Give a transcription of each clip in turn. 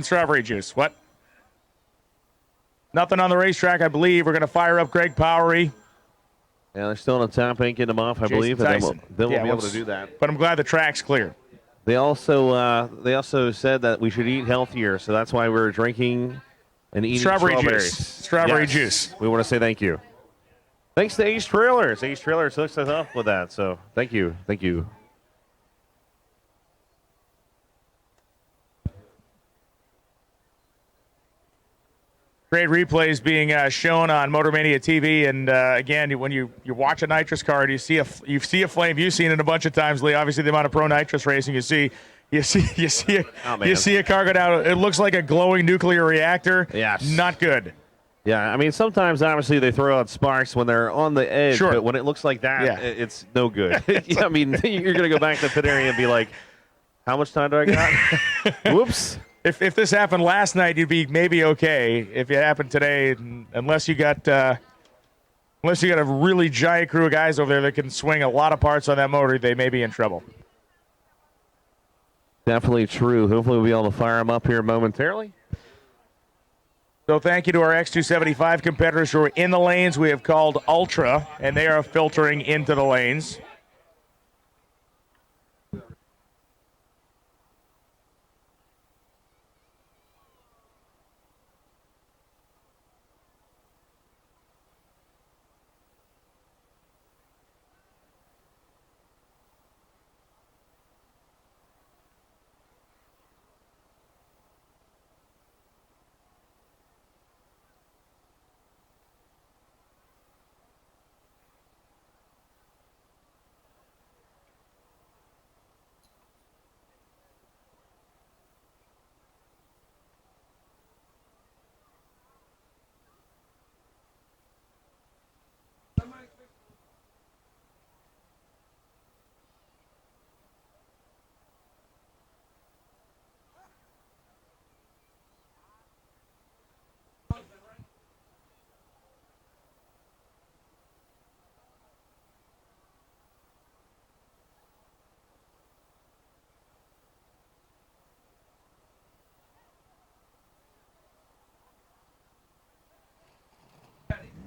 Strawberry juice. What? Nothing on the racetrack, I believe. We're going to fire up Greg Powery. Yeah, they're still on a top inking them off, I believe, and then we'll be able to do that. But I'm glad the track's clear. They also said that we should eat healthier, so that's why we're drinking and eating strawberries. Strawberry juice. We want to say thank you. Thanks to Ace Trailers. Ace Trailers hooks us up with that, so thank you. Thank you. Great replays being shown on Motor Mania TV, and again, when you watch a nitrous car, you see a flame. You've seen it a bunch of times, Lee. Obviously, the amount of pro nitrous racing you see a car go down. It looks like a glowing nuclear reactor. Yes. Not good. Yeah, sometimes obviously they throw out sparks when they're on the edge, sure. But when it looks like that, it's no good. You're going to go back to the pit area and be like, how much time do I got? Whoops. If this happened last night, you'd be maybe okay. If it happened today, unless you got a really giant crew of guys over there that can swing a lot of parts on that motor, they may be in trouble. Definitely true. Hopefully we'll be able to fire them up here momentarily. So thank you to our X275 competitors who are in the lanes. We have called Ultra, and they are filtering into the lanes.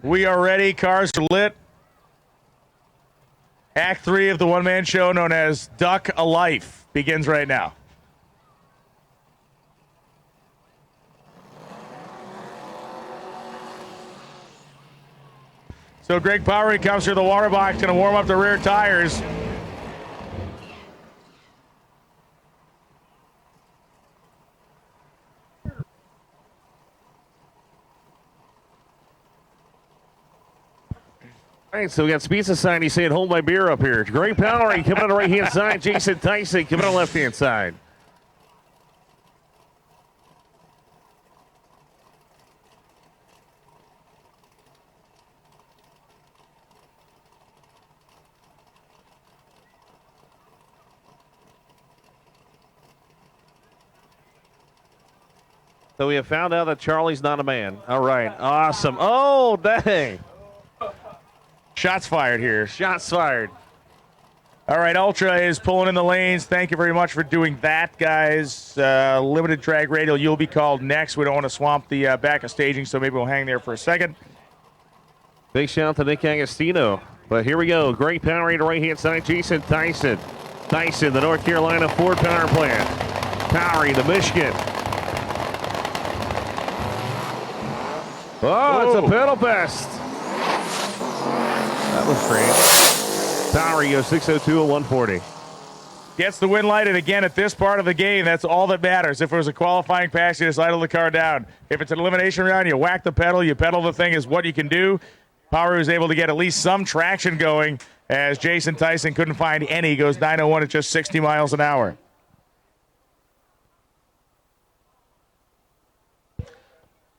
We are ready. Cars are lit. Act 3 of the one-man show known as Duck a Life begins right now. So Greg Powery comes through the water box, going to warm up the rear tires. All right, so we got Speed Society saying, hold my beer up here. Greg Powery coming on the right-hand side. Jason Tyson coming on the left-hand side. So we have found out that Charlie's not a man. All right, awesome. Oh, dang. Shots fired here. Shots fired. All right, Ultra is pulling in the lanes. Thank you very much for doing that, guys. Limited drag radial, you'll be called next. We don't want to swamp the back of staging, so maybe we'll hang there for a second. Big shout out to Nick Agostino. But here we go. Great power to the right-hand side. Jason Tyson. Tyson, the North Carolina Ford power plant. Powery, the Michigan. Oh, it's a pedal best. That was great. Powery goes 602 at 140. Gets the win light, and again, at this part of the game, that's all that matters. If it was a qualifying pass, you just idle the car down. If it's an elimination round, you whack the pedal. You pedal the thing is what you can do. Powery was able to get at least some traction going as Jason Tyson couldn't find any. He goes 901 at just 60 miles an hour.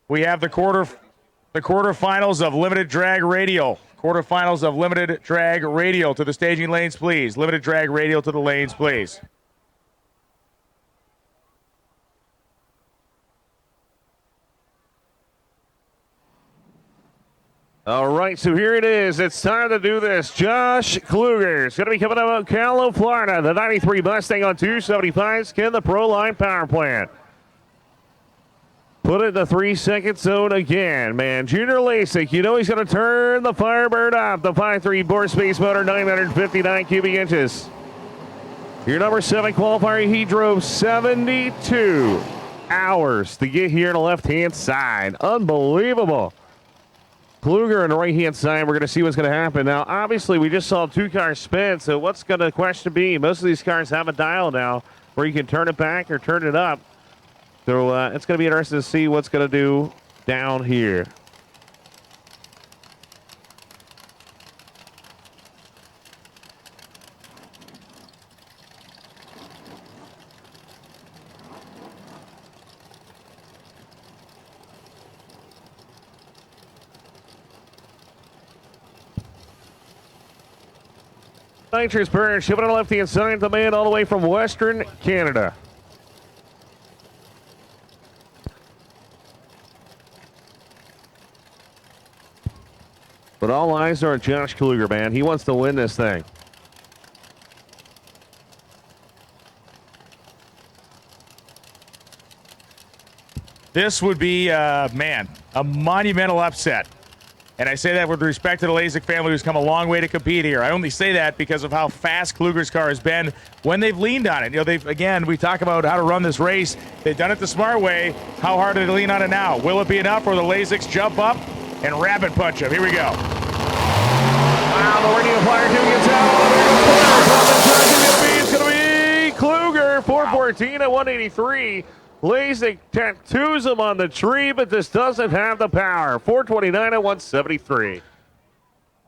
We have the quarterfinals of limited drag radial. Quarterfinals of limited drag radial to the staging lanes, please. Limited drag radial to the lanes, please. All right, so here it is. It's time to do this. Josh Kluger is going to be coming out of Ocala, Florida. The 93 Mustang on 275s. Ken, the Pro Line Power Plant. Put it in the 3-second zone again, man. Junior Lasik, you know he's going to turn the Firebird up. The 5.3 bore space motor, 959 cubic inches. Your number 7 qualifier, he drove 72 hours to get here on the left-hand side. Unbelievable. Kluger on the right-hand side, we're going to see what's going to happen. Now, obviously, we just saw 2 cars spin, so what's going to the question be? Most of these cars have a dial now where you can turn it back or turn it up. So it's going to be interesting to see what's going to do down here. Nitrous burn shipping on the left-hand side, the man all the way from Western Canada. But all eyes are on Josh Kluger, man. He wants to win this thing. This would be, a monumental upset. And I say that with respect to the Lasik family, who's come a long way to compete here. I only say that because of how fast Kluger's car has been when they've leaned on it. You know, we talk about how to run this race. They've done it the smart way. How hard do they lean on it now? Will it be enough, or the Lasiks jump up and rabbit punch him? Here we go. Wow, the radio flyer doing its out. It's going to be Kluger, 414 at 183. Lasik tattoos him on the tree, but this doesn't have the power. 429 at 173.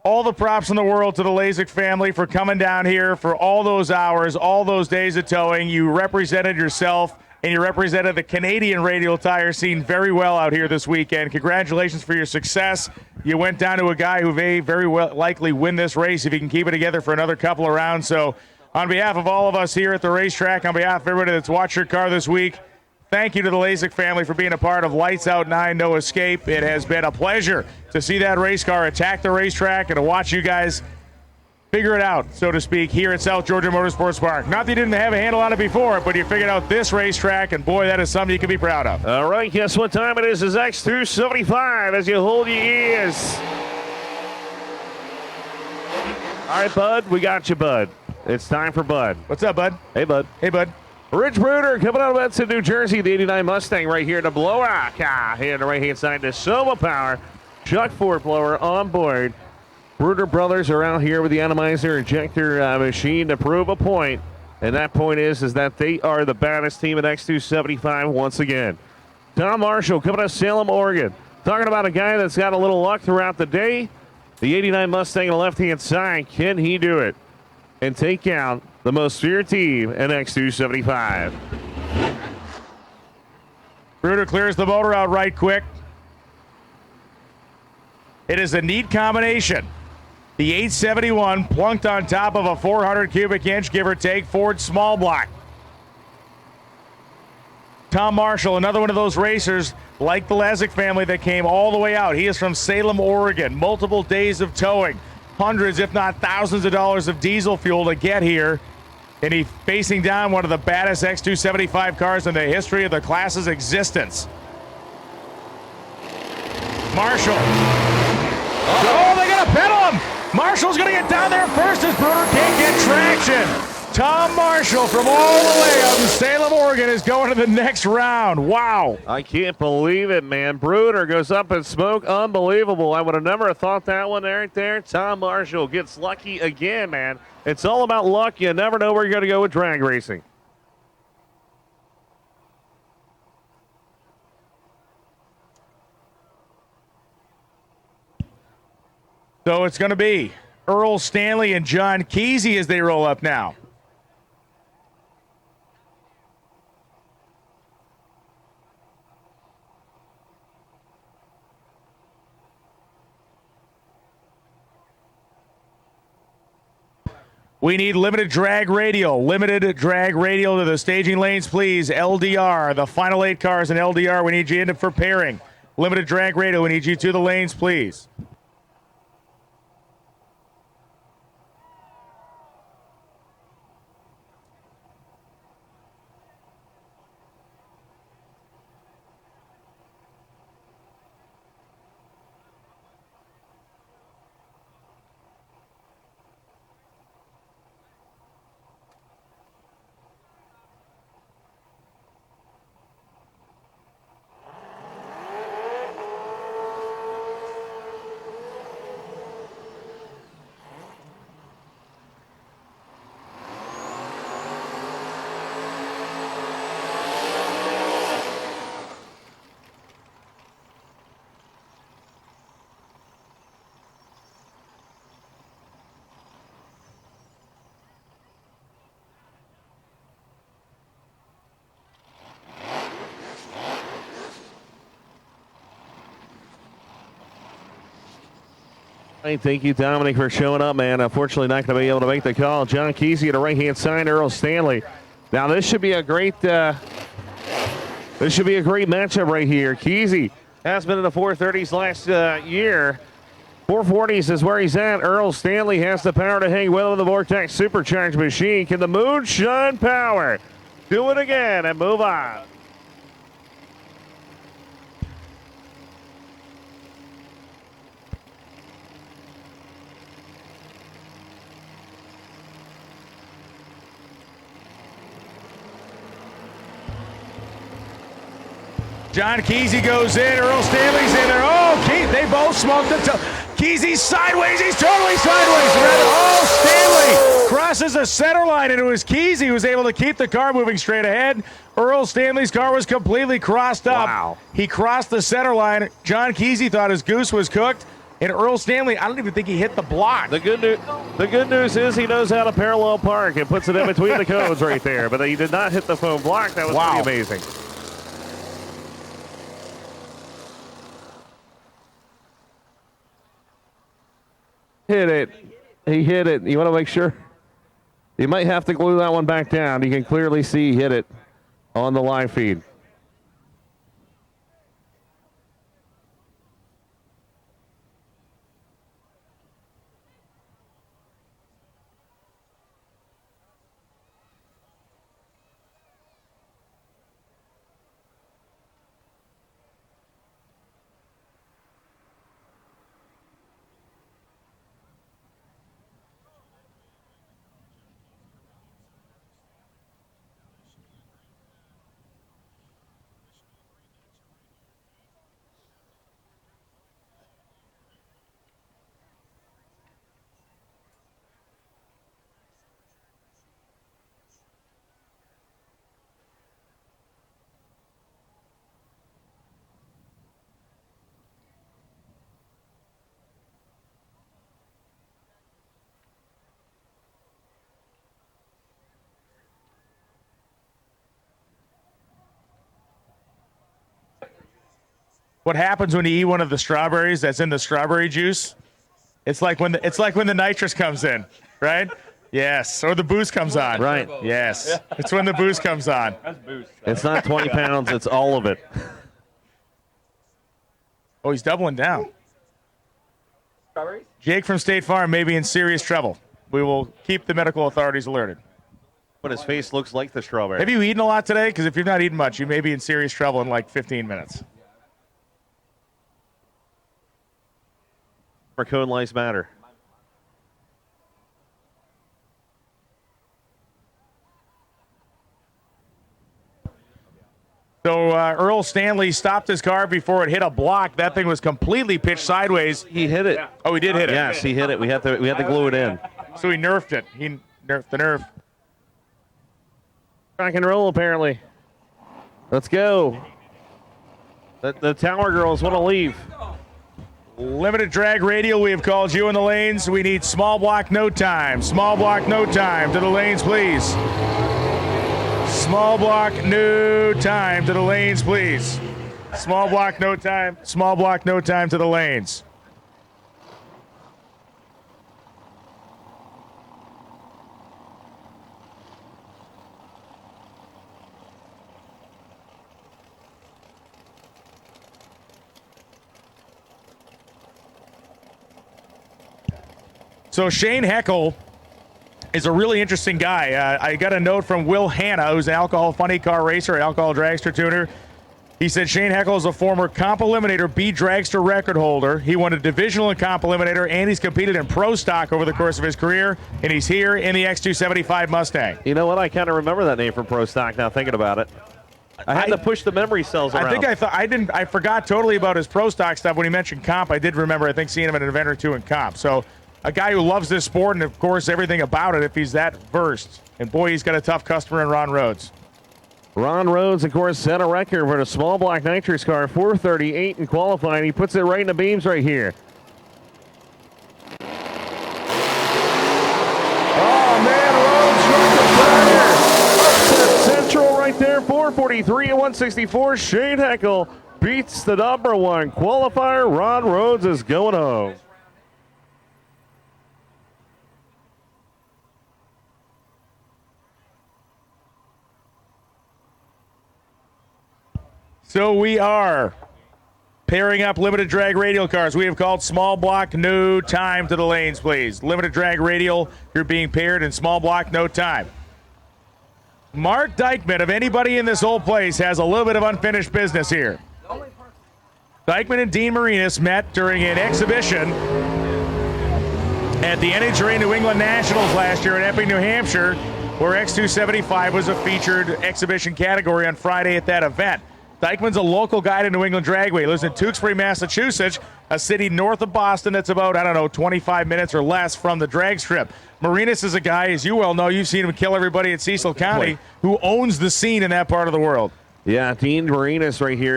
All the props in the world to the Lasik family for coming down here for all those hours, all those days of towing. You represented yourself, and you represented the Canadian radial tire scene very well out here this weekend. Congratulations for your success. You went down to a guy who may very well likely win this race if he can keep it together for another couple of rounds. So on behalf of all of us here at the racetrack, on behalf of everybody that's watched your car this week, thank you to the Lasik family for being a part of Lights Out 9 No Escape. It has been a pleasure to see that race car attack the racetrack and to watch you guys figure it out, so to speak, here at South Georgia Motorsports Park. Not that you didn't have a handle on it before, but you figured out this racetrack, and boy, that is something you can be proud of. All right, guess what time it is? It's X275 as you hold your ears. All right, Bud, we got you, Bud. It's time for Bud. What's up, Bud? Hey, Bud. Hey, Bud. Rich Bruder coming out of Edson, New Jersey, the 89 Mustang right here in the blowout. Here on the right-hand side, the Soma Power Chuck Ford blower on board. Bruder brothers are out here with the atomizer injector machine to prove a point. And that point is that they are the baddest team at X275 once again. Tom Marshall coming out of Salem, Oregon. Talking about a guy that's got a little luck throughout the day. The 89 Mustang on the left-hand side. Can he do it and take out the most feared team at X275? Bruder clears the motor out right quick. It is a neat combination. The 871 plunked on top of a 400 cubic inch, give or take, Ford small block. Tom Marshall, another one of those racers like the Lasik family that came all the way out. He is from Salem, Oregon. Multiple days of towing. Hundreds, if not thousands of dollars of diesel fuel to get here. And he's facing down one of the baddest X275 cars in the history of the class's existence. Marshall. Oh, they got to pedal him. Marshall's going to get down there first as Bruder can't get traction. Tom Marshall from all the way out in Salem, Oregon is going to the next round. Wow. I can't believe it, man. Bruder goes up in smoke. Unbelievable. I would have never thought that one right there. Tom Marshall gets lucky again, man. It's all about luck. You never know where you're going to go with drag racing. So it's going to be Earl Stanley and John Kesey as they roll up now. We need limited drag radial. Limited drag radial to the staging lanes, please. LDR, the final 8 cars in LDR, we need you in for pairing. Limited drag radial, we need you to the lanes, please. Hey, thank you, Dominic, for showing up, man. Unfortunately, not going to be able to make the call. John Kesey to the right-hand side, Earl Stanley. Now, this should be a great matchup right here. Kesey has been in the 430s last year. 440s is where he's at. Earl Stanley has the power to hang well in the Vortex Supercharged machine. Can the Moonshine Power do it again and move on? John Kesey goes in. Earl Stanley's in there. Oh, they both smoked it. Kesey's sideways. He's totally sideways. Oh, Stanley crosses the center line, and it was Kesey who was able to keep the car moving straight ahead. Earl Stanley's car was completely crossed up. Wow. He crossed the center line. John Kesey thought his goose was cooked. And Earl Stanley, I don't even think he hit the block. The good news is he knows how to parallel park and puts it in between the cones right there. But he did not hit the foam block. That was pretty amazing. Hit it. He hit it. You want to make sure? You might have to glue that one back down. You can clearly see he hit it on the live feed. What happens when you eat one of the strawberries that's in the strawberry juice? It's like when the nitrous comes in, right? Yes, or the boost comes on. Right. Yes, it's when the boost comes on. That's boost. It's not 20 pounds, it's all of it. Oh, he's doubling down. Strawberries? Jake from State Farm may be in serious trouble. We will keep the medical authorities alerted. But his face looks like the strawberry. Have you eaten a lot today? Because if you've not eaten much, you may be in serious trouble in like 15 minutes. For cone lives matter. So Earl Stanley stopped his car before it hit a block. That thing was completely pitched sideways. He hit it. Oh, he did hit it. Yes, he hit it. We had to glue it in. So he nerfed it. He nerfed the nerf. Rock and roll, apparently. Let's go. The Tower Girls want to leave. Limited drag radial, we have called you in the lanes. We need small block, no time. Small block, no time. To the lanes, please. Small block, no time. To the lanes, please. Small block, no time. Small block, no time. To the lanes. So Shane Heckel is a really interesting guy. I got a note from Will Hanna, who's an alcohol funny car racer, alcohol dragster tuner. He said Shane Heckel is a former Comp Eliminator B dragster record holder. He won a divisional in Comp Eliminator, and he's competed in pro stock over the course of his career, and he's here in the X275 Mustang. You know what? I kind of remember that name from pro stock now, thinking about it. I had to push the memory cells around. I forgot totally about his pro stock stuff. When he mentioned Comp, I did remember, I think, seeing him at an event or two in Comp. So a guy who loves this sport and, of course, everything about it if he's that versed. And, boy, he's got a tough customer in Ron Rhodes. Ron Rhodes, of course, set a record for a small block nitrous car, 438 in qualifying. He puts it right in the beams right here. Oh, man, Rhodes Upset Central right there, 443 and 164. Shane Heckel beats the number one qualifier. Ron Rhodes is going home. So we are pairing up limited drag radial cars. We have called small block, no time to the lanes, please. Limited drag radial, you're being paired in small block, no time. Mark Dykman, of anybody in this whole place, has a little bit of unfinished business here. Dykman and Dean Marinas met during an exhibition at the NHRA New England Nationals last year in Epping, New Hampshire, where X275 was a featured exhibition category on Friday at that event. Dykman's a local guy to New England Dragway. He lives in Tewksbury, Massachusetts, a city north of Boston that's about, 25 minutes or less from the drag strip. Marinas is a guy, as you well know, you've seen him kill everybody at Cecil County, who owns the scene in that part of the world. Yeah, Dean Marinas right here.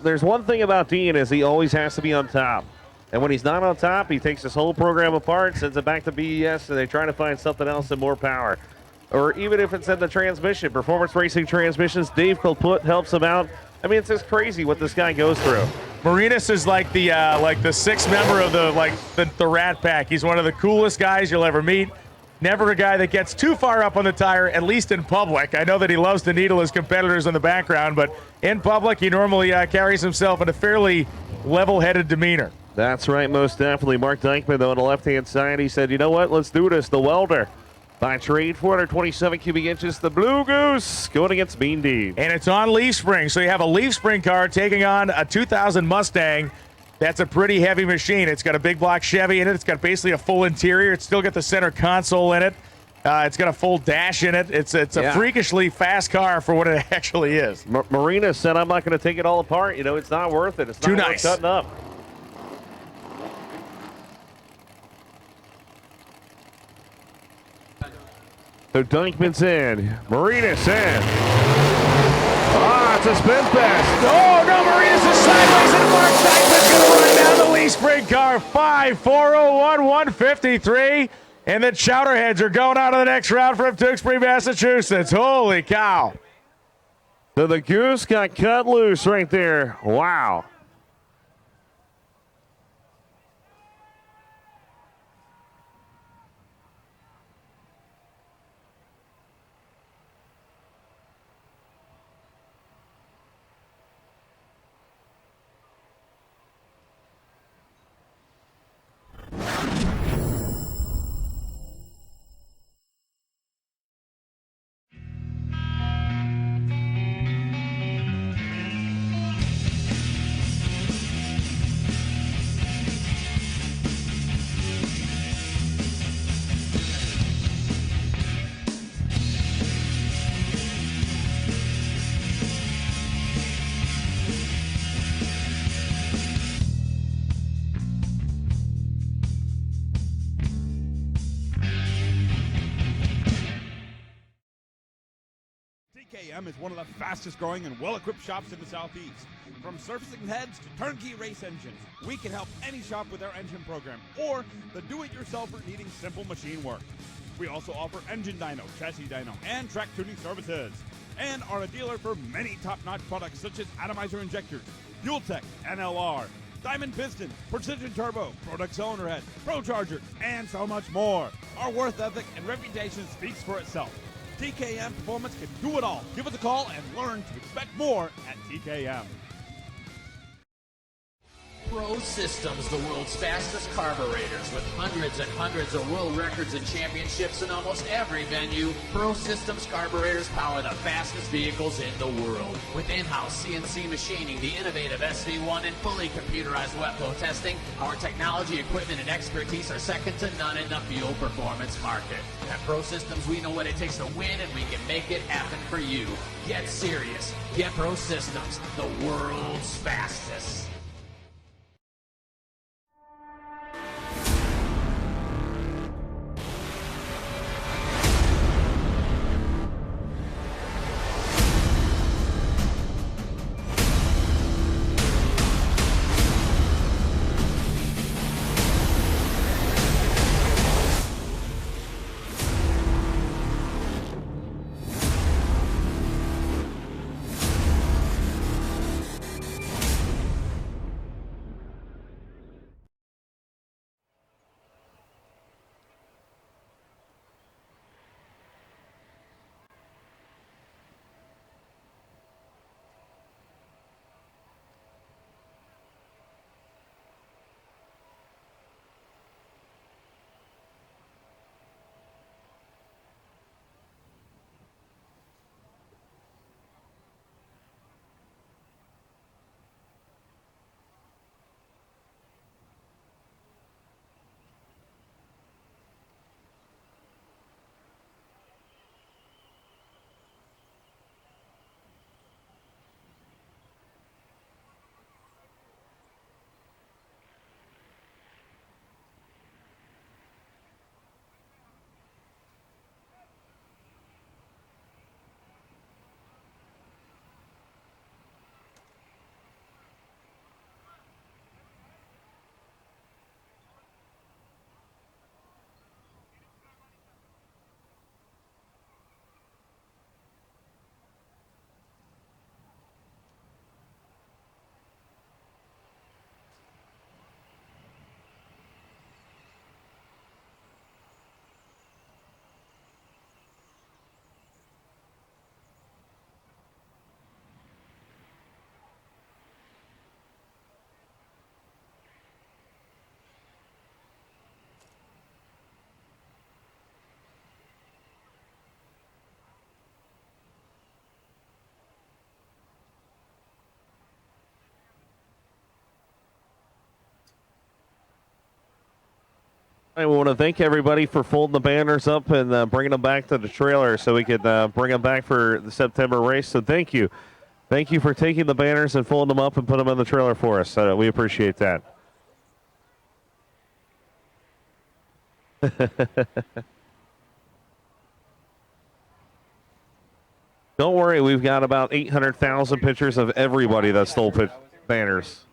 There's one thing about Dean is he always has to be on top. And when he's not on top, he takes his whole program apart, sends it back to BES, and they try to find something else and more power. Or even if it's in the transmission, Performance Racing Transmissions, Dave Colput helps him out. I mean, it's just crazy what this guy goes through. Marinas is like the sixth member of the Rat Pack. He's one of the coolest guys you'll ever meet. Never a guy that gets too far up on the tire, at least in public. I know that he loves to needle his competitors in the background, but in public, he normally carries himself in a fairly level-headed demeanor. That's right, most definitely. Mark Dykman, though, on the left-hand side, he said, you know what, let's do this. The welder. By trade, 427 cubic inches, the Blue Goose going against Mean Dean. And it's on leaf spring, so you have a leaf spring car taking on a 2000 Mustang. That's a pretty heavy machine. It's got a big block Chevy in it. It's got basically a full interior. It's still got the center console in it. It's got a full dash in it. It's a freakishly fast car for what it actually is. Marina said, I'm not going to take it all apart. You know, it's not worth it. It's not worth cutting up. So Dykman's in. Marinas in. It's a spin fest. Oh, no, Marinas is sideways, and Mark Dykman's going to run down the leaf spring car. 5-401, 153. And the Chowderheads are going out of the next round from Tewksbury, Massachusetts. Holy cow. So the Goose got cut loose right there. Wow. TKM is one of the fastest growing and well-equipped shops in the Southeast. From surfacing heads to turnkey race engines, we can help any shop with their engine program or the do-it-yourselfer needing simple machine work. We also offer engine dyno, chassis dyno, and track tuning services, and are a dealer for many top-notch products such as atomizer injectors, fuel tech, NLR, diamond piston, precision turbo, product cylinder head, pro charger, and so much more. Our worth ethic and reputation speaks for itself. TKM Performance can do it all. Give us a call and learn to expect more at TKM. Pro Systems, the world's fastest carburetors, with hundreds and hundreds of world records and championships in almost every venue. Pro Systems carburetors power the fastest vehicles in the world. With in-house CNC machining, the innovative SV1, and fully computerized wet flow testing, our technology, equipment, and expertise are second to none in the fuel performance market. At Pro Systems, we know what it takes to win, and we can make it happen for you. Get serious. Get Pro Systems, the world's fastest. I want to thank everybody for folding the banners up and bringing them back to the trailer so we could bring them back for the September race. So thank you. Thank you for taking the banners and folding them up and putting them in the trailer for us. We appreciate that. Don't worry, we've got about 800,000 pictures of everybody that stole banners.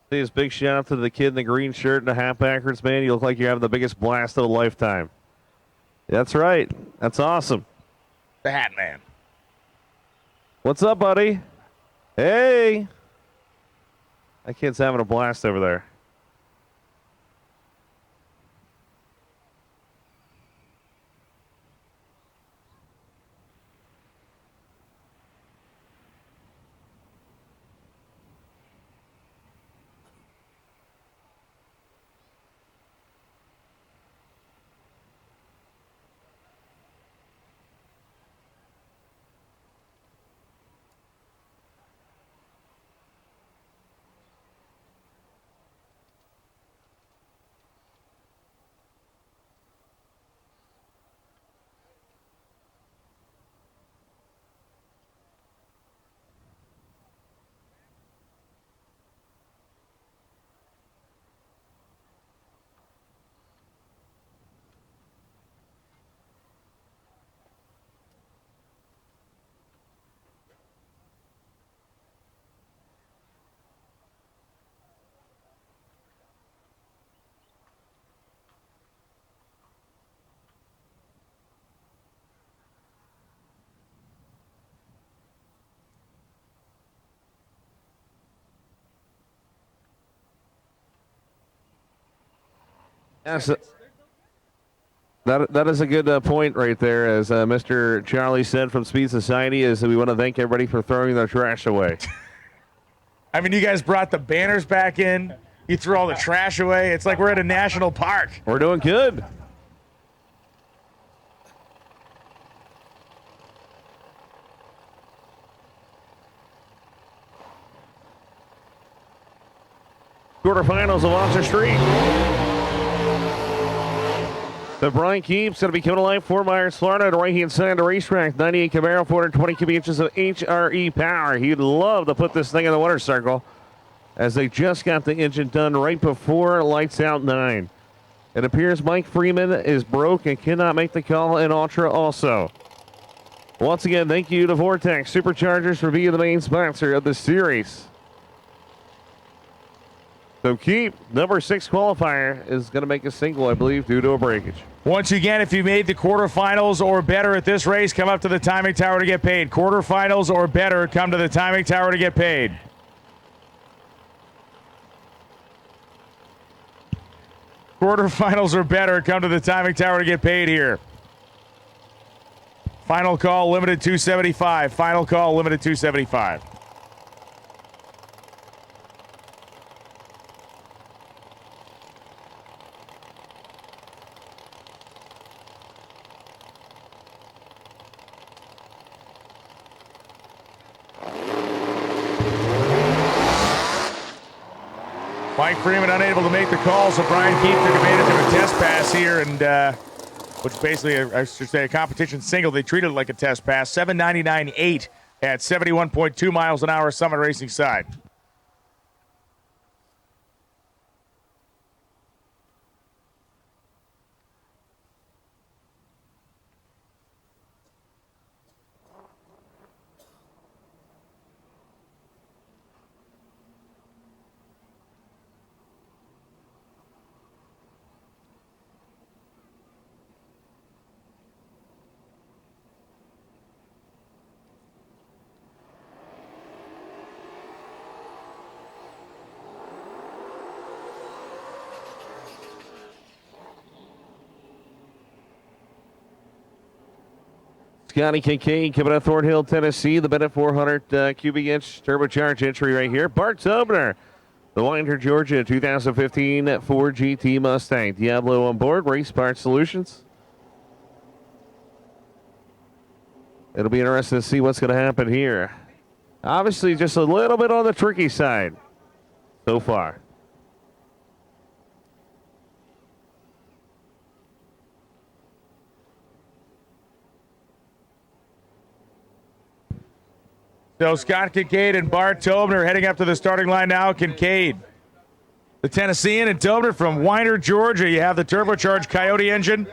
This big shout out to the kid in the green shirt and the hat backwards, man. You look like you're having the biggest blast of a lifetime. That's right. That's awesome. The Hat Man. What's up, buddy? Hey. That kid's having a blast over there. Yes, that is a good point right there. As Mr. Charlie said from Speed Society, is that we want to thank everybody for throwing their trash away. I mean, you guys brought the banners back in. You threw all the trash away. It's like we're at a national park. We're doing good. Quarterfinals of Monster Street. The Brian Keeps going to be coming alive for Myers, Florida, to right-hand side of the racetrack. 98 Camaro, 420 cubic inches of HRE power. He'd love to put this thing in the winner's circle, as they just got the engine done right before Lights Out 9. It appears Mike Freeman is broke and cannot make the call in Ultra also. Once again, thank you to Vortex Superchargers for being the main sponsor of the series. So Keep, number 6 qualifier, is going to make a single, I believe, due to a breakage. Once again, if you made the quarterfinals or better at this race, come up to the timing tower to get paid. Quarterfinals or better, come to the timing tower to get paid. Quarterfinals or better, come to the timing tower to get paid here. Final call, limited 275. Final call, limited 275. Mike Freeman unable to make the call, so Brian Keith took advantage of a test pass here, and which basically, I should say, a competition single. They treated it like a test pass. 799.8 at 71.2 miles an hour, Summit Racing side. Scotty Kincaid coming out of Thornhill, Tennessee. The Bennett 400 cubic inch turbocharged entry right here. Bart Tobner, the Winder, Georgia 2015 Ford GT Mustang. Diablo on board, Race Parts Solutions. It'll be interesting to see what's going to happen here. Obviously, just a little bit on the tricky side so far. So Scott Kincaid and Bart Tobner heading up to the starting line now. Kincaid, the Tennessean, and Tobner from Winder, Georgia. You have the turbocharged Coyote engine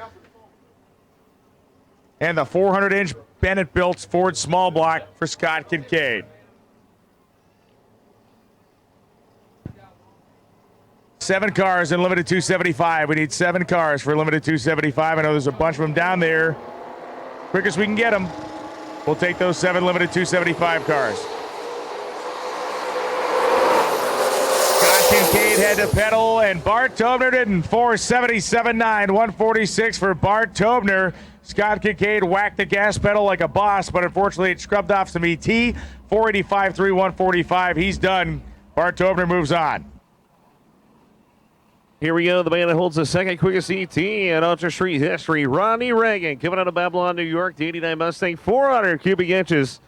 and the 400-inch Bennett-built Ford small block for Scott Kincaid. Seven cars in Limited 275. We need 7 cars for Limited 275. I know there's a bunch of them down there. Quickest we can get them. We'll take those 7 Limited 275 cars. Scott Kincaid had to pedal, and Bart Tobner didn't. 477.9, 146 for Bart Tobner. Scott Kincaid whacked the gas pedal like a boss, but unfortunately it scrubbed off some ET. 485.3, 145. He's done. Bart Tobner moves on. Here we go. The man that holds the second quickest ET in Ultra Street history, Ronnie Reagan, coming out of Babylon, New York, the 89 Mustang, 400 cubic inches.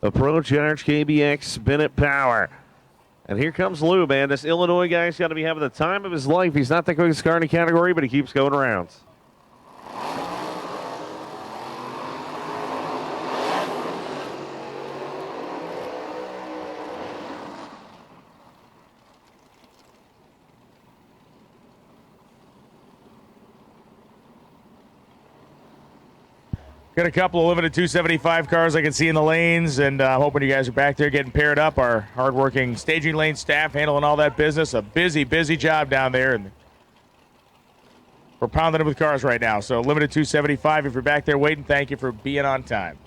Approach Charge KBX Bennett Power. And here comes Lou, man. This Illinois guy's got to be having the time of his life. He's not the quickest car in the category, but he keeps going around. Got a couple of Limited 275 cars I can see in the lanes, and hoping you guys are back there getting paired up. Our hardworking staging lane staff handling all that business. A busy, busy job down there, and we're pounding it with cars right now. So Limited 275, if you're back there waiting, thank you for being on time.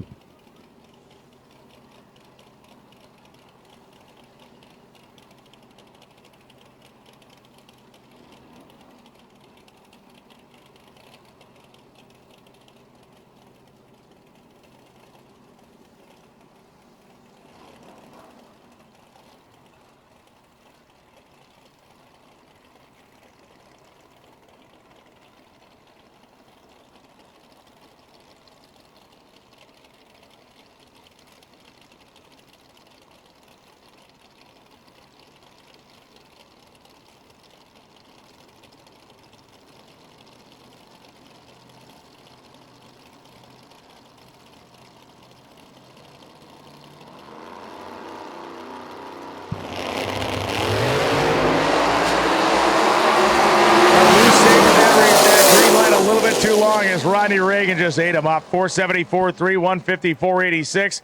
Too long as Rodney Reagan just ate him up. 474.3, 154.86.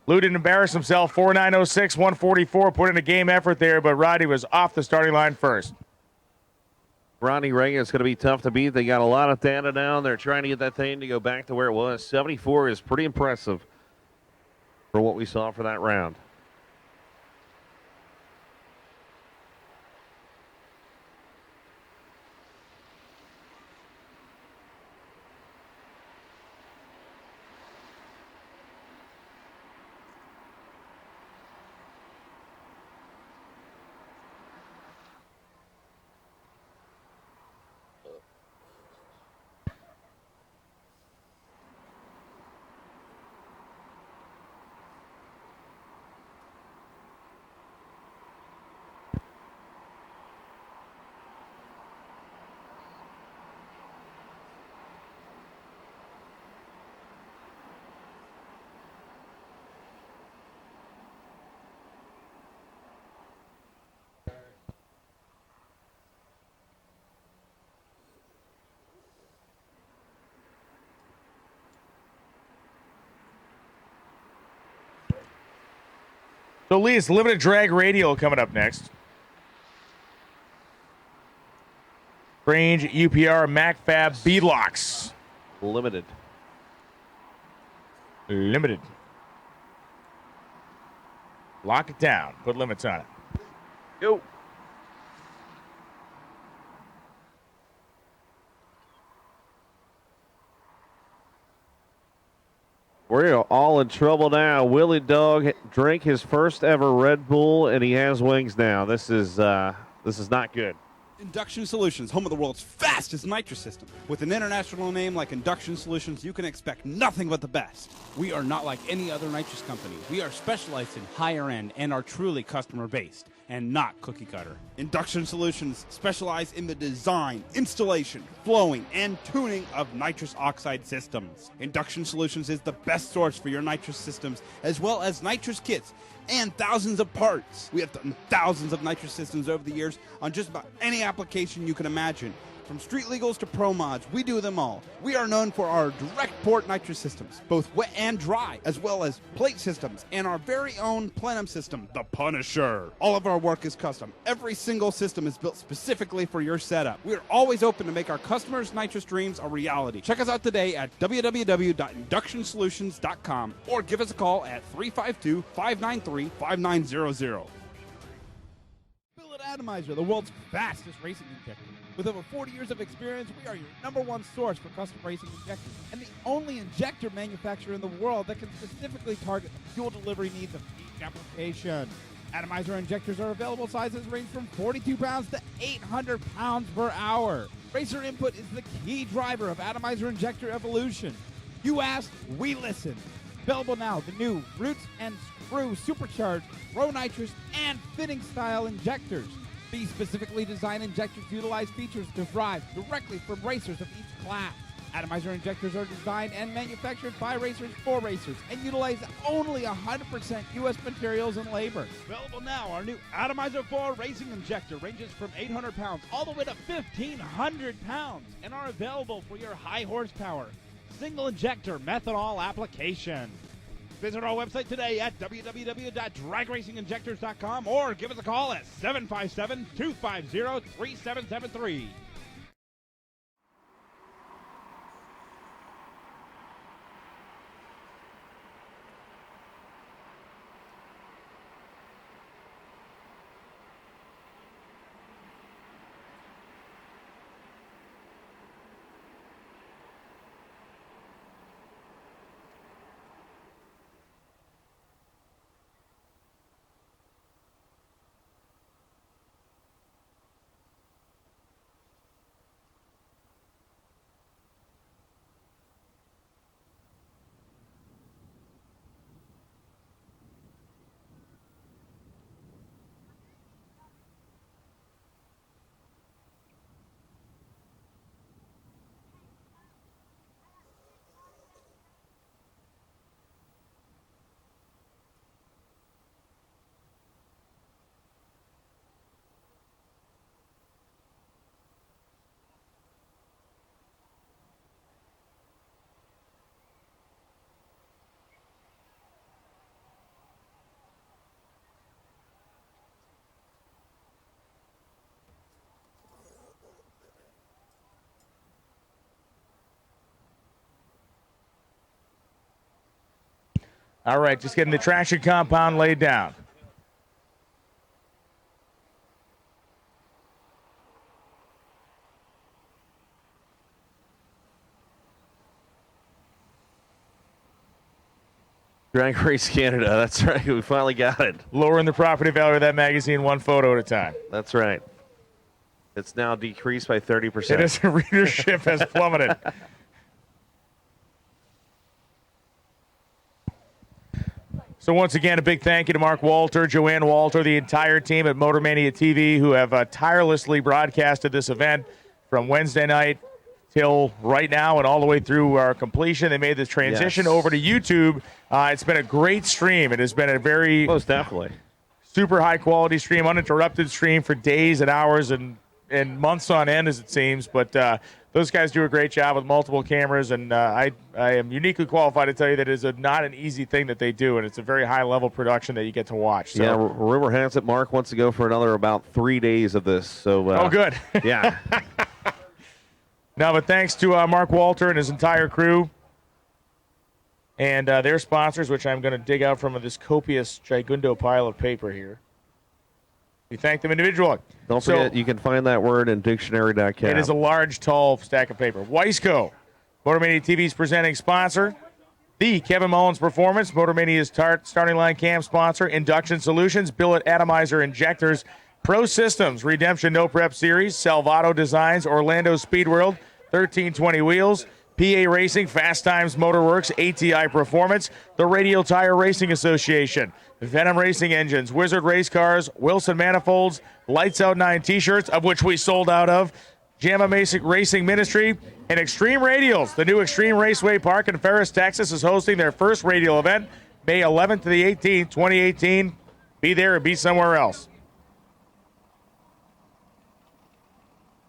Lou didn't embarrass himself. 4906, 144. Put in a game effort there, but Rodney was off the starting line first. Ronnie Reagan is going to be tough to beat. They got a lot of data down. They're trying to get that thing to go back to where it was. 74 is pretty impressive for what we saw for that round. So, Lee, it's limited drag radial coming up next. Range, UPR, MacFab, B-Locks. Limited. Limited. Lock it down. Put limits on it. Go. We're all in trouble now. Willie Dog drank his first ever Red Bull, and he has wings now. This is not good. Induction Solutions, home of the world's fastest nitrous system. With an international name like Induction Solutions, you can expect nothing but the best. We are not like any other nitrous company. We are specialized in higher end and are truly customer based and not cookie cutter. Induction Solutions specialize in the design, installation, flowing, and tuning of nitrous oxide systems. Induction Solutions is the best source for your nitrous systems, as well as nitrous kits and thousands of parts. We have done thousands of nitrous systems over the years on just about any application you can imagine. From street legals to pro mods, we do them all. We are known for our direct port nitrous systems, both wet and dry, as well as plate systems, and our very own plenum system, the Punisher. All of our work is custom. Every single system is built specifically for your setup. We are always open to make our customers' nitrous dreams a reality. Check us out today at www.inductionsolutions.com or give us a call at 352-593-5900. Billet Atomizer, the world's fastest racing injector. With over 40 years of experience, we are your #1 source for custom racing injectors and the only injector manufacturer in the world that can specifically target the fuel delivery needs of each application. Atomizer injectors are available. Sizes range from 42 pounds to 800 pounds per hour. Racer input is the key driver of Atomizer injector evolution. You asked, we listen. Available now, the new Roots and Screw Supercharged Pro Nitrous and Fitting Style injectors. These specifically designed injectors utilize features derived directly from racers of each class. Atomizer injectors are designed and manufactured by racers for racers and utilize only 100% U.S. materials and labor. Available now, our new Atomizer 4 racing injector ranges from 800 pounds all the way to 1,500 pounds and are available for your high horsepower single injector methanol application. Visit our website today at www.dragracinginjectors.com or give us a call at 757-250-3773. All right, just getting the traction compound laid down. Drag Race Canada, that's right. We finally got it. Lowering the property value of that magazine one photo at a time. That's right. It's now decreased by 30%. It is, readership has plummeted. So once again, a big thank you to Mark Walter, Joanne Walter, the entire team at Motor Mania TV who have tirelessly broadcasted this event from Wednesday night till right now and all the way through our completion. They made this transition over to YouTube. It's been a great stream. It has been a very most definitely super high quality stream, uninterrupted stream for days and hours and in months on end, as it seems. But those guys do a great job with multiple cameras, and I am uniquely qualified to tell you that it is not an easy thing that they do, and it's a very high-level production that you get to watch. So. Yeah, rumor has it Mark wants to go for another about 3 days of this. So oh, good. Yeah. No, but thanks to Mark Walter and his entire crew and their sponsors, which I'm going to dig out from this copious gigundo pile of paper here. We thank them individually. Don't forget, you can find that word in dictionary.com. It is a large, tall stack of paper. Weisco, MotorMania TV's presenting sponsor. The Kevin Mullins Performance, MotorMania's starting line cam sponsor. Induction Solutions, Billet Atomizer Injectors. Pro Systems, Redemption No Prep Series. Salvato Designs, Orlando Speed World, 1320 Wheels. PA Racing, Fast Times Motorworks, ATI Performance. The Radial Tire Racing Association. Venom Racing Engines, Wizard Race Cars, Wilson Manifolds, Lights Out 9 t-shirts, of which we sold out of, JAMA Racing Ministry, and Extreme Radials. The new Extreme Raceway Park in Ferris, Texas is hosting their first radial event, May 11th to the 18th, 2018. Be there or be somewhere else.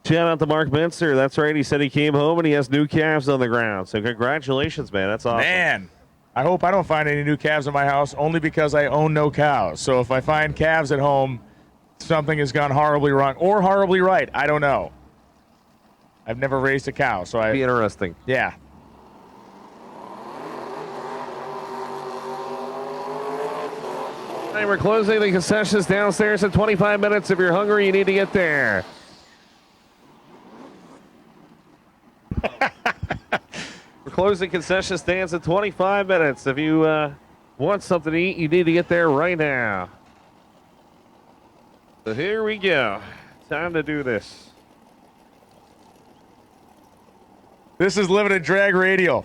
Shout out to Mark Minster. That's right. He said he came home and he has new calves on the ground. So congratulations, man. That's awesome. Man. I hope I don't find any new calves in my house, only because I own no cows. So if I find calves at home, something has gone horribly wrong or horribly right. I don't know. I've never raised a cow, so Be interesting. Yeah. Hey, we're closing the concessions downstairs in 25 minutes. If you're hungry, you need to get there. We're closing concession stands in 25 minutes. If you want something to eat, you need to get there right now. So here we go. Time to do this. This is Limited Drag Radio.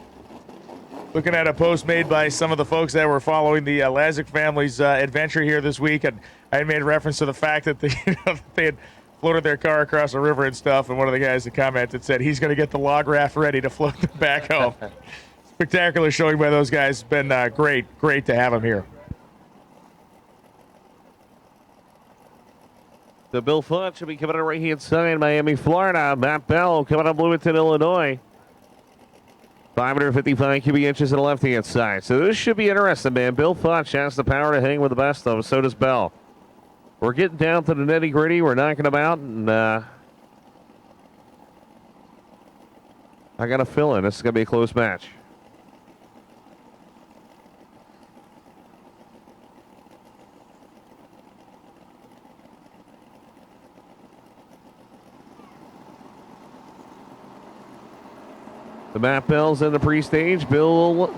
Looking at a post made by some of the folks that were following the Lazick family's adventure here this week, and I had made reference to the fact that they had floated their car across the river and stuff, and one of the guys that commented said he's going to get the log raft ready to float them back home. Spectacular showing by those guys. It's been great to have them here. The Bill Fudge will be coming on right hand side, Miami, Florida. Matt Bell coming on Bloomington, Illinois. 555 cubic inches on the left-hand side. So this should be interesting, man. Bill Fudge has the power to hang with the best of them. So does Bell. We're getting down to the nitty-gritty. We're knocking them out, and I got a feeling this is going to be a close match. The Matt Bell's in the pre-stage. Bill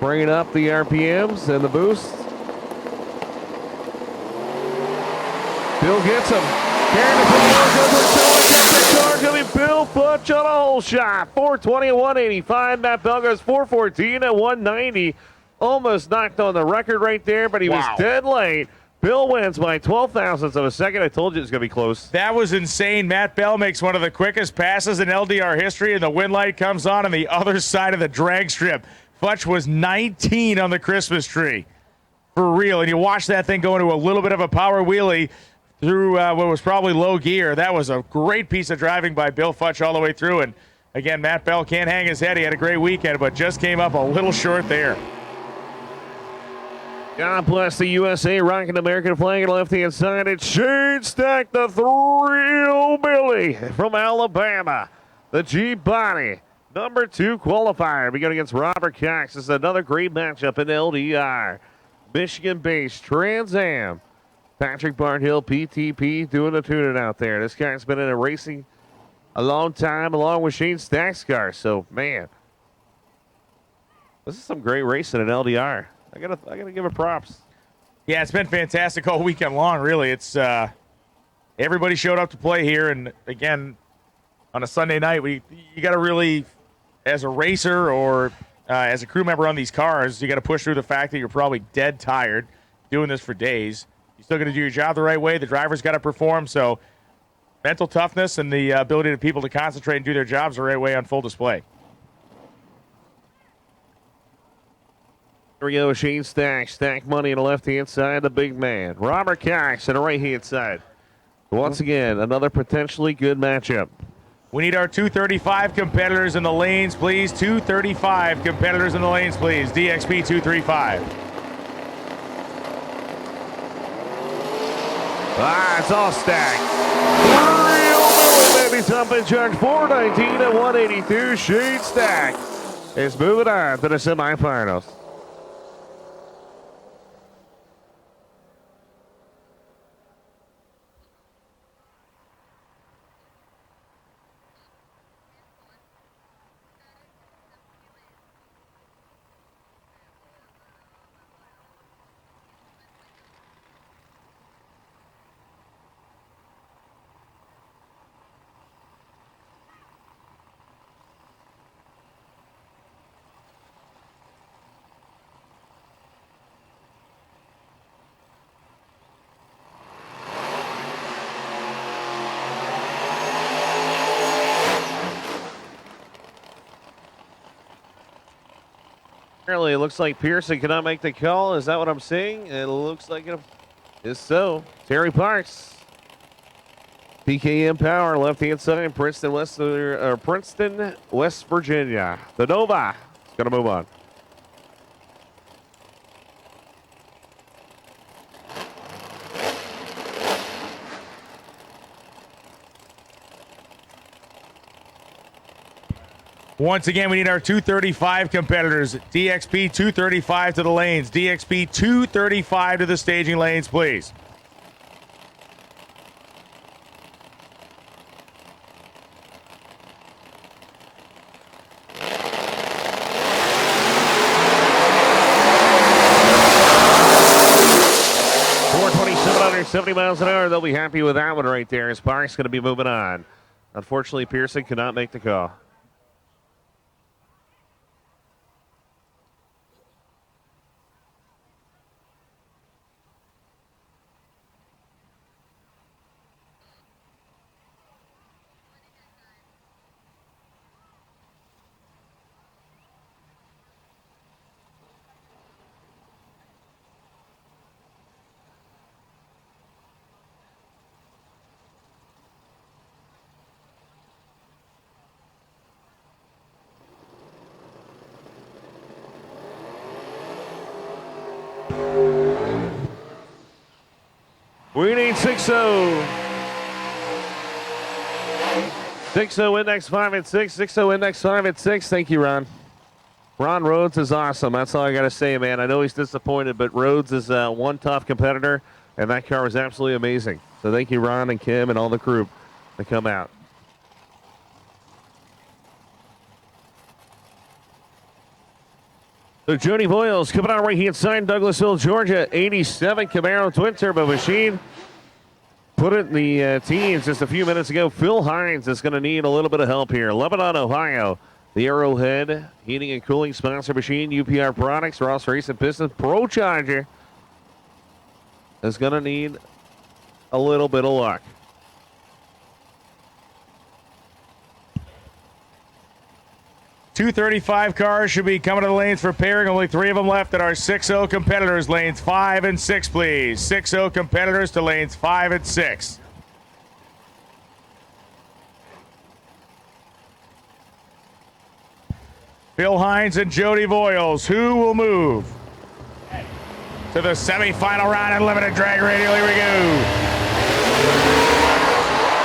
bringing up the RPMs and the boost. Bill gets him. Bill Fudge on a hole shot. 420 and 185. Matt Bell goes 414 and 190. Almost knocked on the record right there, but he was dead late. Bill wins by 12 thousandths of a second. I told you it was going to be close. That was insane. Matt Bell makes one of the quickest passes in LDR history, and the wind light comes on the other side of the drag strip. Fudge was 19 on the Christmas tree. For real. And you watch that thing go into a little bit of a power wheelie through what was probably low gear. That was a great piece of driving by Bill Fudge all the way through. And, again, Matt Bell can't hang his head. He had a great weekend, but just came up a little short there. God bless the USA, rocking the American flag on the left-hand side. It's Shane Stack, the Thrill Billy from Alabama. The G-Body, number 2 qualifier. We go against Robert Cox. This is another great matchup in LDR. Michigan-based Trans Am. Patrick Barnhill, PTP, doing the tuning out there. This guy's been in a racing a long time, along with Shane Stack's car. So, man, this is some great racing in LDR. I gotta give it props. Yeah, it's been fantastic all weekend long, really. It's everybody showed up to play here, and again, on a Sunday night, you got to really, as a racer or as a crew member on these cars, you got to push through the fact that you're probably dead tired doing this for days. You still got to do your job the right way. The driver's got to perform, so mental toughness and the ability of people to concentrate and do their jobs the right way on full display. Here we go, Shane Stack money on the left-hand side, the big man. Robert Cox on the right-hand side. Once again, another potentially good matchup. We need our 235 competitors in the lanes, please. 235 competitors in the lanes, please. DXP 235. It's all stacked. Real baby, top in charge. 419 and 182. Shade stack. It's moving on to the semifinals. Apparently, it looks like Pearson cannot make the call. Is that what I'm seeing? It looks like it is so. Terry Parks. PKM Power, left-hand side, Princeton, West Virginia. The Nova is going to move on. Once again, we need our 235 competitors. DXP 235 to the lanes. DXP 235 to the staging lanes, please. Under 70 miles an hour. They'll be happy with that one right there as Parks going to be moving on. Unfortunately, Pearson could not make the call. We need 6-0. 6-0 index 5 and 6. 6-0 index 5 and 6. Thank you, Ron. Ron Rhodes is awesome. That's all I got to say, man. I know he's disappointed, but Rhodes is one tough competitor, and that car was absolutely amazing. So thank you, Ron and Kim and all the crew that come out. So Jody Boyles coming out right hand side, Douglasville, Georgia, 87 Camaro twin turbo machine. Put it in the teens just a few minutes ago. Phil Hines is going to need a little bit of help here. Lebanon, Ohio, the Arrowhead heating and cooling sponsor machine, UPR Products, Ross Racing Pistons, Pro Charger is going to need a little bit of luck. .235 cars should be coming to the lanes for pairing. Only 3 of them left at our 6-0 competitors. Lanes 5 and 6, please. 6-0 competitors to lanes 5 and 6. Phil Hines and Jody Boyles. Who will move to the semifinal round in limited drag radial? Here we go.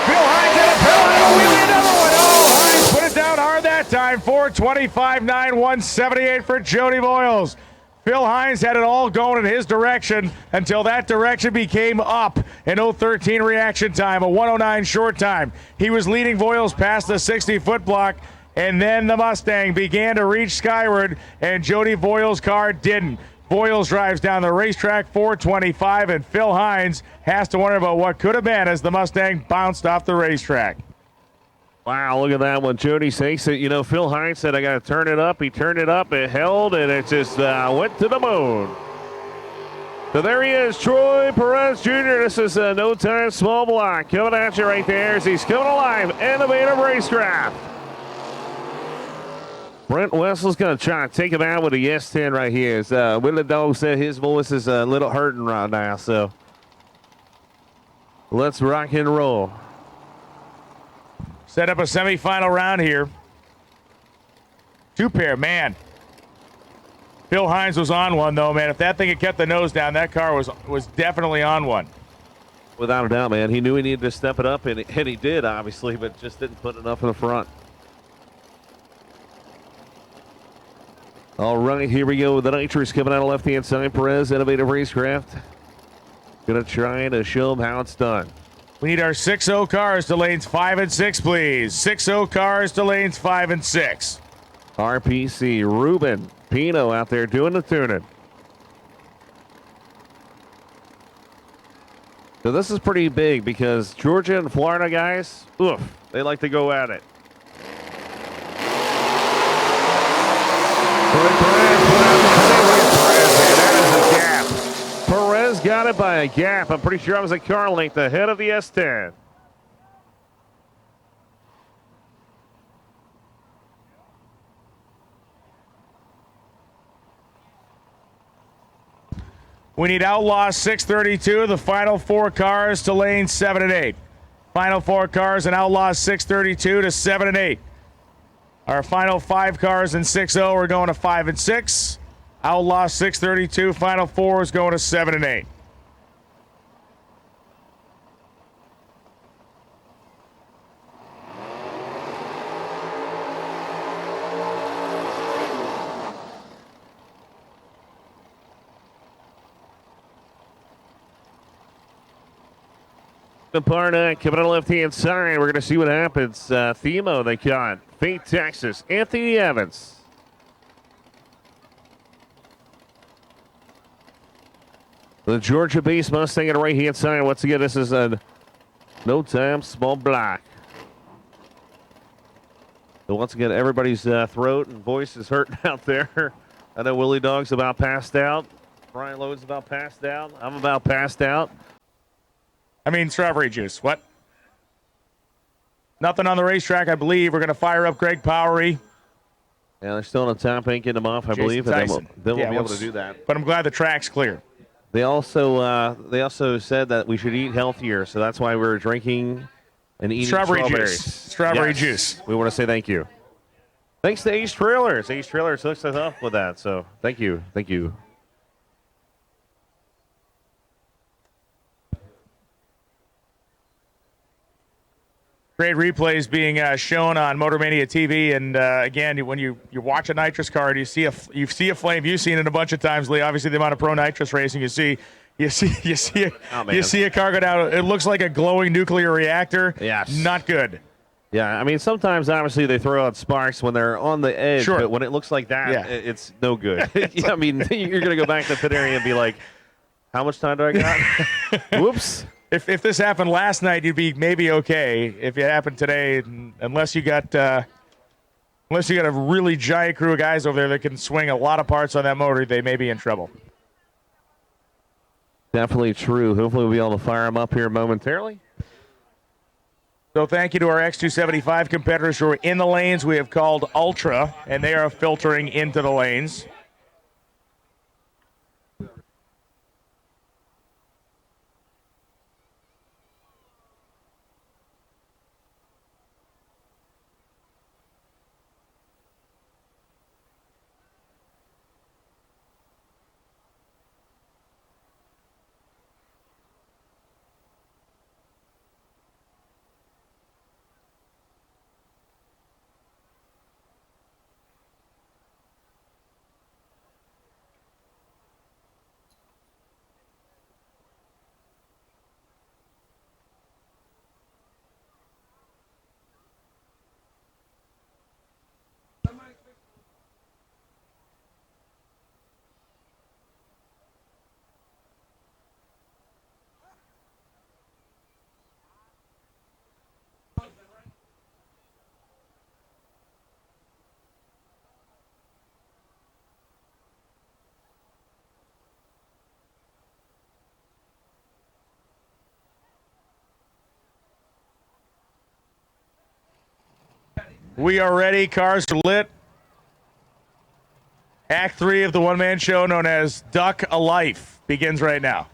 Phil Hines and a wheelie, another one. Oh, Hines put it down hard that time. 425.9, 178 for Jody Boyles. Phil Hines had it all going in his direction until that direction became up. An 013 reaction time, a 109 short time. He was leading Boyles past the 60-foot block, and then the Mustang began to reach skyward, and Jody Boyles' car didn't. Boyles drives down the racetrack 425, and Phil Hines has to wonder about what could have been as the Mustang bounced off the racetrack. Wow, look at that one. Jody takes it. You know, Phil Hines said, I got to turn it up. He turned it up, it held, and it just went to the moon. So there he is, Troy Perez Jr. This is a no-time small block coming at you right there as he's coming alive. Innovative racecraft. Brent Wessel's going to try to take him out with a yes-10 right here. As Willie Dog said his voice is a little hurting right now, so. Let's rock and roll. Set up a semifinal round here. Two pair, man. Phil Hines was on one, though, man. If that thing had kept the nose down, that car was definitely on one. Without a doubt, man. He knew he needed to step it up, and he did, obviously, but just didn't put enough in the front. All right, here we go with the nitrous coming out of left-hand side. Perez, Innovative Racecraft. Going to try to show them how it's done. We need our 6-0 cars to lanes 5 and 6, please. 6-0 cars to lanes 5 and 6. RPC, Ruben, Pino out there doing the tuning. So this is pretty big because Georgia and Florida guys, oof, they like to go at it. Perez got it by a gap. I'm pretty sure I was a car length ahead of the S10. We need Outlaw 632, the final 4 cars to lanes 7 and 8. Final 4 cars and Outlaw 632 to 7 and 8. Our final 5 cars in 6-0 are going to 5 and 6. Outlaw 632, final 4 is going to 7 and 8. Parna coming on the left-hand side. We're going to see what happens. Themo, they got. Fate, Texas. Anthony Evans. The Georgia-based Mustang on the right-hand side. Once again, this is a no-time small block. So once again, everybody's throat and voice is hurting out there. I know Willie Dog's about passed out. Brian Lowe's about passed out. I'm about passed out. I mean, strawberry juice. What? Nothing on the racetrack, I believe. We're going to fire up Greg Powery. Yeah, they're still on the top, inking them off, I Jason believe, and Tyson. then we'll be able to do that. But I'm glad the track's clear. They also said that we should eat healthier, so that's why we're drinking and eating strawberries. Juice. Strawberry juice. We want to say thank you. Thanks to Ace Trailers. Ace Trailers hooks us up with that, so thank you. Thank you. Great replays being shown on Motor Mania TV, and again, when you watch a nitrous car, you see a flame. You've seen it a bunch of times, Lee. Obviously, the amount of pro nitrous racing you see a car go down. It looks like a glowing nuclear reactor. Yes. Not good. Yeah, I mean, sometimes obviously they throw out sparks when they're on the edge, Sure. but when it looks like that, Yeah. it's no good. I mean, you're going to go back to the pit area and be like, how much time do I got? Whoops. If this happened last night, you'd be maybe okay. If it happened today, unless you got a really giant crew of guys over there that can swing a lot of parts on that motor, they may be in trouble. Definitely true. Hopefully we'll be able to fire them up here momentarily. So thank you to our X275 competitors who are in the lanes. We have called Ultra, and they are filtering into the lanes. We are ready. Cars are lit. Act 3 of the one-man show known as Duck a Life begins right now.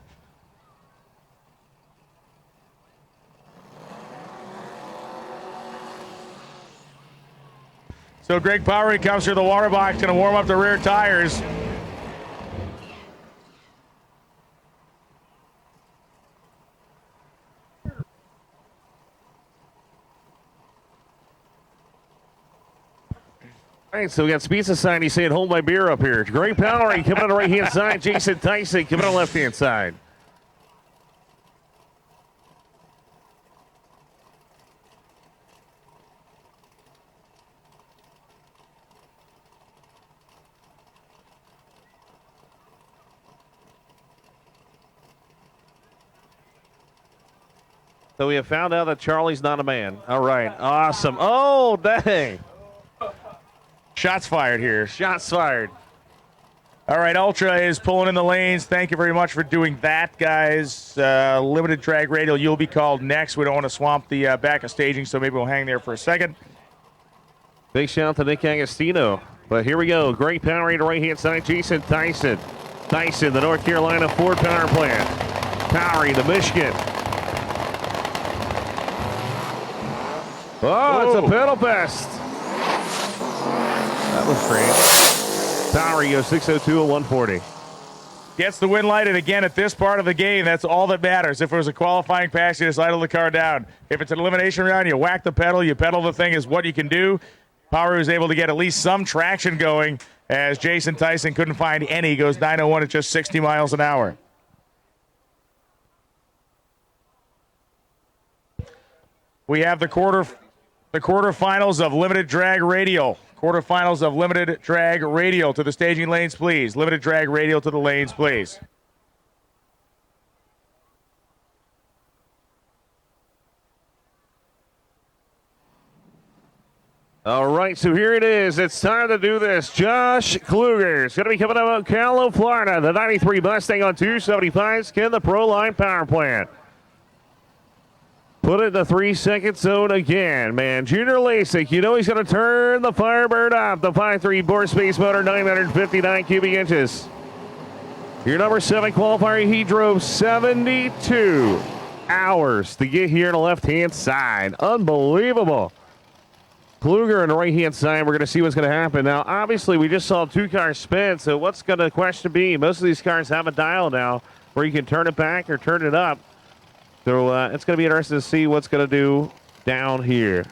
So Greg Powery comes through the water box, going to warm up the rear tires. All right, so we got Speed Society saying, hold my beer up here. Greg Powery coming on the right-hand side. Jason Tyson coming on the left-hand side. So we have found out that Charlie's not a man. All right, awesome. Oh, dang. Shots fired here. Shots fired. All right, Ultra is pulling in the lanes. Thank you very much for doing that, guys. Limited drag radial, you'll be called next. We don't want to swamp the back of staging, so maybe we'll hang there for a second. Big shout out to Nick Agostino. But here we go. Great power to the right-hand side. Jason Tyson. Tyson, the North Carolina Ford power plant. Powery, the Michigan. Oh, it's a pedal best. That was great. Powery goes 602 and 140. Gets the win light, and again, at this part of the game, that's all that matters. If it was a qualifying pass, you just idle the car down. If it's an elimination round, you whack the pedal, you pedal the thing is what you can do. Powery was able to get at least some traction going, as Jason Tyson couldn't find any. Goes 901 at just 60 miles an hour. We have the quarterfinals of limited drag radial. Quarterfinals of limited drag radial to the staging lanes, please. Limited drag radial to the lanes, please. All right, so here it is. It's time to do this. Josh Kluger is going to be coming out of Ocala, Florida. The 93 Mustang on 275 Skin the Pro Line Power Plant. Put it in the 3-second zone again, man. Junior Lasik, you know he's going to turn the Firebird up. The 5.3 bore space motor, 959 cubic inches. Your number 7 qualifier, he drove 72 hours to get here on the left-hand side. Unbelievable. Kluger on the right-hand side, we're going to see what's going to happen. Now, obviously, we just saw 2 cars spin, so what's going to the question be? Most of these cars have a dial now where you can turn it back or turn it up. So it's going to be interesting to see what's going to do down here.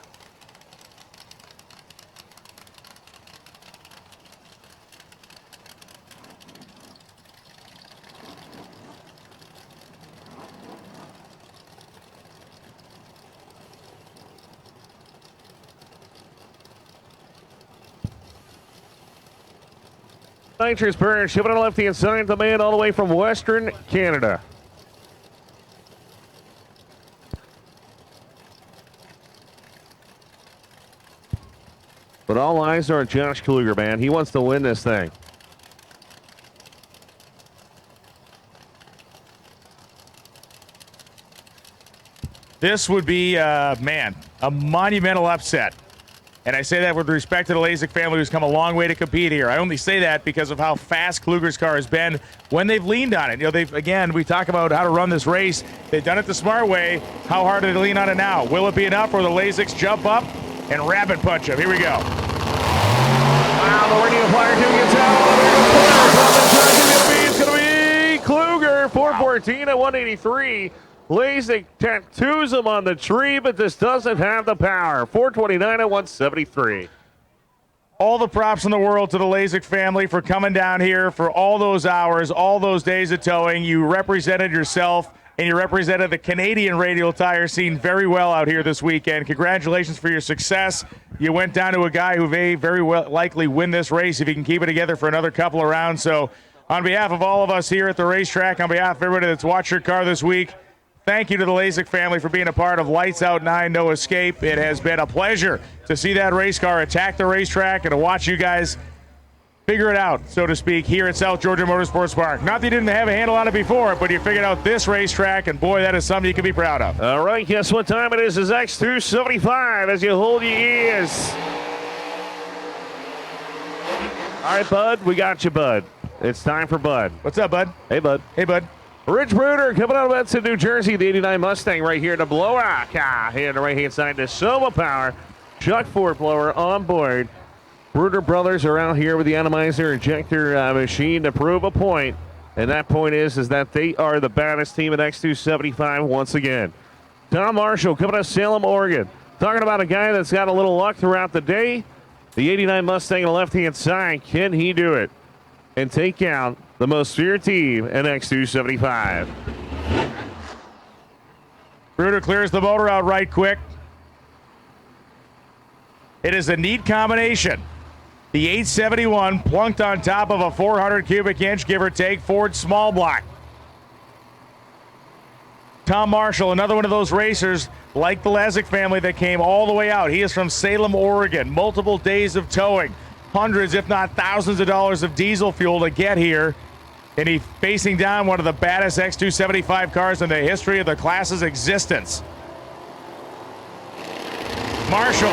Nitrous burn shipping on the left-hand side, the man all the way from Western Canada. But all eyes are on Josh Kluger, man. He wants to win this thing. This would be, a monumental upset. And I say that with respect to the Lasik family, who's come a long way to compete here. I only say that because of how fast Kluger's car has been when they've leaned on it. You know, we talk about how to run this race. They've done it the smart way. How hard do they lean on it now? Will it be enough, or the Lasiks jump up and rabbit punch him? Here we go. Wow, the radio flyer doing its out. It's going to be Kluger, 414 at 183. Lasik tattoos him on the tree, but this doesn't have the power. 429 at 173. All the props in the world to the Lasik family for coming down here for all those hours, all those days of towing. You represented yourself, and you represented the Canadian radial tire scene very well out here this weekend. Congratulations for your success. You went down to a guy who may very well likely win this race if he can keep it together for another couple of rounds. So on behalf of all of us here at the racetrack, on behalf of everybody that's watched your car this week, thank you to the Lasik family for being a part of Lights Out 9 No Escape. It has been a pleasure to see that race car attack the racetrack and to watch you guys figure it out, so to speak, here at South Georgia Motorsports Park. Not that you didn't have a handle on it before, but you figured out this racetrack, and boy, that is something you can be proud of. All right, guess what time it is? It's X275 as you hold your ears. All right, Bud, we got you, Bud. It's time for Bud. What's up, Bud? Hey, Bud. Hey, Bud. Rich Bruder coming out of Edson, New Jersey, the 89 Mustang right here in the blowout. Here on the right-hand side, the Soma Power Chuck Ford blower on board. Bruder brothers are out here with the atomizer injector machine to prove a point. And that point is that they are the baddest team at X275 once again. Tom Marshall coming out of Salem, Oregon. Talking about a guy that's got a little luck throughout the day. The 89 Mustang on the left-hand side. Can he do it and take out the most feared team at X275? Bruder clears the motor out right quick. It is a neat combination. The 871 plunked on top of a 400 cubic inch, give or take, Ford small block. Tom Marshall, another one of those racers like the Lezick family that came all the way out. He is from Salem, Oregon. Multiple days of towing. Hundreds, if not thousands of dollars of diesel fuel to get here. And he's facing down one of the baddest X275 cars in the history of the class's existence. Marshall.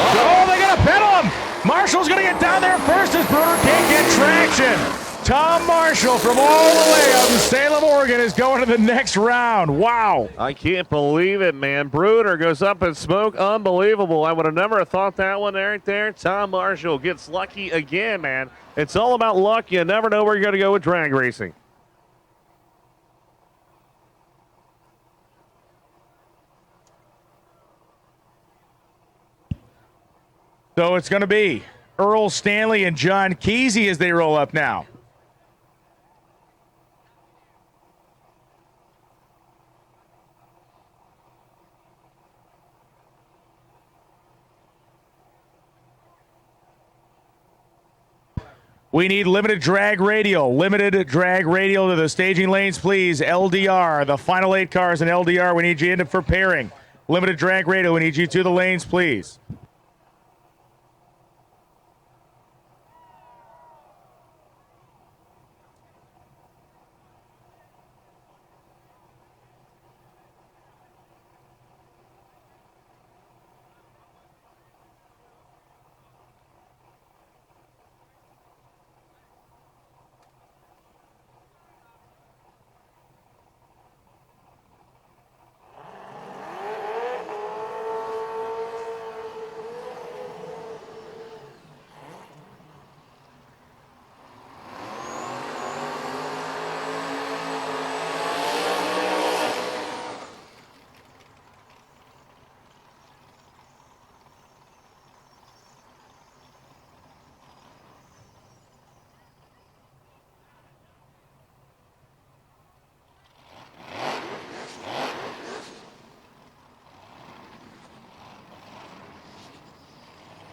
Oh, they got to pedal him. Marshall's going to get down there first as Bruder can't get traction. Tom Marshall from all the way out in Salem, Oregon is going to the next round. Wow. I can't believe it, man. Bruder goes up in smoke. Unbelievable. I would have never thought that one right there. Tom Marshall gets lucky again, man. It's all about luck. You never know where you're going to go with drag racing. So it's going to be Earl Stanley and John Kesey as they roll up now. We need limited drag radial. Limited drag radial to the staging lanes, please. LDR, the final 8 cars in LDR. We need you in for pairing. Limited drag radial. We need you to the lanes, please.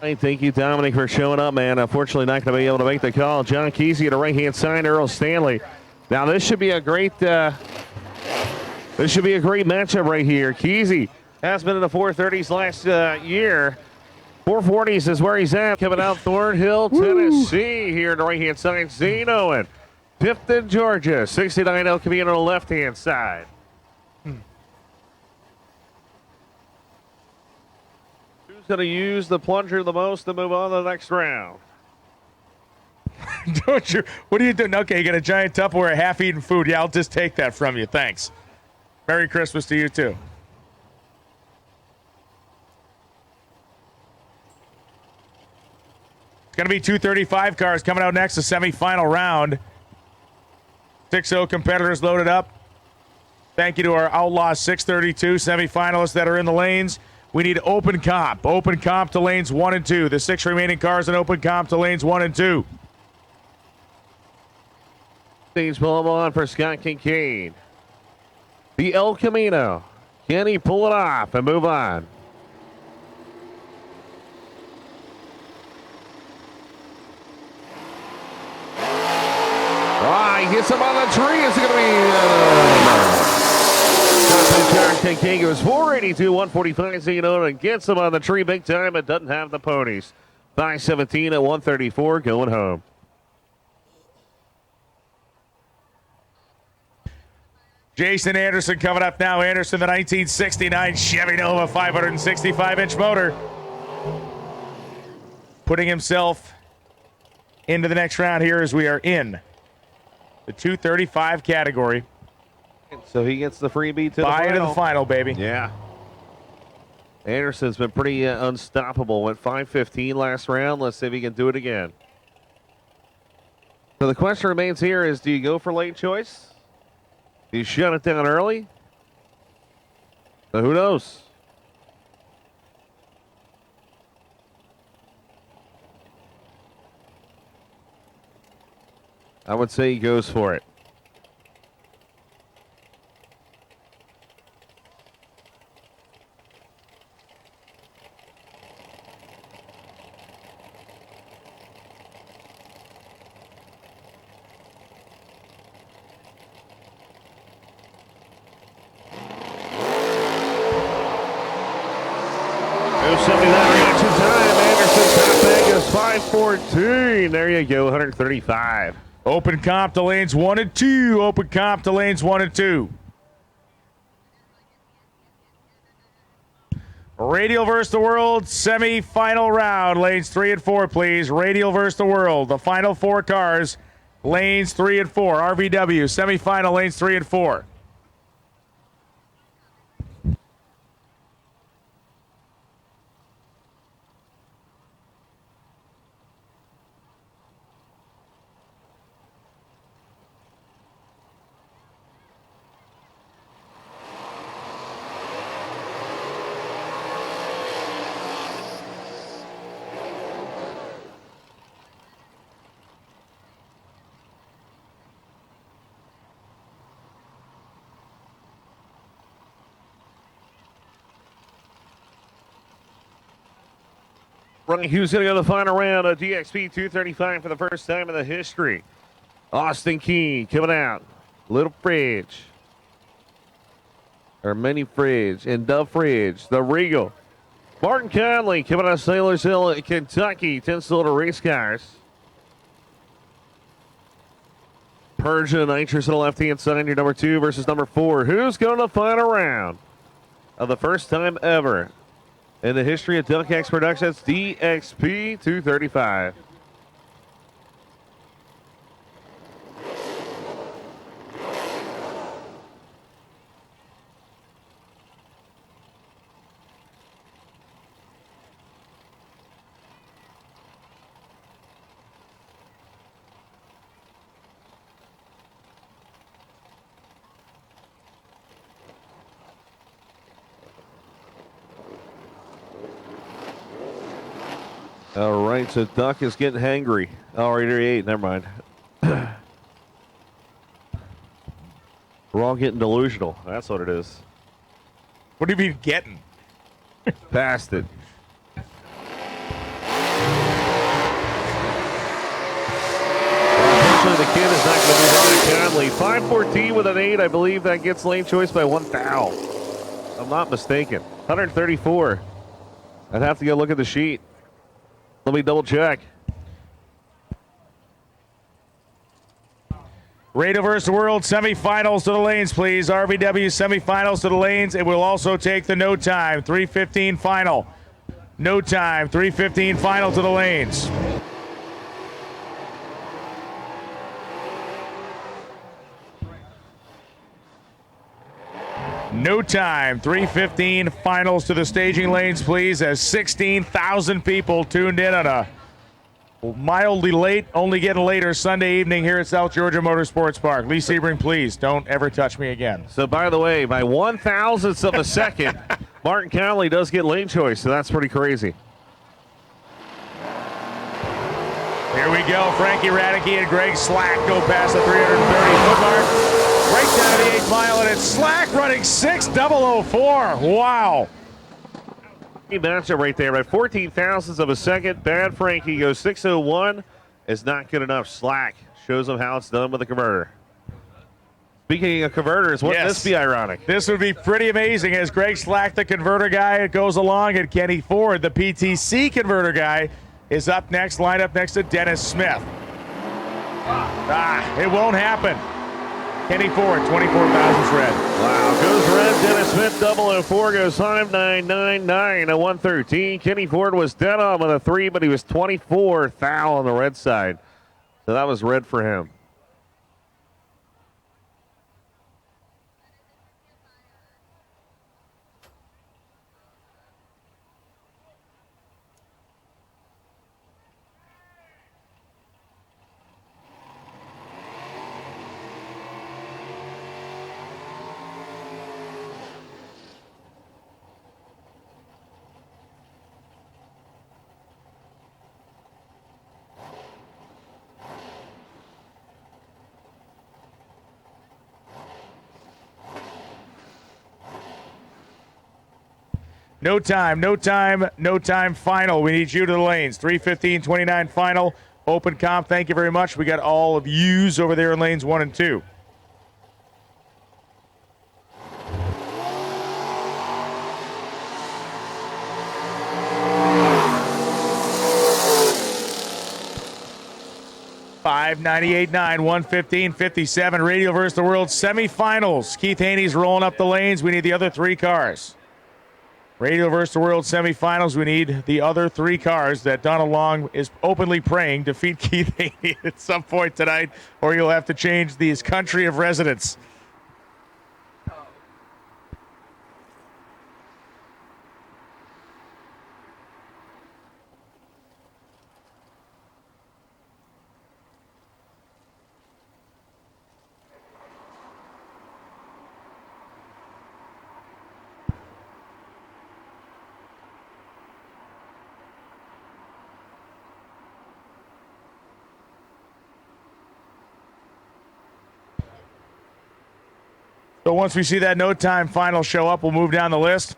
Hey, thank you, Dominic, for showing up, man. Unfortunately, not going to be able to make the call. John Kesey at the right-hand side, Earl Stanley. Now, this should be a great matchup right here. Kesey has been in the 430s last year. 440s is where he's at. Coming out Thornhill, Tennessee, here on the right-hand side. Zane Owen, Tifton, Georgia. 69 El Camino on the left-hand side. Going to use the plunger the most to move on to the next round. Don't you? What are you doing? Okay, you got a giant Tupperware of half-eaten food. Yeah, I'll just take that from you. Thanks. Merry Christmas to you, too. It's going to be 235 cars coming out next, the semifinal round. 6-0 competitors loaded up. Thank you to our Outlaw 632 semifinalists that are in the lanes. We need open comp to lanes 1 and 2. The 6 remaining cars in open comp to lanes 1 and 2. Things pull them on for Scott Kincaid. The El Camino. Can he pull it off and move on? He gets him on the tree. It's going to be... Kincaid goes 482, 145, so you know, and gets him on the tree big time, but doesn't have the ponies. 517 at 134 going home. Jason Anderson coming up now. Anderson, the 1969 Chevy Nova 565-inch motor. Putting himself into the next round here as we are in the 235 category. So he gets the freebie to Buy the final. to the final, baby. Yeah. Anderson's been pretty unstoppable. Went 5:15 last round. Let's see if he can do it again. So the question remains here is, do you go for late choice? Do you shut it down early? So who knows? I would say he goes for it. Reaction time. Anderson's top back is 5:14. There you go, 135. Open comp to lanes 1 and 2. Open comp to lanes 1 and 2. Radial versus the World semi-final round. Lanes 3 and 4, please. Radial versus the World. The final 4 cars. Lanes 3 and 4. RVW semi-final lanes 3 and 4. Ronnie Hughes going to go to the final round of DXP 235 for the first time in the history. Austin Key coming out. Little Fridge. Or Mini Fridge. And the Fridge. The Regal. Martin Conley coming out of Sailors Hill, Kentucky. 10-cylinder race cars. Persia Nitrous on the left-hand side. Your number 2 versus number 4. Who's going to the final round of the first time ever in the history of Duck-X Productions, DXP 235. All right, so Duck is getting hangry. Oh, right, 8, never mind. We're all getting delusional. That's what it is. What do you mean getting? Past it. Unfortunately, the kid is not going to move on to Conley. 5:14 with an 8. I believe that gets lane choice by 1 foul. I'm not mistaken. 134. I'd have to go look at the sheet. Let me double check. Radial versus the World semifinals to the lanes, please. RVW semifinals to the lanes. It will also take the no time. 3:15 final. No time. 3:15 final to the lanes. No time. 3:15 finals to the staging lanes, please, as 16,000 people tuned in on a mildly late, only getting later Sunday evening here at South Georgia Motorsports Park. Lee Sebring, please don't ever touch me again. So, by the way, by 1,000th of a second, Martin Conley does get lane choice, so that's pretty crazy. Here we go. Frankie Radicke and Greg Slack go past the 330-foot mark. Right down to the 8th mile, and it's Slack running 6:004. Wow. Matchup right there. By 14,000ths of a second, bad Frankie goes 6:01. Is not good enough. Slack shows them how it's done with the converter. Speaking of converters, wouldn't this be ironic? This would be pretty amazing as Greg Slack, the converter guy, goes along, and Kenny Ford, the PTC converter guy, is up next, lined up next to Dennis Smith. It won't happen. Kenny Ford, 24,000 red. Wow, goes red. Dennis Smith, 004, goes 5.999 at 113. Kenny Ford was dead on with a 3, but he was 24 thou on the red side. So that was red for him. No time, no time, no time final. We need you to the lanes. 3:15:29 final. Open comp, thank you very much. We got all of yous over there in lanes 1 and 2. $598.9, 115.57. Radio versus the World semifinals. Keith Haney's rolling up the lanes. We need the other 3 cars. Radio versus the World semifinals. We need the other 3 cars that Donald Long is openly praying defeat Keith Haney at some point tonight, or you'll have to change his country of residence. So once we see that no time final show up, we'll move down the list.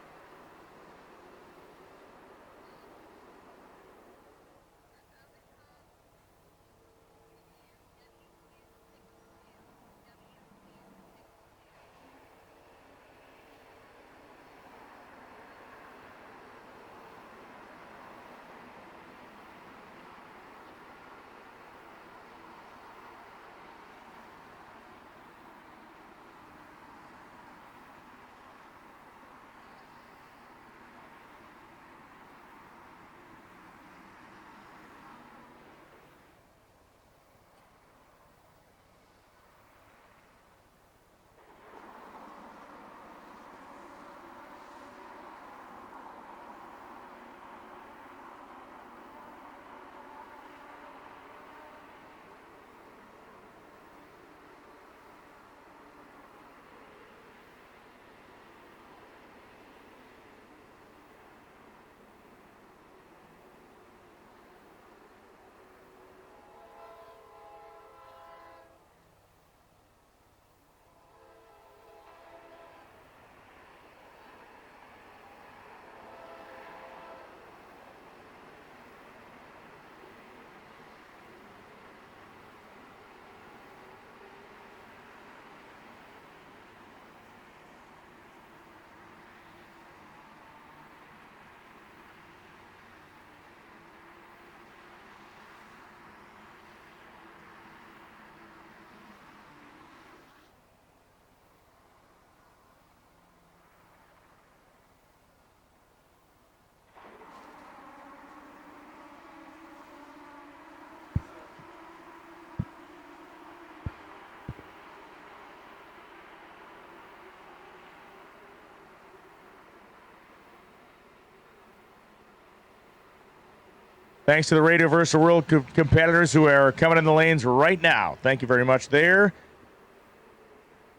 Thanks to the Radio versus the World competitors who are coming in the lanes right now. Thank you very much there.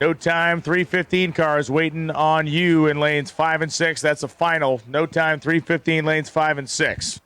No time, 3:15 cars waiting on you in lanes 5 and 6. That's a final. No time, 3:15 lanes 5 and 6.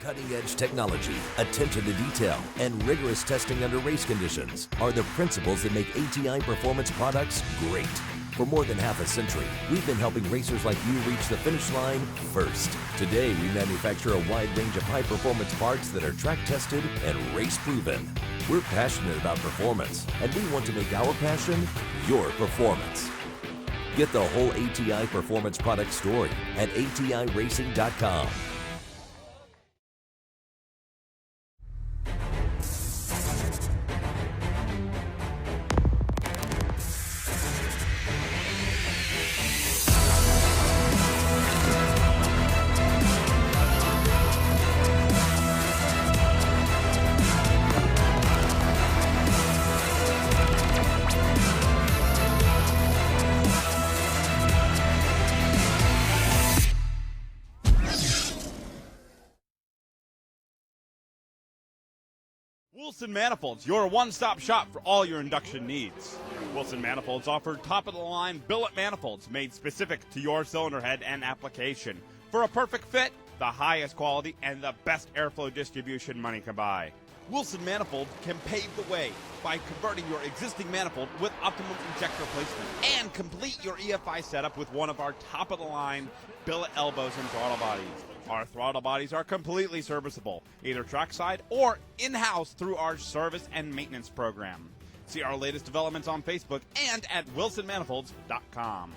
Cutting-edge technology, attention to detail, and rigorous testing under race conditions are the principles that make ATI Performance products great. For more than half a century, we've been helping racers like you reach the finish line first. Today, we manufacture a wide range of high-performance parts that are track-tested and race-proven. We're passionate about performance, and we want to make our passion your performance. Get the whole ATI Performance product story at ATIRacing.com. Wilson Manifolds, your one-stop shop for all your induction needs. Wilson Manifolds offer top-of-the-line billet manifolds made specific to your cylinder head and application. For a perfect fit, the highest quality, and the best airflow distribution money can buy. Wilson Manifold can pave the way by converting your existing manifold with optimum injector placement and complete your EFI setup with one of our top-of-the-line billet elbows and throttle bodies. Our throttle bodies are completely serviceable, either trackside or in-house through our service and maintenance program. See our latest developments on Facebook and at wilsonmanifolds.com.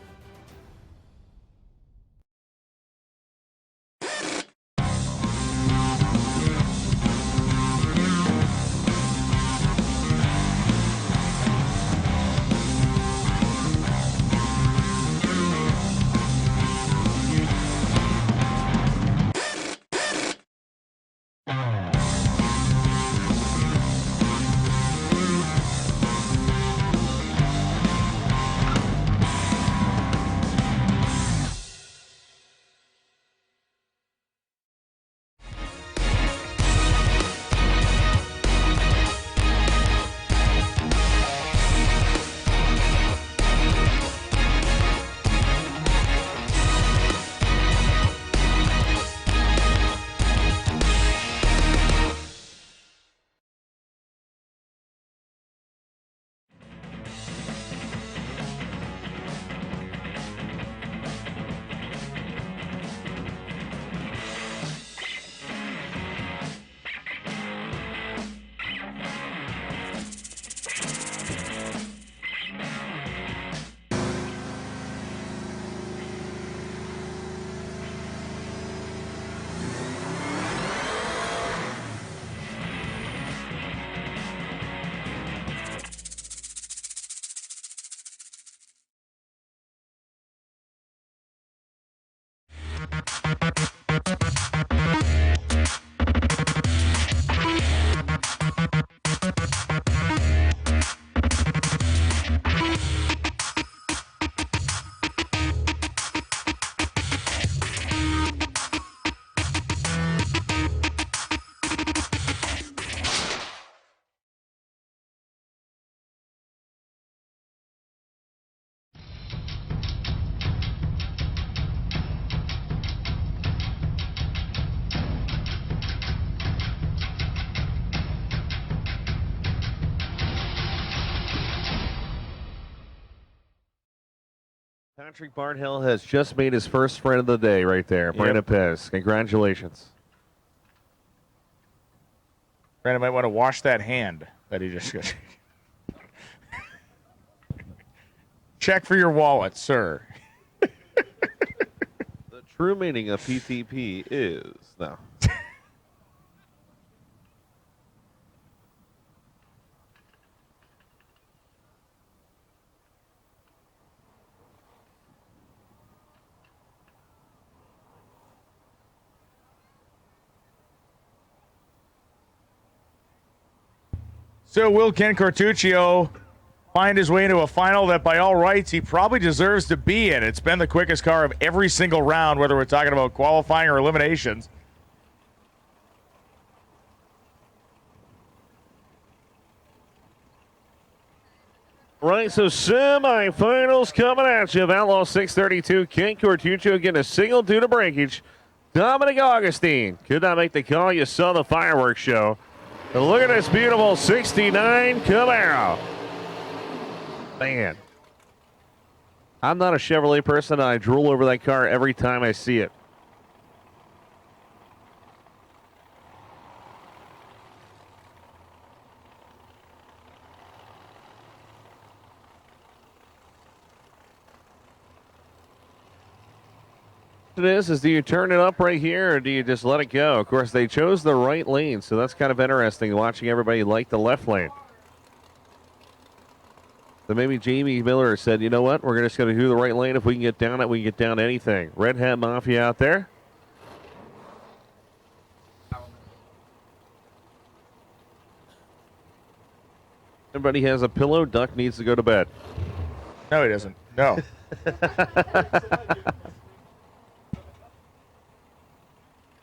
Patrick Barnhill has just made his first friend of the day right there. Brandon Perez. Congratulations. Brandon might want to wash that hand that he just got. Check for your wallet, sir. The true meaning of PTP is no. So will Ken Cortuccio find his way into a final that by all rights he probably deserves to be in? It's been the quickest car of every single round, whether we're talking about qualifying or eliminations. Right, so semifinals coming at you. Of Outlaw 632, Ken Cortuccio getting a single due to breakage Dominic Augustine could not make the call. You saw the fireworks show. But look at this beautiful 69 Camaro. Man. I'm not a Chevrolet person. I drool over that car every time I see it. Is do you turn it up right here or do you just let it go? Of course, they chose the right lane, so that's kind of interesting watching everybody like the left lane. So maybe Jamie Miller said, you know what, we're just going to do the right lane. If we can get down it, we can get down anything. Red Hat Mafia out there. Everybody has a pillow. Duck needs to go to bed. No, he doesn't. No.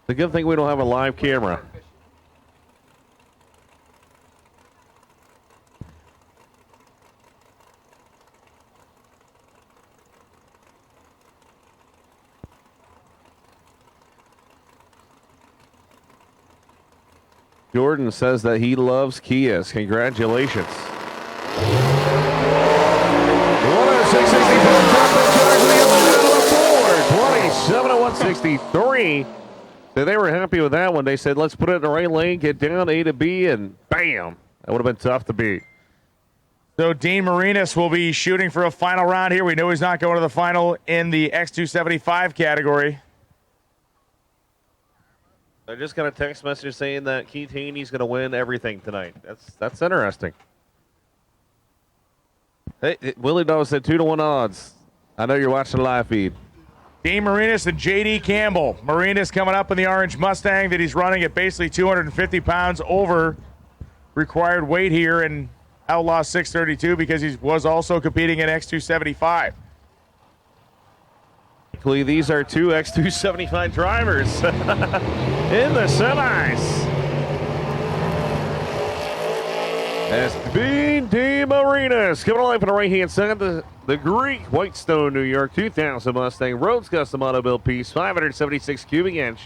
It's a good thing we don't have a live camera. Jordan says that he loves Kias. Congratulations. 27 to 163. So they were happy with that one. They said, let's put it in the right lane, get down A to B, and bam. That would have been tough to beat. So Dean Marinas will be shooting for a final round here. We know he's not going to the final in the X275 category. I just got a text message saying that Keith Haney's going to win everything tonight. That's interesting. Hey, Willie Doe said 2-1 odds. I know you're watching the live feed. Dean Marinas and J.D. Campbell. Marinas coming up in the orange Mustang that he's running at basically 250 pounds over required weight here in Outlaw 632 because he was also competing in X275. These are two X275 drivers in the semis. As Dean Marinas coming alive on the right-hand side, the Greek Whitestone, New York 2000 Mustang Rhodes Custom Auto Build piece, 576 cubic inch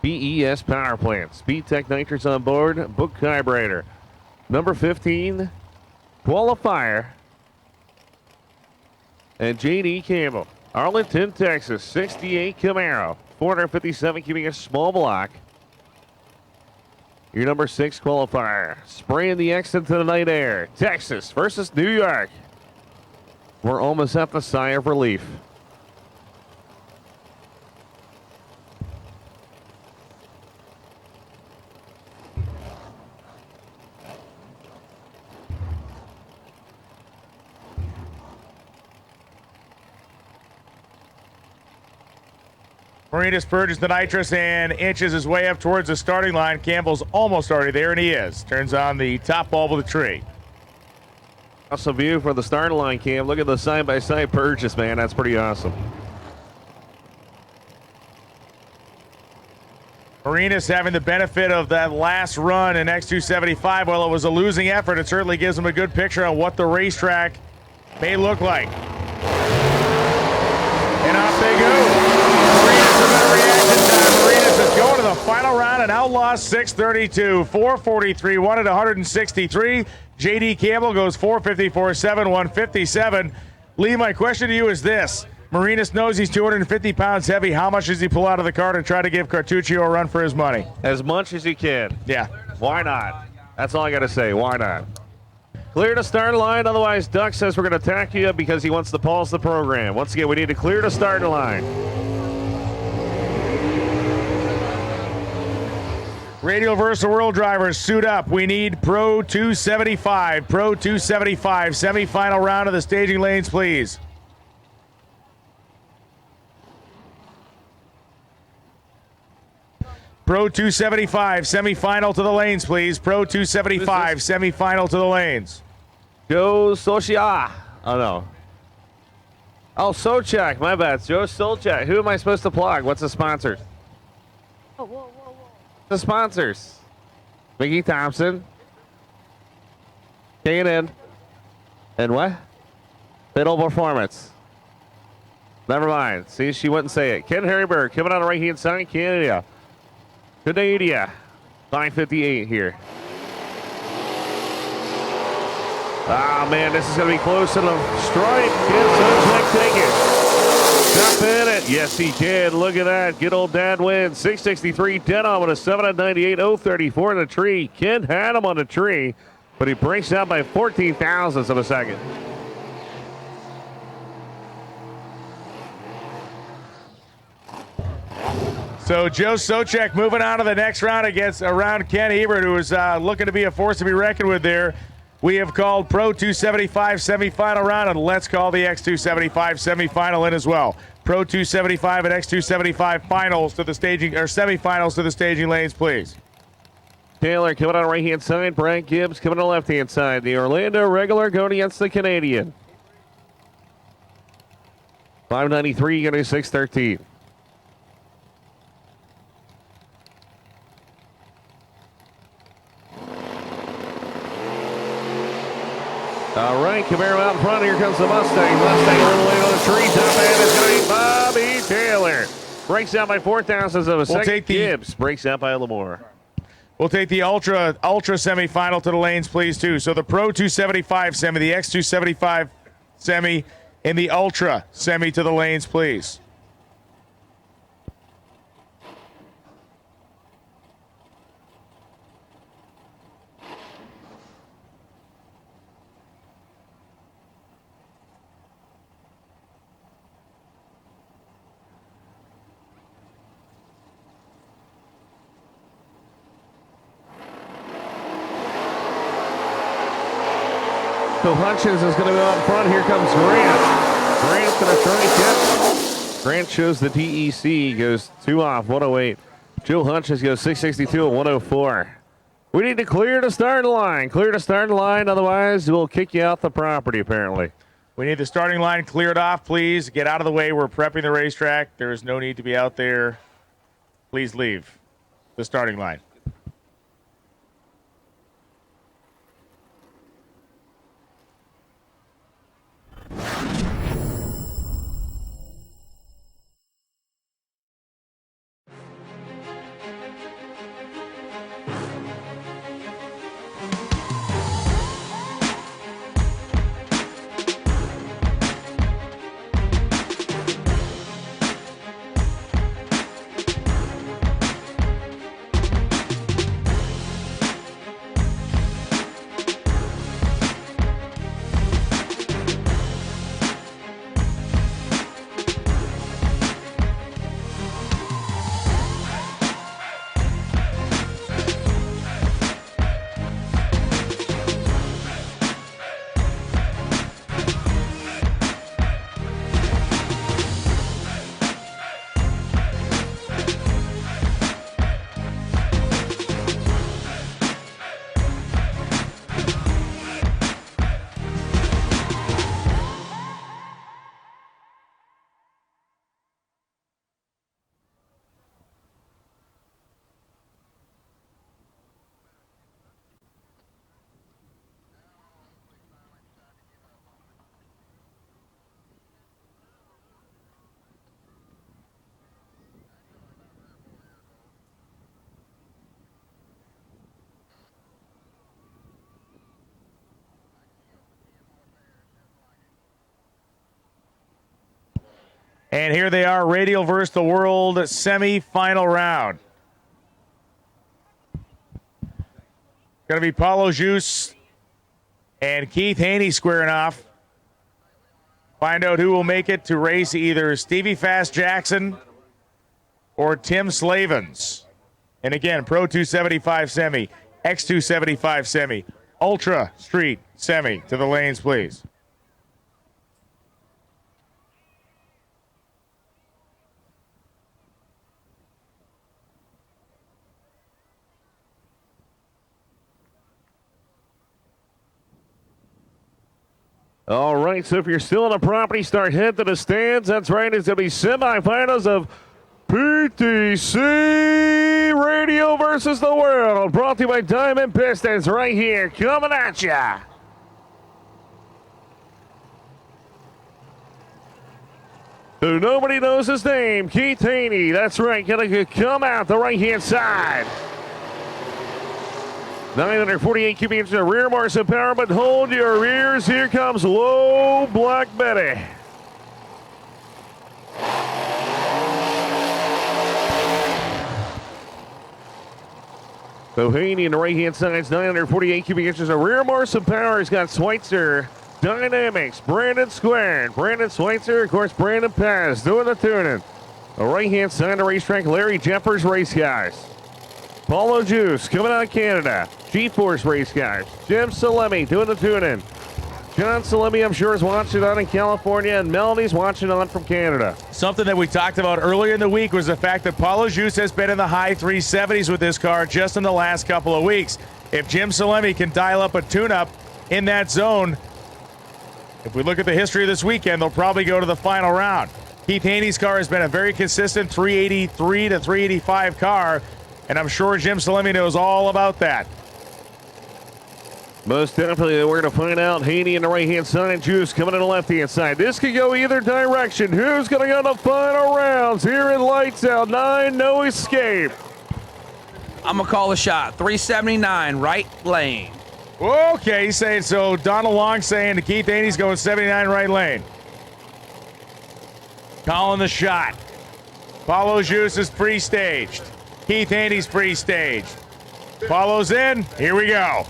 BES power plant. Speed Tech nitrous on board, book carburetor. Number 15 qualifier. And J.D. Campbell, Arlington, Texas, 68 Camaro, 457 cubic inch small block. Your number 6 qualifier. Spraying the X into the night air. Texas versus New York. We're almost at the sigh of relief. Marinas purges the nitrous and inches his way up towards the starting line. Campbell's almost already there, and he is. Turns on the top bulb of the tree. Awesome view for the starting line, Cam. Look at the side-by-side purchase, man. That's pretty awesome. Marinas having the benefit of that last run in X275. While it was a losing effort, it certainly gives him a good picture on what the racetrack may look like. And off they go. Marinas is going to the final round in Outlaw 632. 443, won at 163. J.D. Campbell goes 454.7, 157. Lee, my question to you is this. Marinas knows he's 250 pounds heavy. How much does he pull out of the car to try to give Cartuccio a run for his money? As much as he can. Yeah. Why not? That's all I got to say. Why not? Clear the start line. Otherwise, Duck says we're going to attack you because he wants to pause the program. Once again, we need to clear the starting line. Radio Versa World drivers, suit up. We need Pro 275. Pro 275, semifinal round of the staging lanes, please. Pro 275, semifinal to the lanes, please. Pro 275, semifinal to the lanes. Joe Socia. Oh, no. Oh, Sochak. My bad. Joe Solchak. Who am I supposed to plug? What's the sponsors? The sponsors. Mickey Thompson. K&N. And what? Fiddle Performance. Never mind. See, she wouldn't say it. Ken Harryberg coming on the right-hand side. Canada. 9:58 here. Ah, man, this is going to be close to the stripe. Can Sojek take it? Jump in it. Yes, he can. Look at that. Good old dad wins. 663 dead on with a 798. 034 in the tree. Ken had him on the tree, but he breaks down by 14 thousandths of a second. So Joe Socek moving on to the next round around Ken Hebert, who is looking to be a force to be reckoned with there. We have called Pro 275 semifinal round, and let's call the X275 semifinal in as well. Pro 275 and X275 finals to the staging, or semifinals to the staging lanes, please. Taylor coming on the right-hand side. Brad Gibbs coming on the left-hand side. The Orlando regular going against the Canadian. 593 going to 613. All right, Camaro out in front. Here comes the Mustang. Mustang a little late on the tree. Top end is going to be Bobby Taylor. Breaks out by 4 thousandths of a second. Gibbs breaks out by a little more. We'll take the ultra semifinal to the lanes, please, too. So the Pro 275 semi, the X275 semi, and the ultra semi to the lanes, please. So Hutchins is going to go out in front. Here comes Grant. Grant's going to try and catch. Grant shows the DEC. Goes 2 off, 108. Joe Hutchins goes 662 at 104. We need to clear the starting line. Clear the starting line, otherwise we'll kick you out the property, apparently. We need the starting line cleared off, please. Get out of the way. We're prepping the racetrack. There is no need to be out there. Please leave the starting line. And here they are, Radial versus the World semi-final round. Going to be Paulo Jus and Keith Haney squaring off. Find out who will make it to race either Stevie Fast Jackson or Tim Slavens. And again, Pro 275 semi, X275 semi, Ultra Street semi to the lanes, please. All right, so if you're still on the property, start head to the stands. That's right, it's going to be semifinals of PTC Radio versus the World. Brought to you by Diamond Pistons right here, coming at ya. who nobody knows his name, Keith Haney. That's right, gonna come out the right-hand side. 948 cubic inches of rear margin of power, but hold your ears. Here comes Low Black Betty. So Haney on the right-hand side is 948 cubic inches of rear margin of power. He's got Schweitzer Dynamics, Brandon Squared, Brandon Schweitzer, of course, Brandon Perez doing the tuning. The right-hand side of the racetrack, Larry Jeffers Race Guys. Paulo Juice coming out of Canada. G-Force Race Guys. Jim Salemi doing the tuning. John Salemi, I'm sure, is watching on in California, and Melanie's watching on from Canada. Something that we talked about earlier in the week was the fact that Paulo Juice has been in the high 370s with this car just in the last couple of weeks. If Jim Salemi can dial up a tune-up in that zone, if we look at the history of this weekend, they'll probably go to the final round. Keith Haney's car has been a very consistent 383 to 385 car, and I'm sure Jim Salemi knows all about that. Most definitely, we're going to find out. Haney in the right-hand side, Juice coming in the left-hand side. This could go either direction. Who's going to go to the final rounds here in Lights Out 9? No escape. I'm going to call a shot. 379, right lane. Okay, he's saying so. Donald Long saying Keith Haney's going 79 right lane. Calling the shot. Paulo Juice is pre-staged. Keith Haney's pre-staged. Paulo's in. Here we go.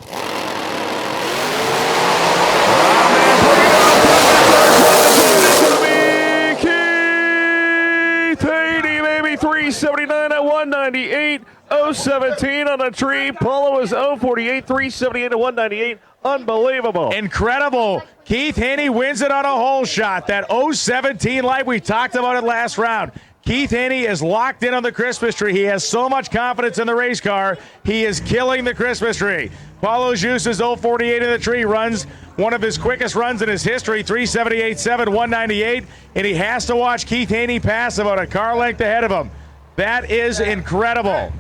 Keith Haney, maybe 379 at 198. 017 on the tree. Paulo is 048, 378 to 198. Unbelievable. Incredible. Keith Haney wins it on a hole shot. That 017 light, we talked about it last round. Keith Haney is locked in on the Christmas tree. He has so much confidence in the race car. He is killing the Christmas tree. Paulo Juice is 048 in the tree, runs one of his quickest runs in his history, 378.7, 198, and he has to watch Keith Haney pass about a car length ahead of him. That is incredible.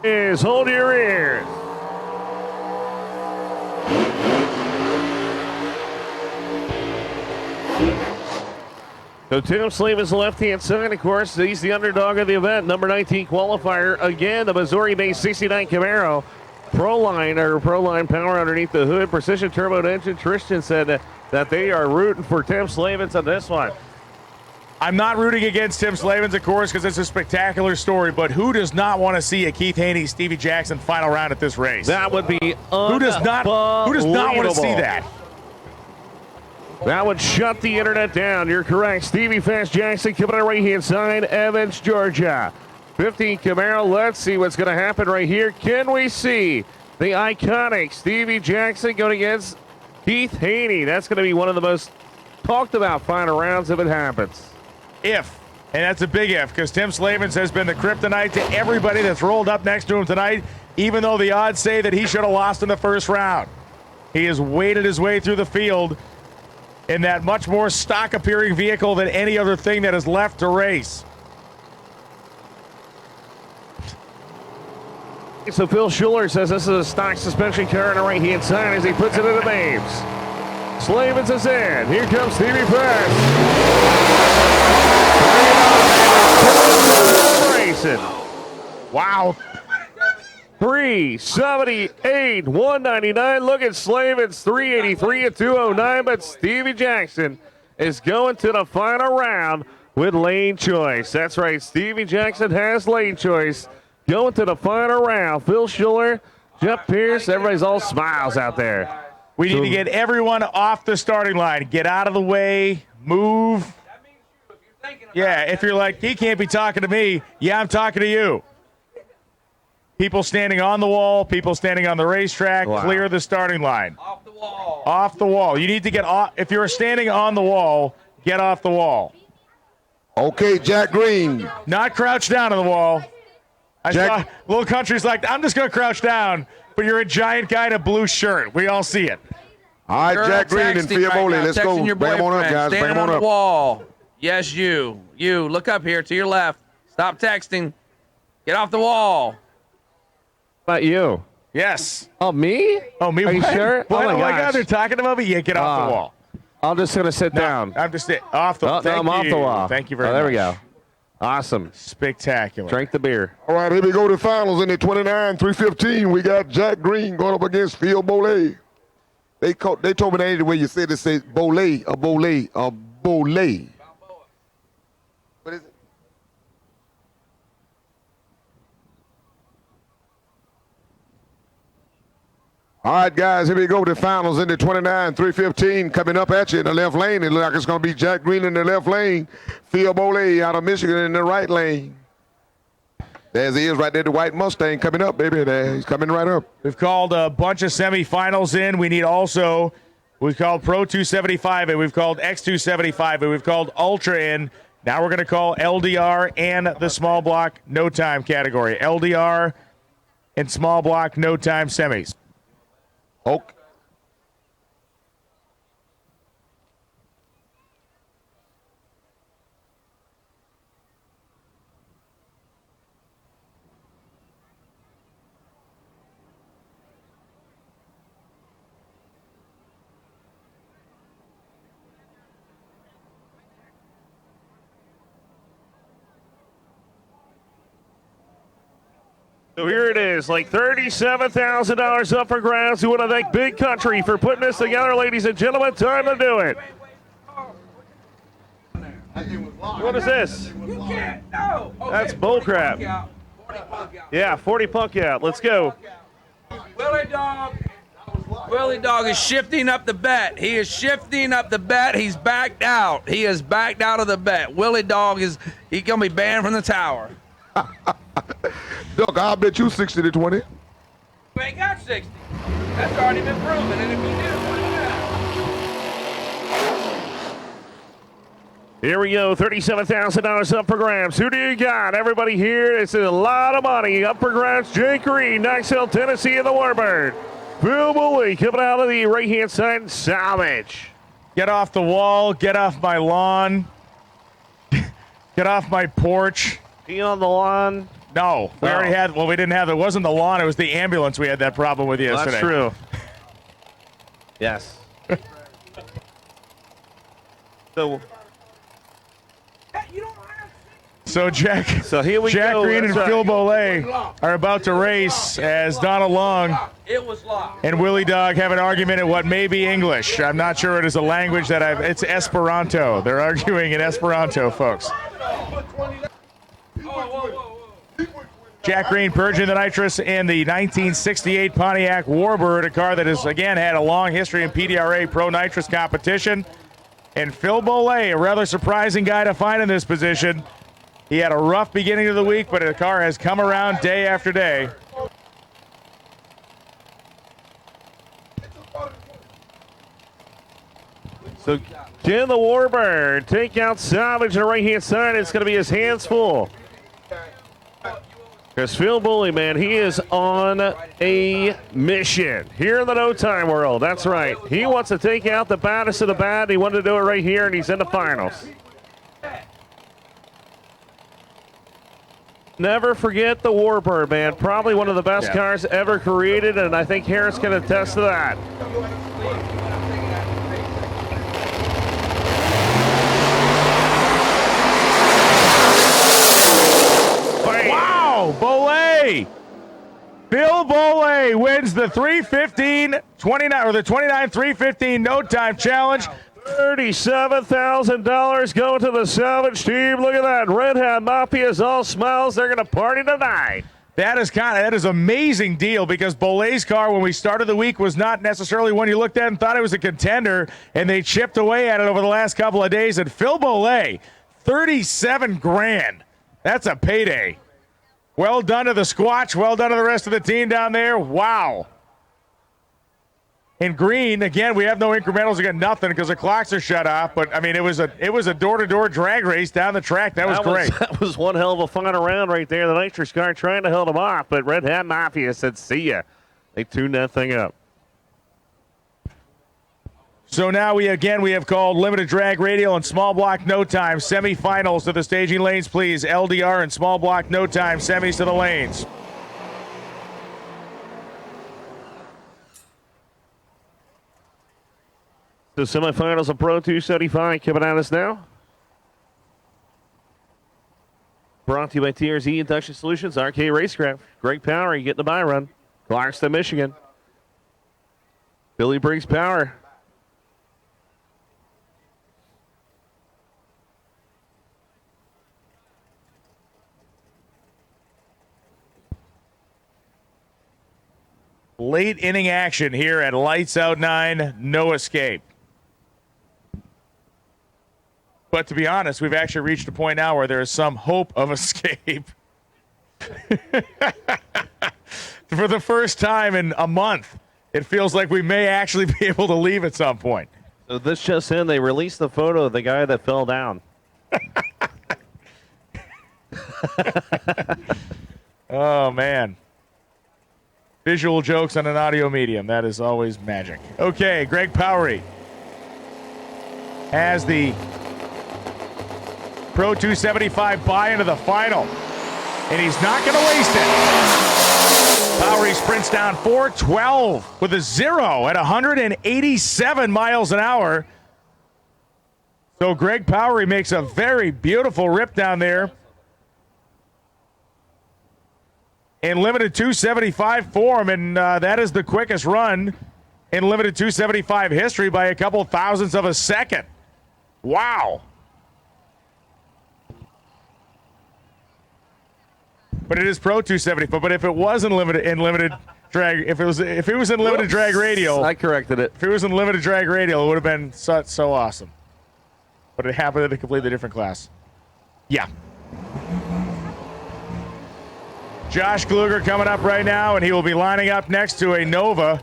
Hold your ears. So Tim Slavin's left-hand side, of course, he's the underdog of the event. Number 19 qualifier. Again, the Missouri-based 69 Camaro. Pro-Line power underneath the hood. Precision turbo engine. Tristan said that they are rooting for Tim Slavins on this one. I'm not rooting against Tim Slavins, of course, because it's a spectacular story, but who does not want to see a Keith Haney, Stevie Jackson final round at this race? That would be Who does not want to see that? That would shut the internet down. You're correct. Stevie Fast Jackson coming on the right-hand side. Evans, Georgia. 15 Camaro. Let's see what's going to happen right here. Can we see the iconic Stevie Jackson going against Keith Haney? That's going to be one of the most talked about final rounds if it happens. If, and that's a big if, because Tim Slavins has been the kryptonite to everybody that's rolled up next to him tonight, even though the odds say that he should have lost in the first round. He has waded his way through the field in that much more stock-appearing vehicle than any other thing that is left to race. So Phil Schuler says this is a stock suspension car on the right-hand side as he puts it in the names. Slavins is in. Here comes Stevie Fast. Racing. Wow. 378, 199. Look at Slavins, 383 at 209. But Stevie Jackson is going to the final round with lane choice. That's right. Stevie Jackson has lane choice. Going to the final round. Phil Schuler, Jeff Pierce, everybody's all smiles out there. We need to get everyone off the starting line. Get out of the way. Move. Yeah, if you're like, he can't be talking to me. Yeah, I'm talking to you. People standing on the wall, people standing on the racetrack, clear the starting line. Off the wall. Off the wall. You need to get off. If you're standing on the wall, get off the wall. Okay, Jack Green. Not crouch down on the wall. I saw Little Country's like, I'm just going to crouch down, but you're a giant guy in a blue shirt. We all see it. All right, Girl Jack Green and texting right Fiamoli. now, Let's go. texting your Bring them on up, boyfriend. guys. Bring Standing them on on up. the wall. Yes, you. You. Look up here to your left. Stop texting. Get off the wall. How about you? Yes. Oh, me? Oh, me? Are you what? sure? What? Oh, my God, gosh. they're talking about me? Yeah, get off the wall. I'm just going to sit down. I'm just off the wall. No, I'm off the wall. Thank you very much. There we go. Awesome. Spectacular. Drink the beer. All right, here we go to finals in the 29-315. We got Jack Green going up against Phil Boley. They told me that ain't the way you said it. Say Boley, a Boley, a Boley. What is it? All right, guys, here we go to the finals in the 29-315. Coming up at you in the left lane. It looks like it's going to be Jack Green in the left lane. Phil Boley out of Michigan in the right lane. There he is right there, the white Mustang coming up, baby. There, he's coming right up. We've called a bunch of semifinals in. We need also, we've called Pro 275, and we've called X 275, and we've called Ultra in. Now we're going to call LDR and the small block no time category. LDR and small block no time semis. Okay. So here it is, like $37,000 up for grabs. We want to thank Big Country for putting this together, ladies and gentlemen. Time to do it. What is this? You can't. No. Okay, That's bullcrap. 40 punk out. Yeah, 40 punk out. Let's go. Willie Dog is shifting up the bet. He is shifting up the bet. He's backed out. He is backed out of the bet. Willie Dog he's gonna be banned from the tower. Doug, I'll bet you 60-20. You ain't got 60. That's already been proven. And if you do, what is that? Here we go, $37,000 up for grabs. Who do you got? Everybody here, it's a lot of money up for grabs. Jake Green, Knoxville, Tennessee, and the Warbird. Phil Bully coming out of the right-hand side, salvage. Get off the wall. Get off my lawn. Get off my porch. Be on the lawn. No, we Oh. already had. Well, we didn't have. It wasn't the lawn. It was the ambulance. We had that problem with yesterday. That's true. Yes. So So Jack. So here we Jack go. Green and That's right. Phil Boley are about to race as Donald Long It was locked. and Willie Dog have an argument in what may be English. I'm not sure it is a language that it's Esperanto. They're arguing in Esperanto, folks. Jack Green purging the nitrous in the 1968 Pontiac Warbird, a car that has, again, had a long history in PDRA Pro Nitrous competition. And Phil Boley, a rather surprising guy to find in this position. He had a rough beginning of the week, but the car has come around day after day. So Jim the Warbird take out salvage on the right-hand side. It's going to be his hands full. Because Phil Bully, man, he is on a mission here in the no time world. That's right. He wants to take out the baddest of the bad. He wanted to do it right here, and he's in the finals. Never forget the Warbird, man. Probably one of the best cars ever created, and I think Harris can attest to that. Wow, Boley! Phil Boley wins the 315-29 or the 29-315 no time challenge. $37,000 going to the salvage team. Look at that. Red Hat Mafia is all smiles. They're going to party tonight. That is amazing deal because Boley's car when we started the week was not necessarily one you looked at and thought it was a contender, and they chipped away at it over the last couple of days. And Phil Boley, 37 grand. That's a payday. Well done to the Squatch. Well done to the rest of the team down there. Wow. In green, again, we have no incrementals. We got nothing because the clocks are shut off. But, I mean, it was a door-to-door drag race down the track. That was great. That was one hell of a fun around right there. The nitrous car trying to hold them off, but Red Hat Mafia said, see ya. They tuned that thing up. So now we have called limited drag radial and small block no time semifinals to the staging lanes, please. LDR and small block no time semis to the lanes. The semifinals of Pro 275 coming at us now. Brought to you by TRZ Induction Solutions, RK Racecraft. Greg Power, you get the buy run. Clarkston, Michigan. Billy Briggs Power. Late inning action here at Lights Out 9, no escape. But to be honest, we've actually reached a point now where there is some hope of escape. For the first time in a month, it feels like we may actually be able to leave at some point. So this just in, they released the photo of the guy that fell down. Oh, man. Visual jokes on an audio medium. That is always magic. Okay, Greg Powery has the Pro 275 buy into the final, and he's not going to waste it. Powery sprints down 412 with a 0 at 187 miles an hour. So Greg Powery makes a very beautiful rip down there. In limited 275 form, and that is the quickest run in limited 275 history by a couple thousandths of a second. Wow. But it is Pro 275. But if it was in limited drag, if it was in limited drag radial, I corrected it. if it was in limited drag radial, it would have been so awesome. But it happened in a completely different class. Yeah. Josh Kluger coming up right now, and he will be lining up next to a Nova.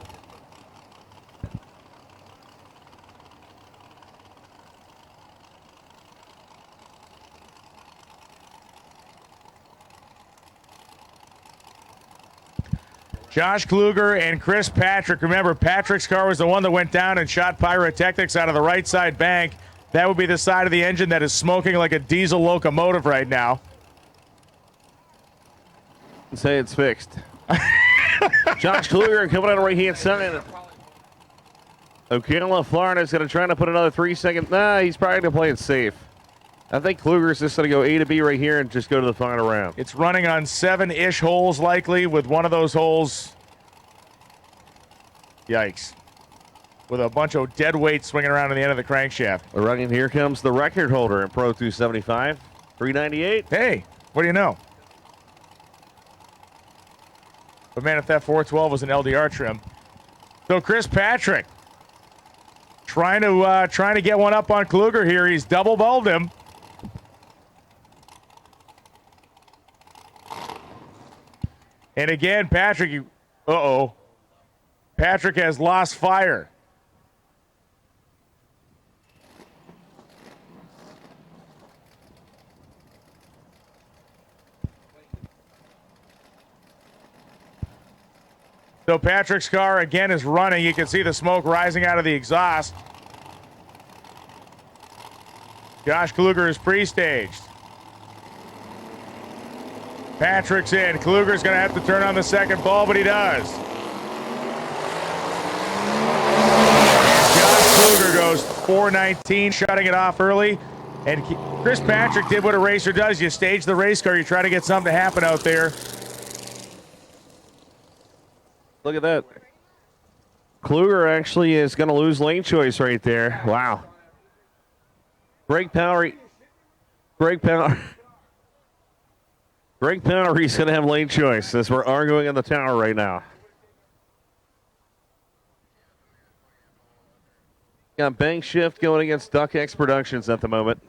Josh Kluger and Chris Patrick. Remember, Patrick's car was the one that went down and shot pyrotechnics out of the right side bank. That would be the side of the engine that is smoking like a diesel locomotive right now. Say it's fixed. Josh Kluger coming out of right-hand side. Ocala, Florida is going to try to put another 3 seconds. Nah, he's probably going to play it safe. I think Kluger's just going to go A to B right here and just go to the final round. It's running on 7-ish holes likely, with one of those holes. Yikes. With a bunch of dead weight swinging around in the end of the crankshaft. Running, here comes the record holder in Pro 275. 398. Hey, what do you know? But man, if that 412 was an LDR trim. So Chris Patrick trying to get one up on Kluger here. He's double balled him. And again, Patrick, Patrick has lost fire. So Patrick's car again is running. You can see the smoke rising out of the exhaust. Josh Kluger is pre-staged. Patrick's in. Kluger's going to have to turn on the second ball, but he does. Josh Kluger goes 419, shutting it off early. And Chris Patrick did what a racer does. You stage the race car. You try to get something to happen out there. Look at that. Kluger actually is going to lose lane choice right there. Wow. Greg Powery's going to have lane choice as we're arguing in the tower right now. Got bank shift going against Duck X Productions at the moment.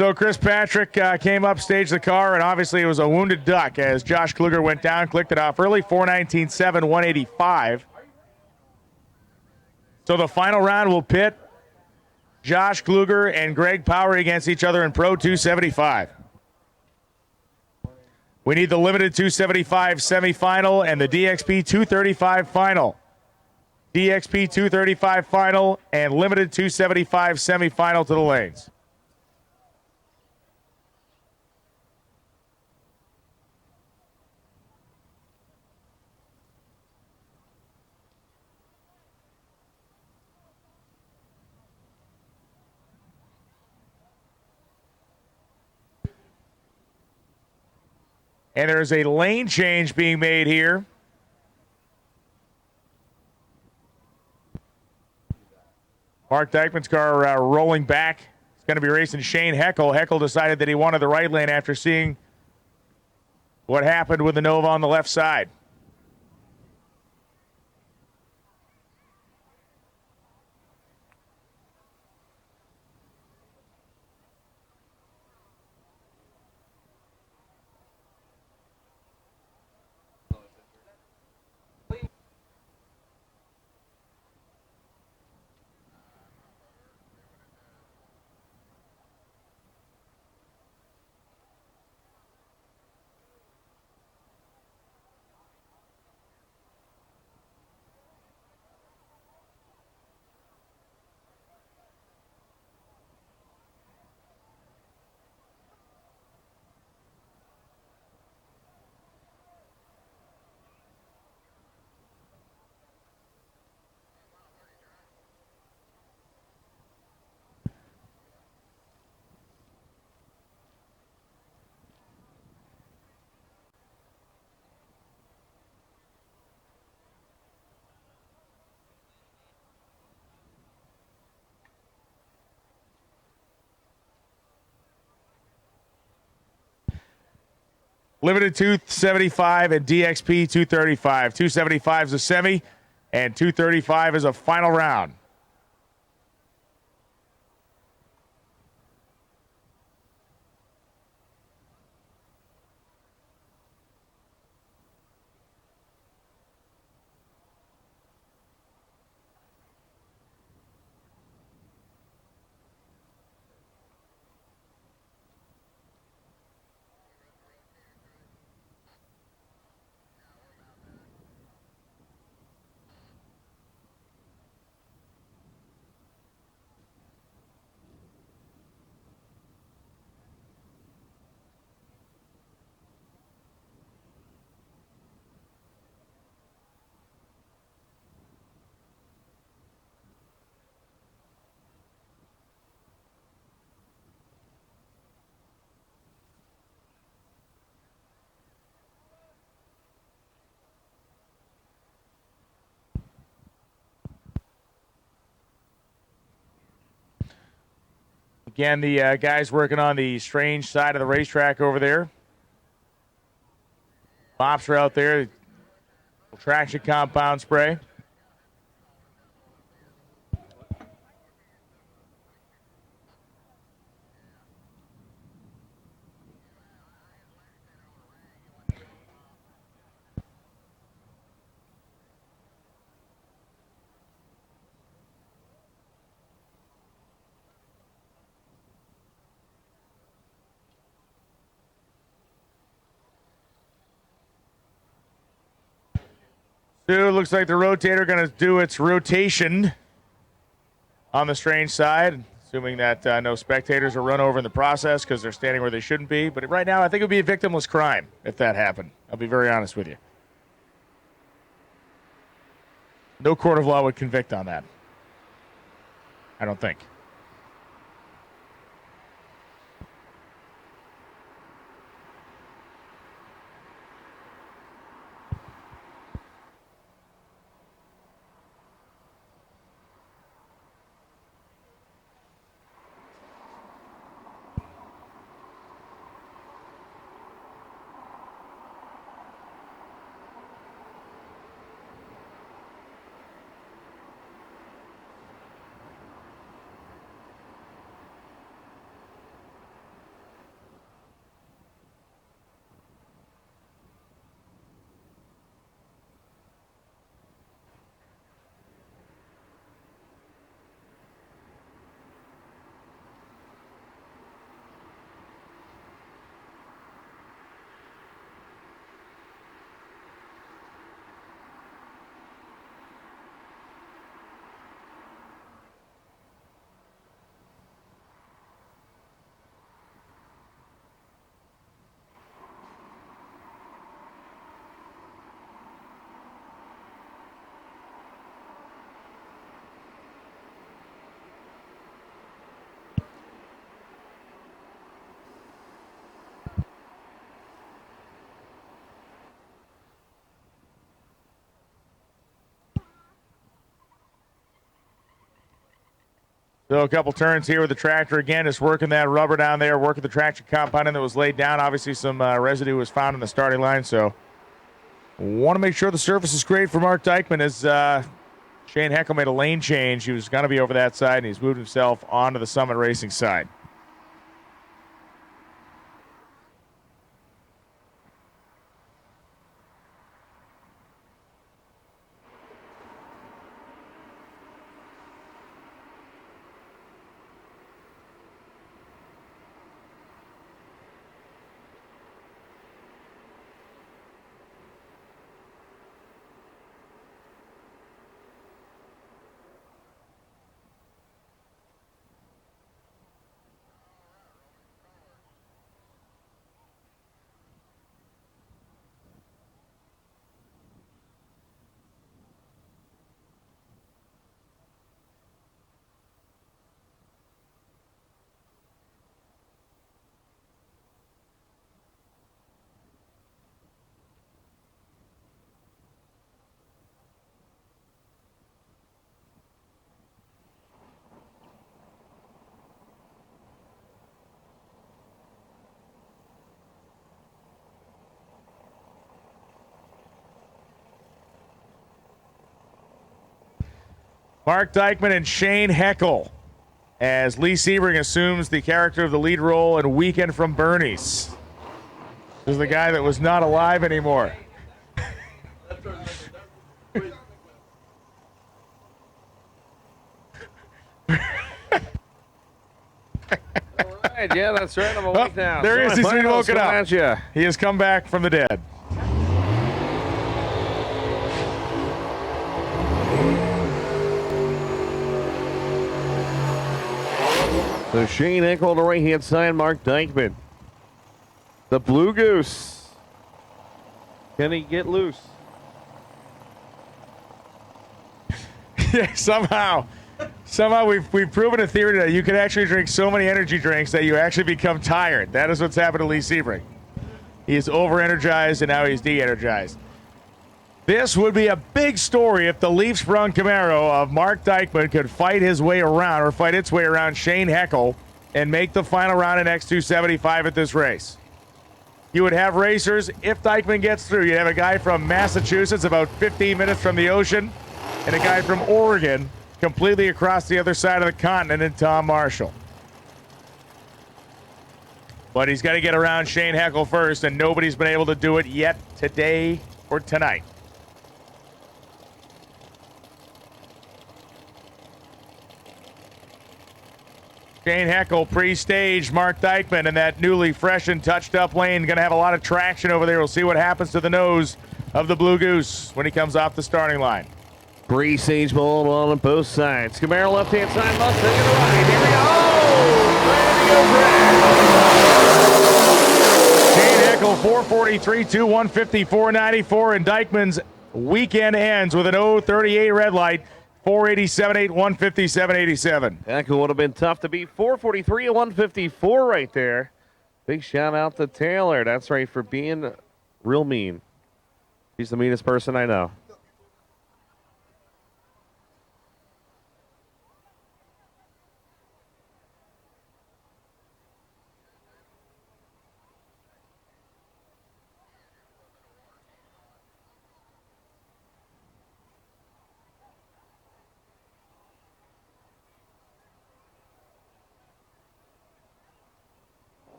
So Chris Patrick came up, staged the car, and obviously it was a wounded duck as Josh Kluger went down, clicked it off early, 419.7, 185. So the final round will pit Josh Kluger and Greg Powery against each other in Pro 275. We need the limited 275 semifinal and the DXP 235 final. DXP 235 final and limited 275 semifinal to the lanes. And there's a lane change being made here. Mark Dykman's car rolling back. It's going to be racing Shane Heckel. Heckel decided that he wanted the right lane after seeing what happened with the Nova on the left side. Limited 275 and DXP 235. 275 is a semi, and 235 is a final round. Again, the guys working on the strange side of the racetrack over there. Mops are out there. Traction compound spray. So it looks like the rotator going to do its rotation on the strange side, assuming that no spectators are run over in the process because they're standing where they shouldn't be. But right now, I think it would be a victimless crime if that happened. I'll be very honest with you. No court of law would convict on that. I don't think. So a couple turns here with the tractor again, just working that rubber down there, working the traction compounding that was laid down. Obviously, some residue was found in the starting line, so want to make sure the surface is great for Mark Dykman as Shane Heckel made a lane change. He was going to be over that side, and he's moved himself onto the Summit Racing side. Mark Dykman and Shane Heckel as Lee Sebring assumes the character of the lead role in Weekend from Bernie's. This is the guy that was not alive anymore. All right, yeah, that's right. I'm awake now. There he is. He's been woken up. At ya. He has come back from the dead. So Shane Heckel on the right-hand side, Mark Dykman. The Blue Goose. Can he get loose? Yeah, somehow we've proven a theory that you can actually drink so many energy drinks that you actually become tired. That is what's happened to Lee Sebring. He is over-energized, and now he's de-energized. This would be a big story if the Leaf-sprung Camaro of Mark Dykman could fight his way around, or fight its way around Shane Heckel, and make the final round in X275 at this race. You would have racers, if Dykman gets through, you'd have a guy from Massachusetts about 15 minutes from the ocean, and a guy from Oregon completely across the other side of the continent in Tom Marshall. But he's got to get around Shane Heckel first, and nobody's been able to do it yet today or tonight. Shane Heckel pre-staged Mark Dykman in that newly fresh and touched-up lane. Going to have a lot of traction over there. We'll see what happens to the nose of the Blue Goose when he comes off the starting line. Pre-stage ball on both sides. Camaro left-hand side, Mustang to the right. Here we go. Shane Heckel, 443, 150, 494, and Dykman's weekend ends with an 038 red light. 487.8, 157.87. Heckel would have been tough to beat. 443 and 154 right there. Big shout out to Taylor. That's right, for being real mean. He's the meanest person I know.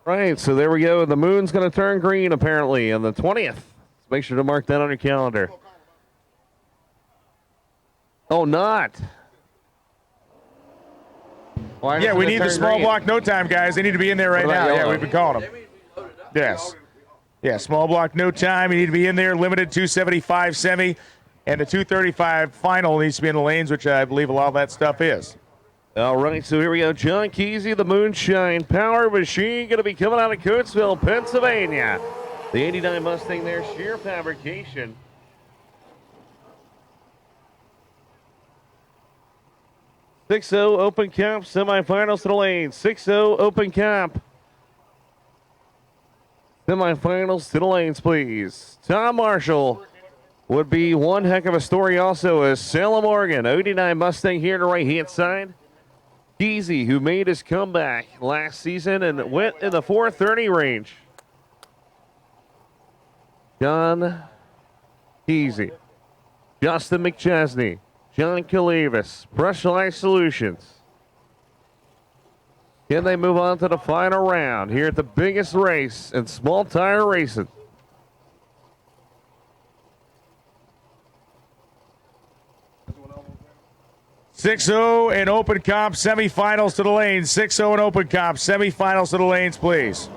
Right, so there we go. The moon's going to turn green, apparently, on the 20th. So make sure to mark that on your calendar. Oh, not. Why Yeah, we need the small green? block no time, guys. They need to be in there right now. Yeah, we've been calling them. Yes. Yeah, small block no time. You need to be in there. Limited 275 semi. And the 235 final needs to be in the lanes, which I believe a lot of that stuff is. All right, so here we go. John Kesey, the Moonshine Power Machine, going to be coming out of Coatesville, Pennsylvania. The 89 Mustang there, sheer fabrication. .60 Open Cup, semifinals to the lane. 6-0 Open Cup. Semifinals to the lanes, please. Tom Marshall would be one heck of a story also is Salem, Oregon. 89 Mustang here on the right-hand side. Keezy, who made his comeback last season and went in the 430 range. John Keezy, Justin McChesney, John Calevis, Brush Light Solutions. Can they move on to the final round here at the biggest race in small tire racing? .60 and Open Comp semifinals to the lanes. 6-0 and Open Comp semifinals to the lanes, please.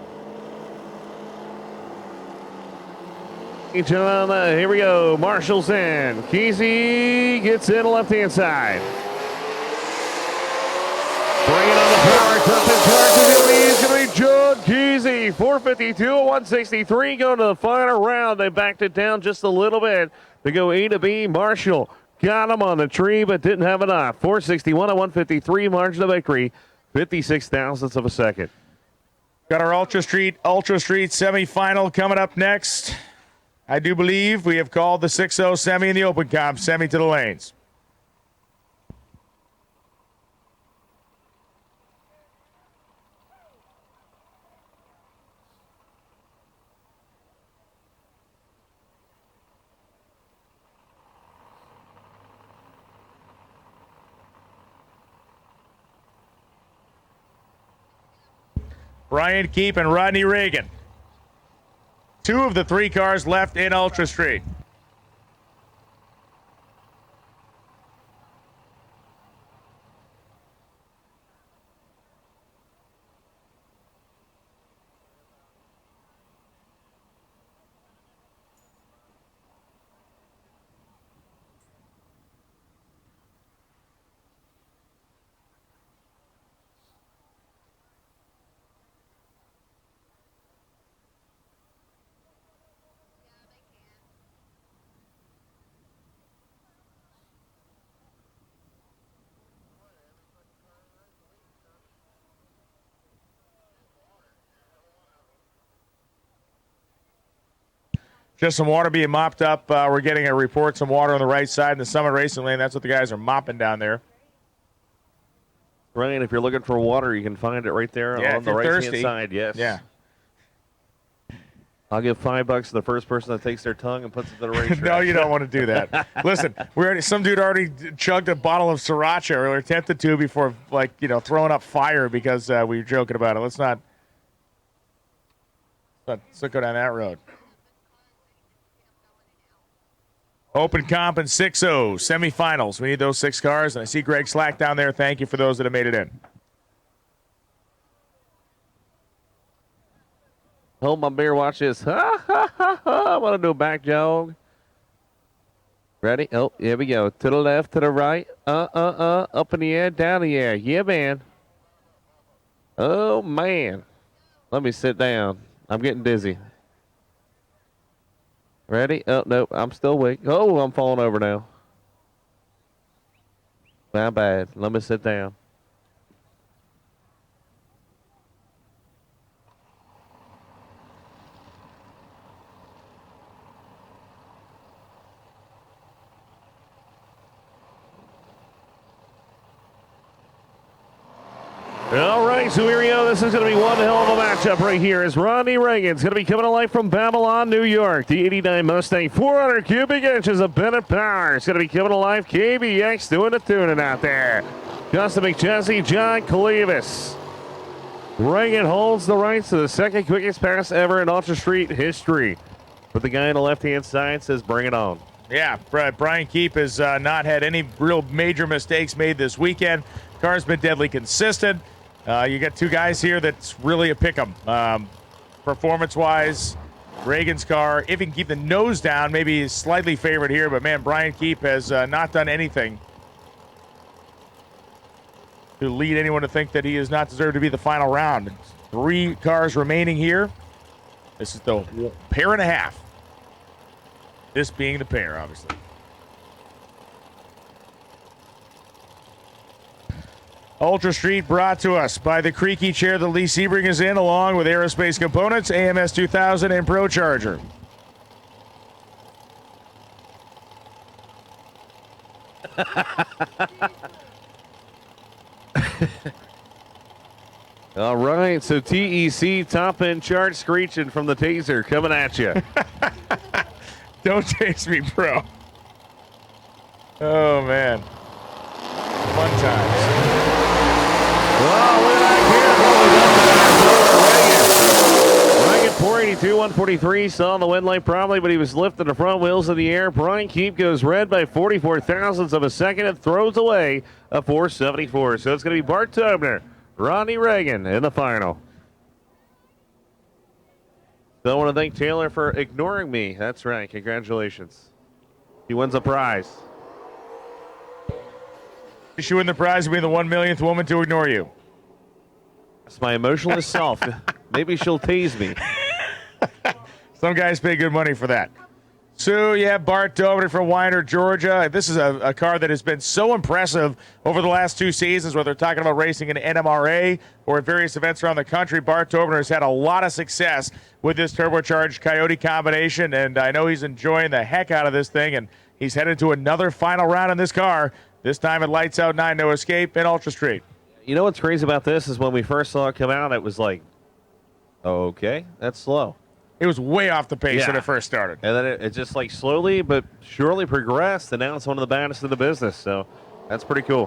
Here we go. Marshall's in. Keezy gets in left-hand side. Bringing on the power. Tough and charges. It's going to be John Keezy. 452 and 163 going to the final round. They backed it down just a little bit to go A to B. Marshall got him on the tree, but didn't have enough. 461 and 153 margin of victory. 56 thousandths of a second. Got our Ultra Street semifinal coming up next. I do believe we have called the 6-0 semi and the Open Comp semi to the lanes. Brian Keep and Rodney Reagan. 2 of the 3 cars left in Ultra Street. Just some water being mopped up. We're getting a report, some water on the right side in the Summit Racing Lane. That's what the guys are mopping down there. Ryan, if you're looking for water, you can find it right there on the right-hand side. Yes. Yeah. I'll give $5 to the first person that takes their tongue and puts it to the racetrack. No, you don't want to do that. Listen, some dude already chugged a bottle of Sriracha, or attempted to, before, throwing up fire because we were joking about it. Let's not go down that road. Open Comp and 6-0 semifinals. We need those 6 cars, and I see Greg Slack down there. Thank you for those that have made it in. Hold my beer, watch this. Ha, ha, ha, ha. I want to do a back jog. Ready? Oh, here we go. To the left, to the right. Up in the air, down the air. Yeah, man. Oh, man. Let me sit down. I'm getting dizzy. Ready? Oh, no, I'm still awake. Oh, I'm falling over now. My bad. Let me sit down. All right, so here we go. This is going to be one hell of a matchup right here as Rodney Reagan's going to be coming to life from Babylon, New York. The 89 Mustang, 400 cubic inches of Bennett power. It's going to be coming to life. KBX doing the tuning out there. Justin McChesney, John Calevis. Reagan holds the rights to the second quickest pass ever in Ultra Street history. But the guy on the left-hand side says, bring it on. Yeah, Brian Keep has not had any real major mistakes made this weekend. Car's been deadly consistent. You got 2 guys here that's really a pick 'em. Performance-wise, Reagan's car, if he can keep the nose down, maybe he's slightly favored here. But, man, Brian Keep has not done anything to lead anyone to think that he does not deserve to be the final round. 3 cars remaining here. This is the pair and a half. This being the pair, obviously. Ultra Street brought to us by the creaky chair that Lee Sebring is in, along with Aerospace Components, AMS 2000, and Pro Charger. All right, so TEC top end chart screeching from the taser coming at you. Don't chase me, bro. Oh, man. Fun times. Oh, look at that Reagan 482, 143. Saw the wind light probably, but he was lifting the front wheels in the air. Brian Keep goes red by 44 thousandths of a second and throws away a 474. So it's going to be Bart Tobner, Ronnie Reagan in the final. Still want to thank Taylor for ignoring me. That's right. Congratulations. He wins a prize. She win the prize of being the 1 millionth woman to ignore you. That's my emotionless self. Maybe she'll tease me. Some guys pay good money for that. So you have Bart Tobner from Weiner, Georgia. This is a car that has been so impressive over the last 2 seasons, whether they're talking about racing in NMRA or at various events around the country. Bart Tobner has had a lot of success with this turbocharged Coyote combination, and I know he's enjoying the heck out of this thing, and he's headed to another final round in this car, this time at Lights Out 9 No Escape in Ultra Street. You know what's crazy about this is when we first saw it come out, it was like, okay, that's slow. It was way off the pace when it first started. And then it just like slowly but surely progressed, and now it's one of the baddest in the business. So that's pretty cool.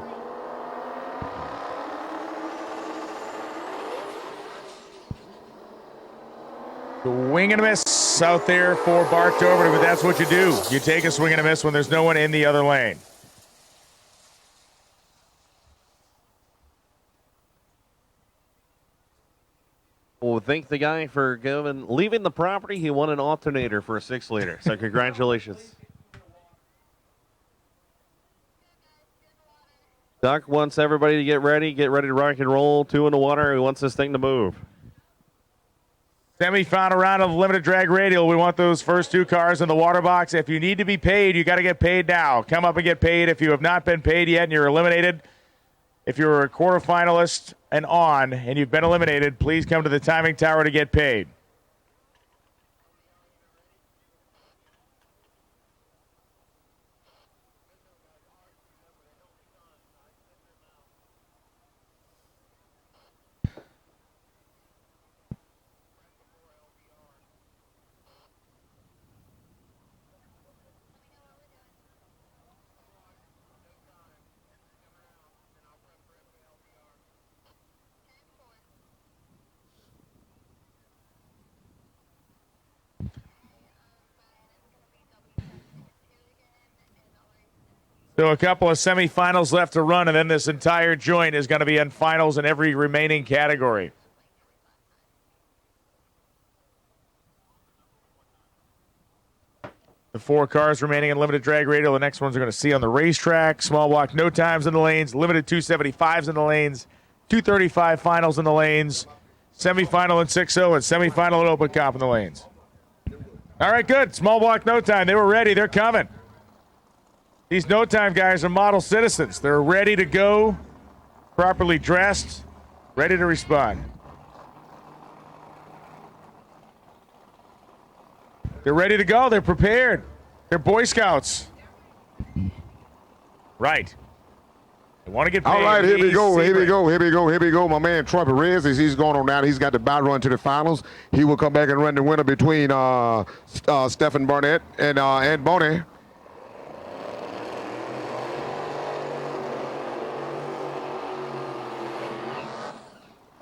Swing and a miss out there for Bart Tobner, but that's what you do. You take a swing and a miss when there's no one in the other lane. Well, thank the guy for leaving the property. He won an alternator for a 6-liter. So congratulations. Doc wants everybody to get ready to rock and roll. 2 in the water. He wants this thing to move. Semi-final round of limited drag radial. We want those first 2 cars in the water box. If you need to be paid, you got to get paid now. Come up and get paid. If you have not been paid yet and you're eliminated, if you're a quarterfinalist and on and you've been eliminated, please come to the timing tower to get paid. So a couple of semifinals left to run, and then this entire joint is going to be in finals in every remaining category. The 4 cars remaining in limited drag radial. The next ones are going to see on the racetrack. Small block, no times in the lanes. Limited 275s in the lanes. 235 finals in the lanes. Semifinal in 6-0 and semifinal at Open Comp in the lanes. All right, good. Small block, no time. They were ready. They're coming. These no time guys are model citizens. They're ready to go, properly dressed, ready to respond. They're ready to go. They're prepared. They're Boy Scouts. Right. They want to get paid. All right, here we go. My man Troy Perez, he's going on down. He's got the bye run to the finals. He will come back and run the winner between Stephen Barnett and Boney.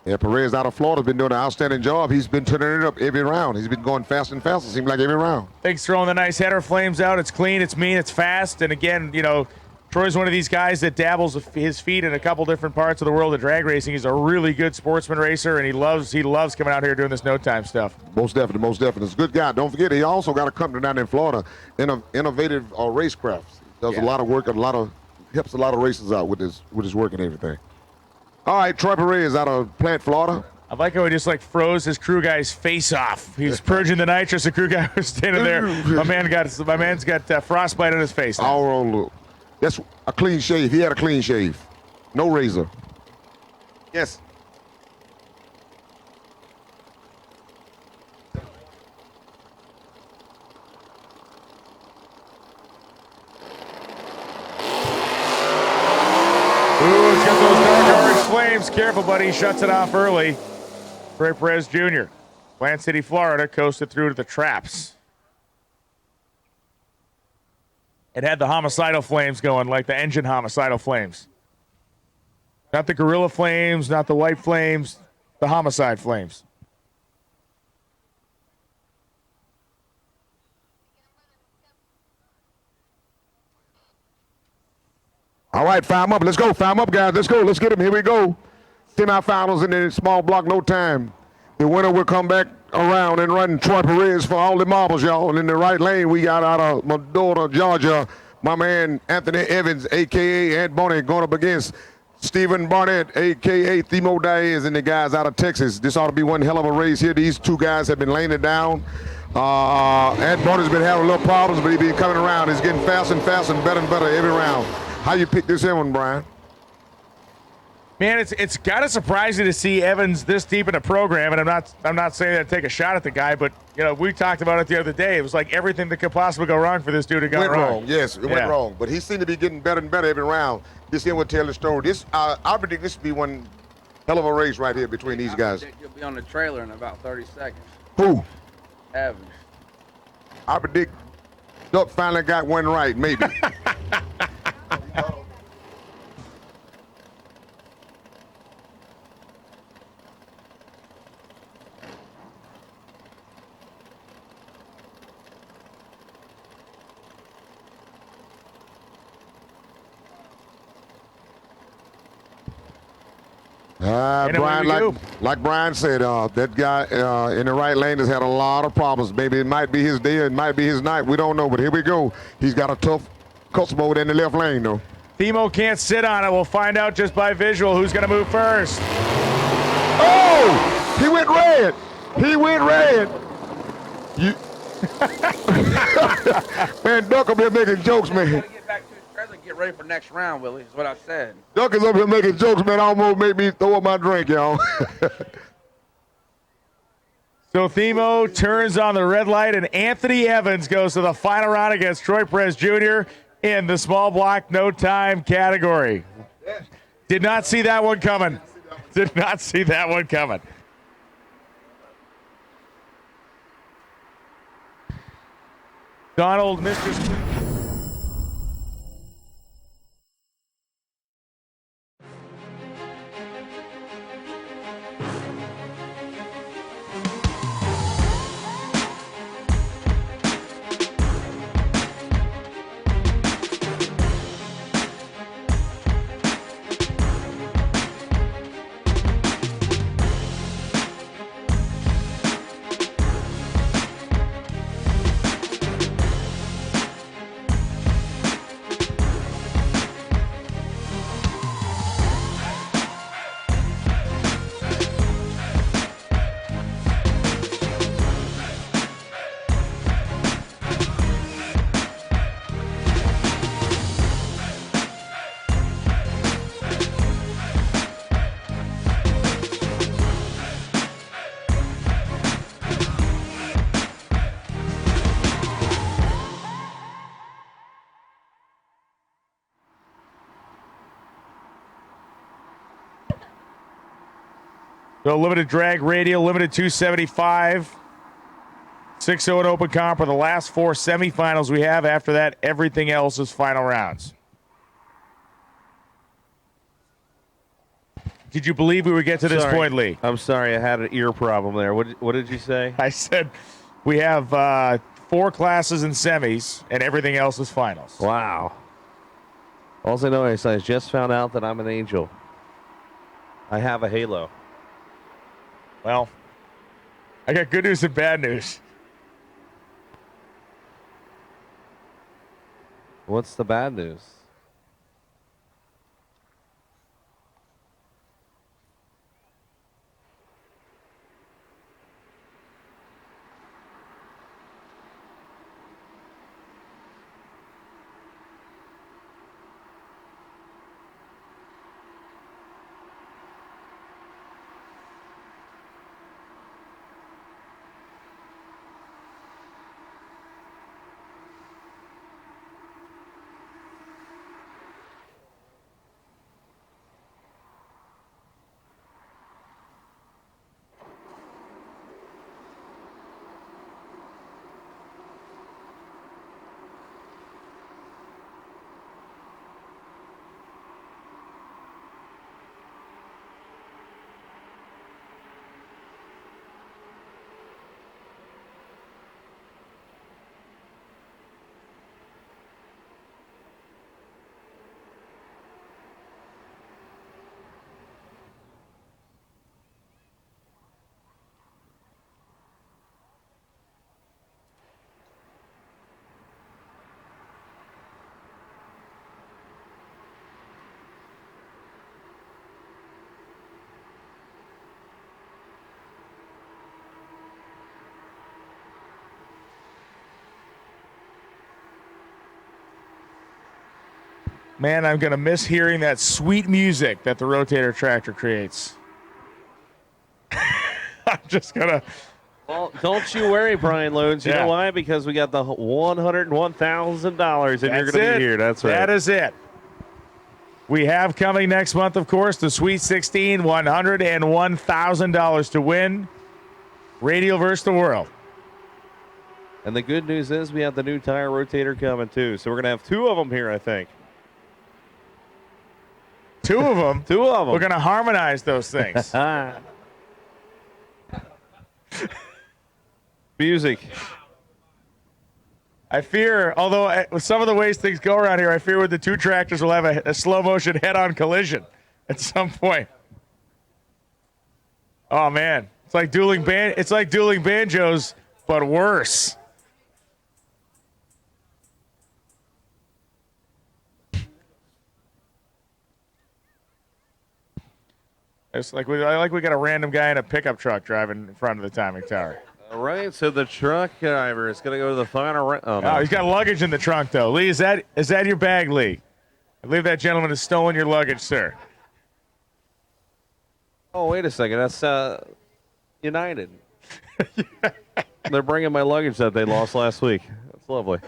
Yeah, Perez out of Florida has been doing an outstanding job. He's been turning it up every round. He's been going faster and faster, seems like every round. Thanks, throwing the nice header. Flames out. It's clean, it's mean, it's fast. And again, you know, Troy's one of these guys that dabbles his feet in a couple different parts of the world of drag racing. He's a really good sportsman racer, and he loves coming out here doing this no-time stuff. Most definitely. He's a good guy. Don't forget, he also got a company down in Florida, Innovative Racecrafts. Does a lot of work, helps a lot of racers out with his work and everything. All right, Troy Perez out of Plant, Florida. I like how he just froze his crew guy's face off. He was purging the nitrous. The crew guy was standing there. My man's got frostbite on his face now. All wrong look. That's a clean shave. He had a clean shave. No razor. Yes. Flames. Careful, buddy. He shuts it off early. Troy Perez Jr. Plant City, Florida, coasted through to the traps. It had the homicidal flames going, like the engine homicidal flames. Not the gorilla flames, not the white flames, the homicide flames. All right, fire 'em up. Let's go. Fire 'em up, guys. Let's go. Let's get them. Here we go. Semifinals in the small block, no time. The winner will come back around and run Troy Perez for all the marbles, y'all. And in the right lane, we got out of Medora, Georgia, my man Anthony Evans, a.k.a. Ant Boney, going up against Stephen Barnett, a.k.a. Themo Diaz, and the guys out of Texas. This ought to be one hell of a race here. These two guys have been laying it down. Ant Boney's been having a little problems, but he's been coming around. He's getting faster and faster and better every round. How you pick this one, Brian? Man, it's kind of surprising to see Evans this deep in the program, and I'm not saying that to take a shot at the guy, but you know we talked about it the other day. It was like everything that could possibly go wrong for this dude went wrong. Yes, it went wrong, but he seemed to be getting better and better every round. This here will tell the story. This I predict this will be one hell of a race right here between these guys. I predict you'll be on the trailer in about 30 seconds. Who? Evans. I predict Duck finally got one right, maybe. Brian, like Brian said, that guy in the right lane has had a lot of problems. Maybe it might be his day, it might be his night. We don't know, but here we go. He's got a tough customer over there in the left lane, though. Themo can't sit on it. We'll find out just by visual who's going to move first. Oh! He went red. He went red. You... Man, Duck up here making jokes, man. Get ready for next round, Willie, is what I said. Duck is up here making jokes, man. Almost made me throw up my drink, y'all. So Themo turns on the red light, and Anthony Evans goes to the final round against Troy Perez Jr. in the small block, no time category. Did not see that one coming. Did not see that one coming. Donald, Mr. So limited drag radial, limited 275. 6-0 in open comp are the last four semifinals we have. After that, everything else is final rounds. Did you believe we would get to this point, Lee? I'm sorry, I had an ear problem there. What did you say? I said we have 4 classes in semis, and everything else is finals. Wow. All I know is I just found out that I'm an angel. I have a halo. Well, I got good news and bad news. What's the bad news? Man, I'm going to miss hearing that sweet music that the rotator tractor creates. I'm just going to... Well, don't you worry, Brian Loans. You know why? Because we got the $101,000, and you're going to be here. That's right. That is it. We have coming next month, of course, the Sweet 16, $101,000 to win. Radial versus the world. And the good news is we have the new tire rotator coming, too. So we're going to have 2 of them here, I think. 2 of them? 2 of them. We're going to harmonize those things. Music. I fear, although with some of the ways things go around here, I fear with the 2 tractors we'll have a slow motion head-on collision at some point. Oh man, it's like dueling banjos, but worse. It's like we got a random guy in a pickup truck driving in front of the timing tower. All right, so the truck driver is going to go to the final round. Oh, no. He's got luggage in the trunk, though. Lee, is that your bag, Lee? I believe that gentleman has stolen your luggage, sir. Oh, wait a second. That's United. They're bringing my luggage that they lost last week. That's lovely.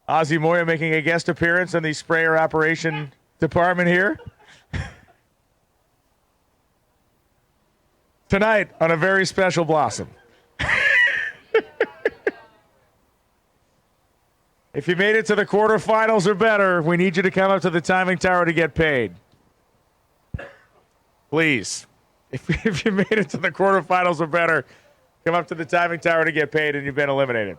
Ozzie Moya making a guest appearance in the sprayer operation department here. Tonight on a very special Blossom. If you made it to the quarterfinals or better, we need you to come up to the timing tower to get paid. Please. If you made it to the quarterfinals or better, come up to the timing tower to get paid and you've been eliminated.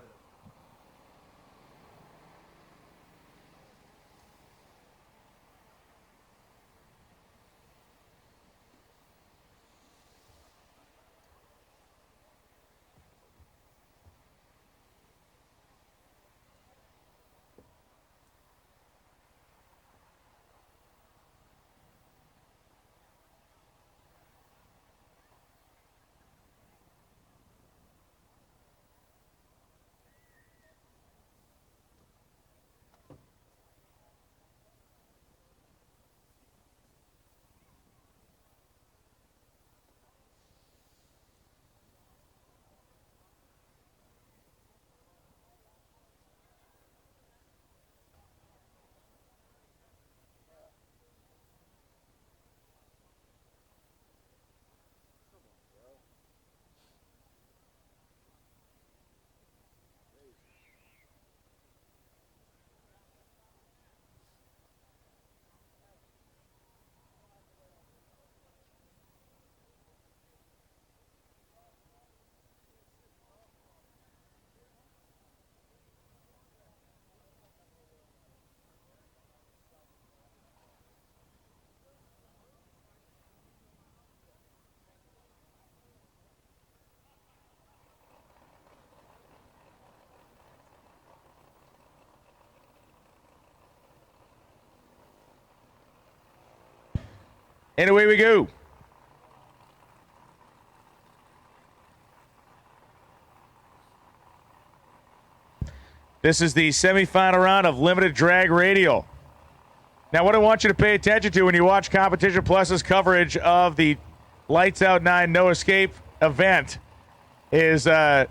And away we go. This is the semifinal round of Limited Drag Radial. Now, what I want you to pay attention to when you watch Competition Plus's coverage of the Lights Out 9 No Escape event is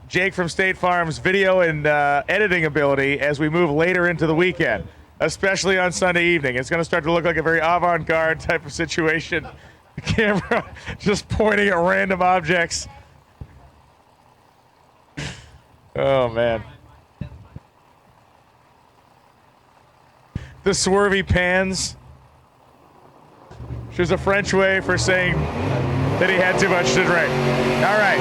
Jake from State Farm's video and editing ability as we move later into the weekend, especially on Sunday evening. It's going to start to look like a very avant-garde type of situation. The camera just pointing at random objects. Oh, man. The swervy pans. Which is a French way for saying that he had too much to drink. All right.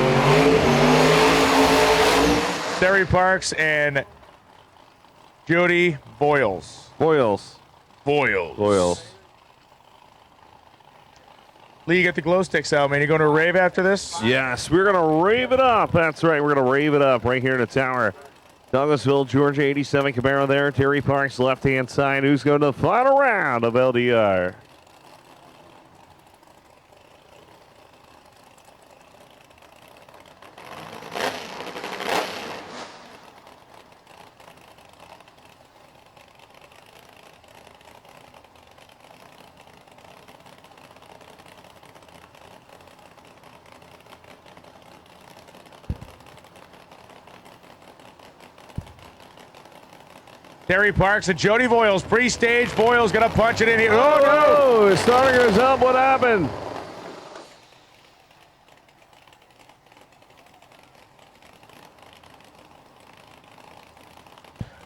Terry Parks and Jody Boyles. Boyles. Lee, you get the glow sticks out, man. You going to a rave after this? Yes, we're going to rave it up. That's right. We're going to rave it up right here in the tower. Douglasville, Georgia, 87 Camaro there. Terry Parks, left-hand side. Who's going to the final round of LDR? Terry Parks and Jody Voiles pre-stage. Voiles gonna punch it in here. Oh no! Oh, starting us up. What happened?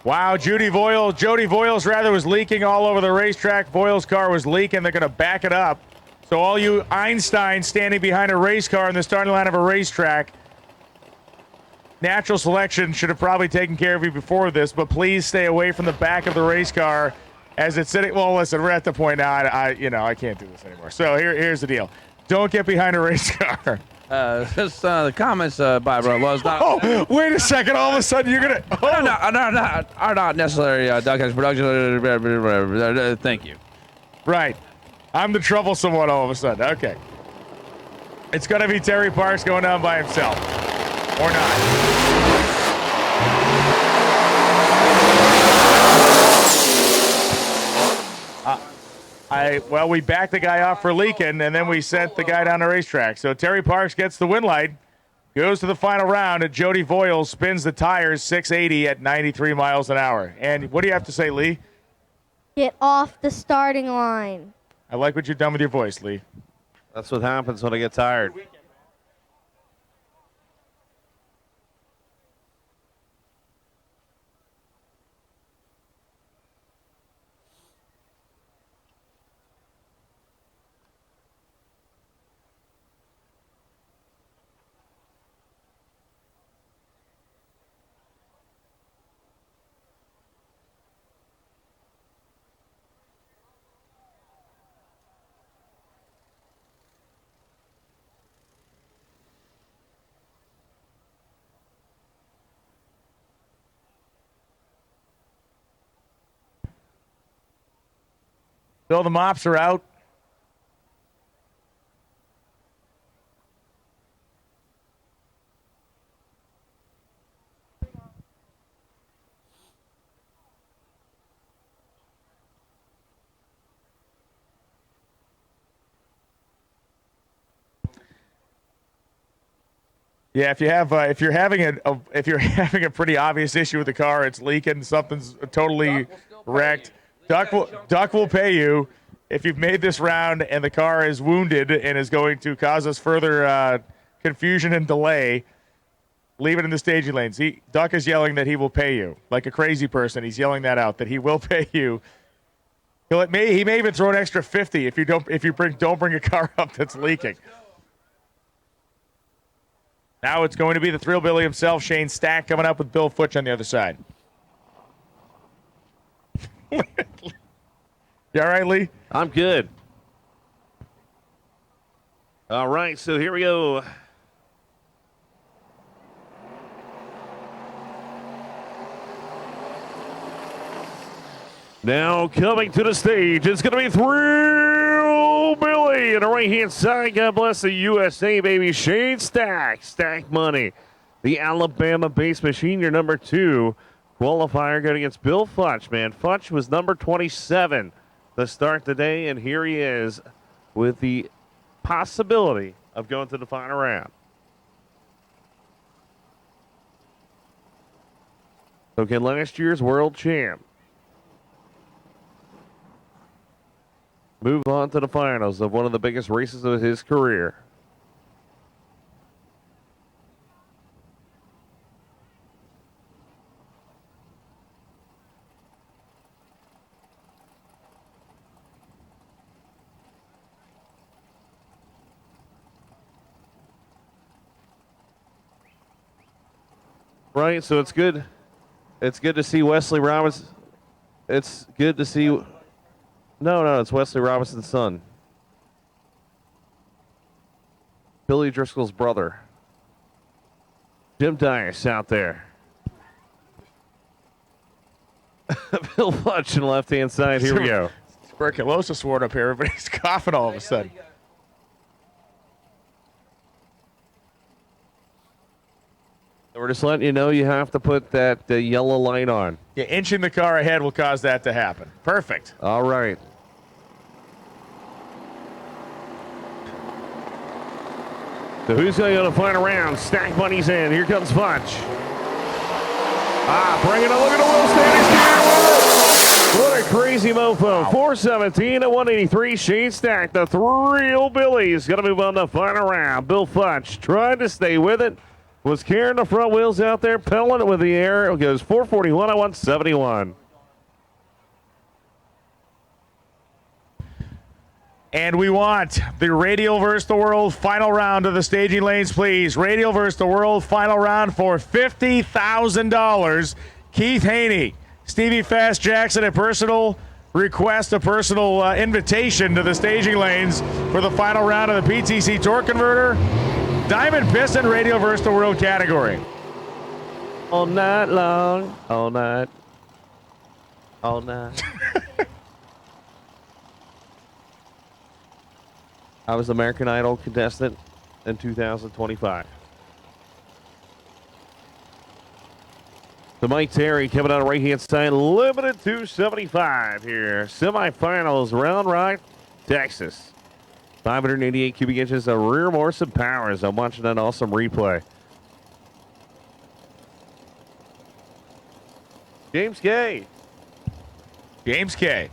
Wow, Jody Voiles rather was leaking all over the racetrack. Voiles' car was leaking. They're gonna back it up. So all you Einstein standing behind a race car in the starting line of a racetrack, natural selection should have probably taken care of you before this, but please stay away from the back of the race car as it's sitting. Well, listen, we're at the point now. I can't do this anymore. So here's the deal: don't get behind a race car. The comments by was not. Oh, wait a second! All of a sudden, you're gonna. Oh. Are not necessarily Duckhead's production. Thank you. Right, I'm the troublesome one all of a sudden. Okay, it's gonna be Terry Parks going down by himself, or not. Well, we backed the guy off for leaking, and then we sent the guy down the racetrack. So Terry Parks gets the win light, goes to the final round, and Jody Voiles spins the tires 680 at 93 miles an hour. And what do you have to say, Lee? Get off the starting line. I like what you've done with your voice, Lee. That's what happens when I get tired. Bill, the mops are out. Yeah, if you're having a pretty obvious issue with the car, it's leaking, something's totally wrecked. Duck will pay you if you've made this round and the car is wounded and is going to cause us further confusion and delay. Leave it in the staging lanes. Duck is yelling that he will pay you like a crazy person. He's yelling that out that he will pay you. He may even throw an extra 50 if you don't bring a car up that's leaking. Now it's going to be the Thrill Billy himself, Shane Stack, coming up with Bill Futch on the other side. You all right, Lee? I'm good. All right, so here we go. Now coming to the stage, it's going to be Thrill Billy on the right-hand side. God bless the USA, baby. Shane Stack, Stack Money. The Alabama-based machine, your number 2 qualifier going against Bill Futch, man. Futch was number 27 to start the day, and here he is with the possibility of going to the final round. Okay, last year's world champ. Move on to the finals of one of the biggest races of his career. Right, so it's good. It's good to see Wesley Robinson. It's good to see. No, it's Wesley Robinson's son. Billy Driscoll's brother. Jim Dice out there. Bill Futch on the left-hand side. Here we go. Tuberculosis ward up here. Everybody's coughing all of a sudden. We're just letting you know you have to put that yellow light on. Yeah, inching the car ahead will cause that to happen. Perfect. All right. So who's going to go to the final round? Stack Money's in. Here comes Futch. Bring it on. Look at the wheel standing. Crazy Mofo, 417 at 183. Shane Stack, the Thrill Billy's going to move on the final round. Bill Futch tried to stay with it. Was carrying the front wheels out there, pedaling it with the air. It goes 441 at 171. And we want the Radial vs. the World final round of the staging lanes, please. Radial vs. the World final round for $50,000. Keith Haney, Stevie Fast Jackson, a personal request, a personal invitation to the staging lanes for the final round of the PTC Torque Converter Diamond Piston Radial vs. the World category. All night long, all night, all night. I was American Idol contestant in 2025. So Mike Terry coming out of right-hand side, limited 275 here. Semifinals, Round Rock, Texas. 588 cubic inches of rear Morrison powers. I'm watching that awesome replay. James K. James K.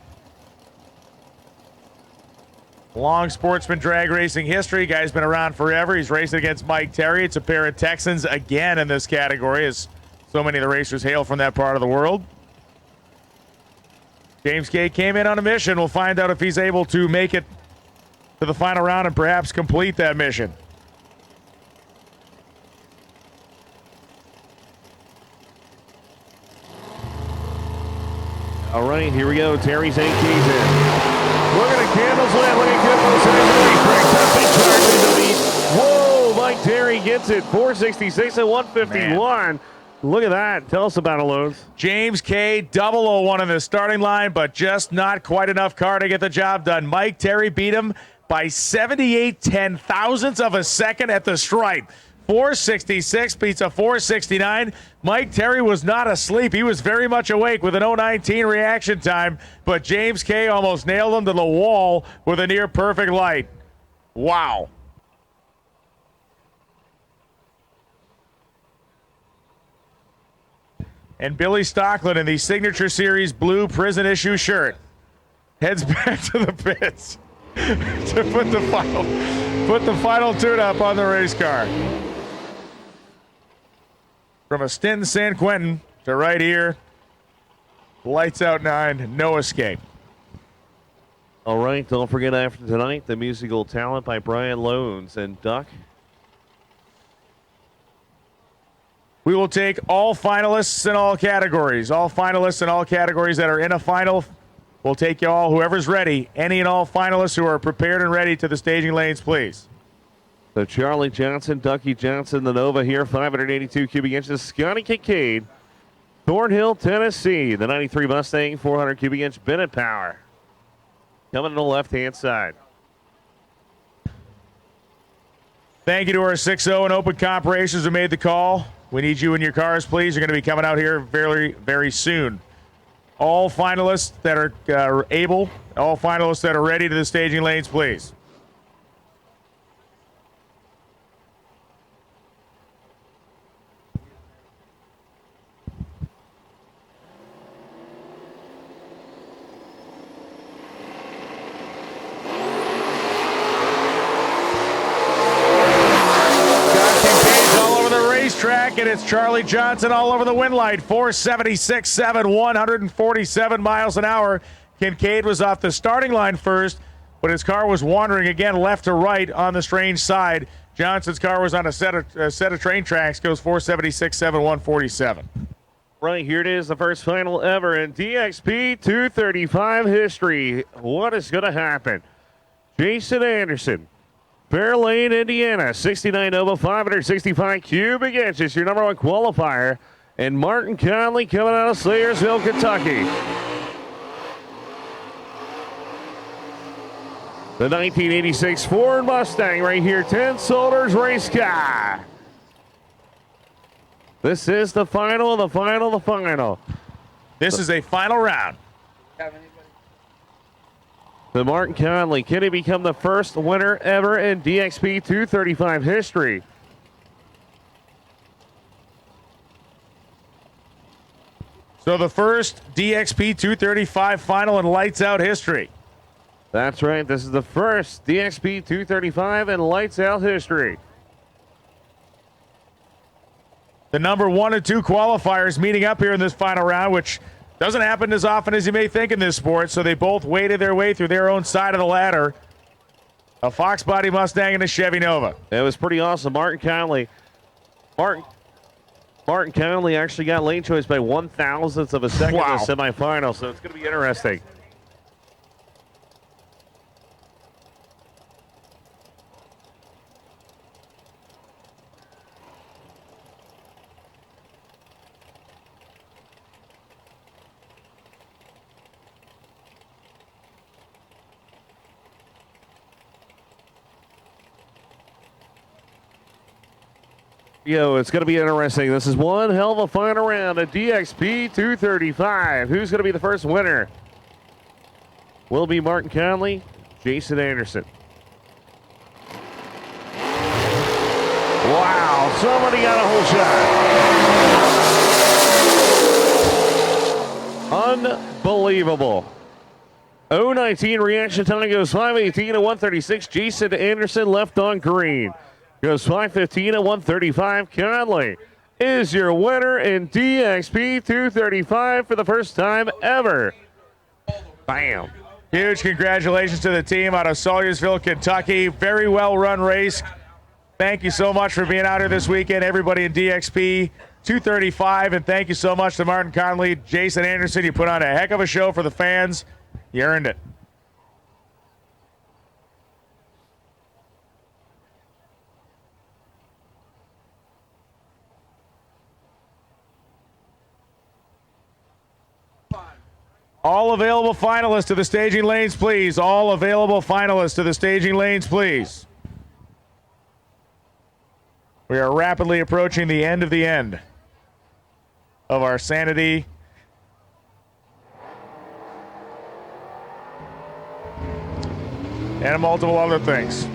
Long sportsman drag racing history. Guy's been around forever. He's racing against Mike Terry. It's a pair of Texans again in this category, as so many of the racers hail from that part of the world. James K came in on a mission. We'll find out if he's able to make it to the final round and perhaps complete that mission. All right, here we go. Terry's eight keys in. Look at the candles lit. Look at Kimball's Whoa, Mike Terry gets it. 466 at 151. Man. Look at that. Tell us about it, Lowe's. James K. 001 in the starting line, but just not quite enough car to get the job done. Mike Terry beat him by 78 ten-thousandths of a second at the stripe. 466 beats a 469. Mike Terry was not asleep. He was very much awake with an 019 reaction time, but James K almost nailed him to the wall with a near perfect light. Wow. And Billy Stockland in the Signature Series blue prison issue shirt heads back to the pits to put the final tune-up on the race car. From a stint in San Quentin to right here, lights out 9, no escape. All right, don't forget after tonight, the musical talent by Brian Loans and Duck. We will take all finalists in all categories. All finalists in all categories that are in a final. We'll take you all, whoever's ready. Any and all finalists who are prepared and ready to the staging lanes, please. So Charlie Johnson, Ducky Johnson, the Nova here, 582 cubic inches. Scotty Kincaid, Thornhill, Tennessee, the 93 Mustang, 400 cubic inch Bennett power. Coming to the left-hand side. Thank you to our 6-0 and open comp racers who made the call. We need you in your cars, please. You're going to be coming out here very, very soon. All finalists that are able, all finalists that are ready to the staging lanes, please. Track, and it's Charlie Johnson all over the wind light. 476.7, 147 miles an hour. Kincaid was off the starting line first, but his car was wandering again left to right on the strange side. Johnson's car was on a set of train tracks, goes 476.7, 147. Right, here it is, the first final ever in DXP 235 history. What is going to happen? Jason Anderson, Fairlane, Indiana, 69 Nova, 565 cubic inches, your number one qualifier. And Martin Conley coming out of Slayersville, Kentucky. The 1986 Ford Mustang right here, 10 Soldiers race car. This is the final, the final, the final. This is a final round. The Martin Conley, can he become the first winner ever in DXP 235 history? So the first DXP 235 final in lights out history. That's right. This is the first DXP 235 in lights out history. The number 1 and 2 qualifiers meeting up here in this final round, which doesn't happen as often as you may think in this sport. So they both waded their way through their own side of the ladder. A Fox Body Mustang and a Chevy Nova. It was pretty awesome. Martin Conley actually got lane choice by 1/1000th of a second in the semifinal, so it's going to be interesting. It's going to be interesting. This is one hell of a final round at DXP 235. Who's going to be the first winner? Will it be Martin Conley, Jason Anderson? Wow, somebody got a whole shot. Unbelievable. 019 reaction time goes 5:18 to 1:36. Jason Anderson left on green. Goes 5:15 at 1:35. Conley is your winner in DXP 235 for the first time ever. Bam. Huge congratulations to the team out of Salyersville, Kentucky. Very well run race. Thank you so much for being out here this weekend, everybody in DXP 235. And thank you so much to Martin Conley, Jason Anderson. You put on a heck of a show for the fans. You earned it. All available finalists to the staging lanes, please. All available finalists to the staging lanes, please. We are rapidly approaching the end of our sanity. And multiple other things.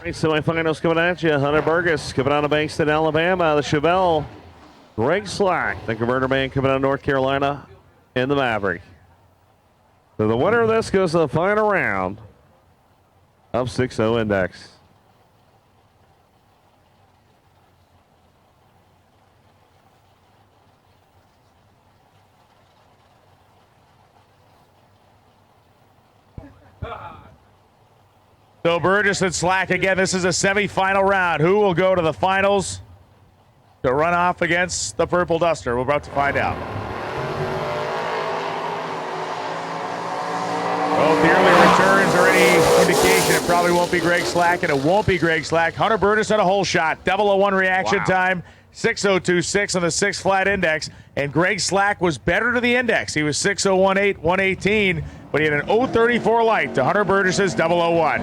Semifinals coming at you. Hunter Burgess coming out of Bankston, Alabama. The Chevelle. Greg Slack, the Converter Man, coming out of North Carolina in the Maverick. So the winner of this goes to the final round of 6-0 Index. So Burgess and Slack again. This is a semifinal round. Who will go to the finals to run off against the Purple Duster? We're about to find out. Well, if the early returns are any indication, it probably won't be Greg Slack, and it won't be Greg Slack. Hunter Burgess on a hole shot. 001 reaction time. 6:02.6 on the 6 flat index. And Greg Slack was better to the index. He was 6:01.8, 118, but he had an 0:34 light to Hunter Burgess's 001.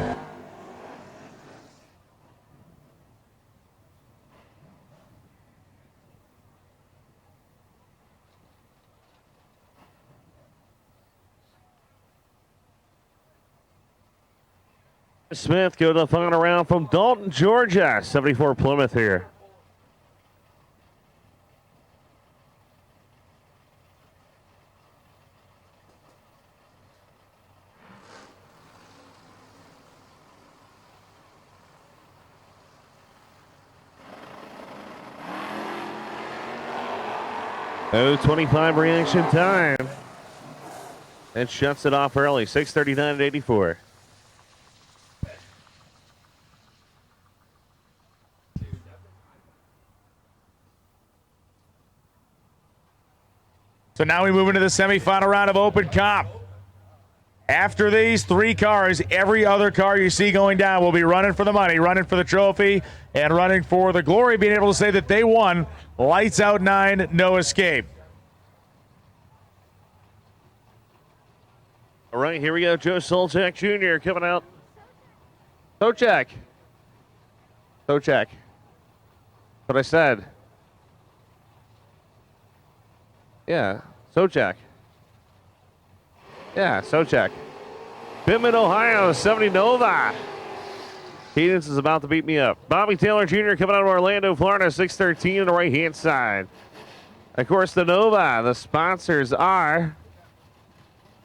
Smith go to the final round from Dalton, Georgia. 74 Plymouth here. Oh, 25 reaction time. And shuts it off early. 6:39 at 84. So now we move into the semifinal round of Open Comp. After these 3 cars, every other car you see going down will be running for the money, running for the trophy, and running for the glory, being able to say that they won. Lights out 9, no escape. All right, here we go. Joe Solchak Jr. coming out. Solchak. What I said. Yeah, Solchak. Yeah, Solchak. Pittman, Ohio, 70 Nova. Cadence is about to beat me up. Bobby Taylor Jr. coming out of Orlando, Florida, 613 on the right-hand side. Of course, the Nova, the sponsors are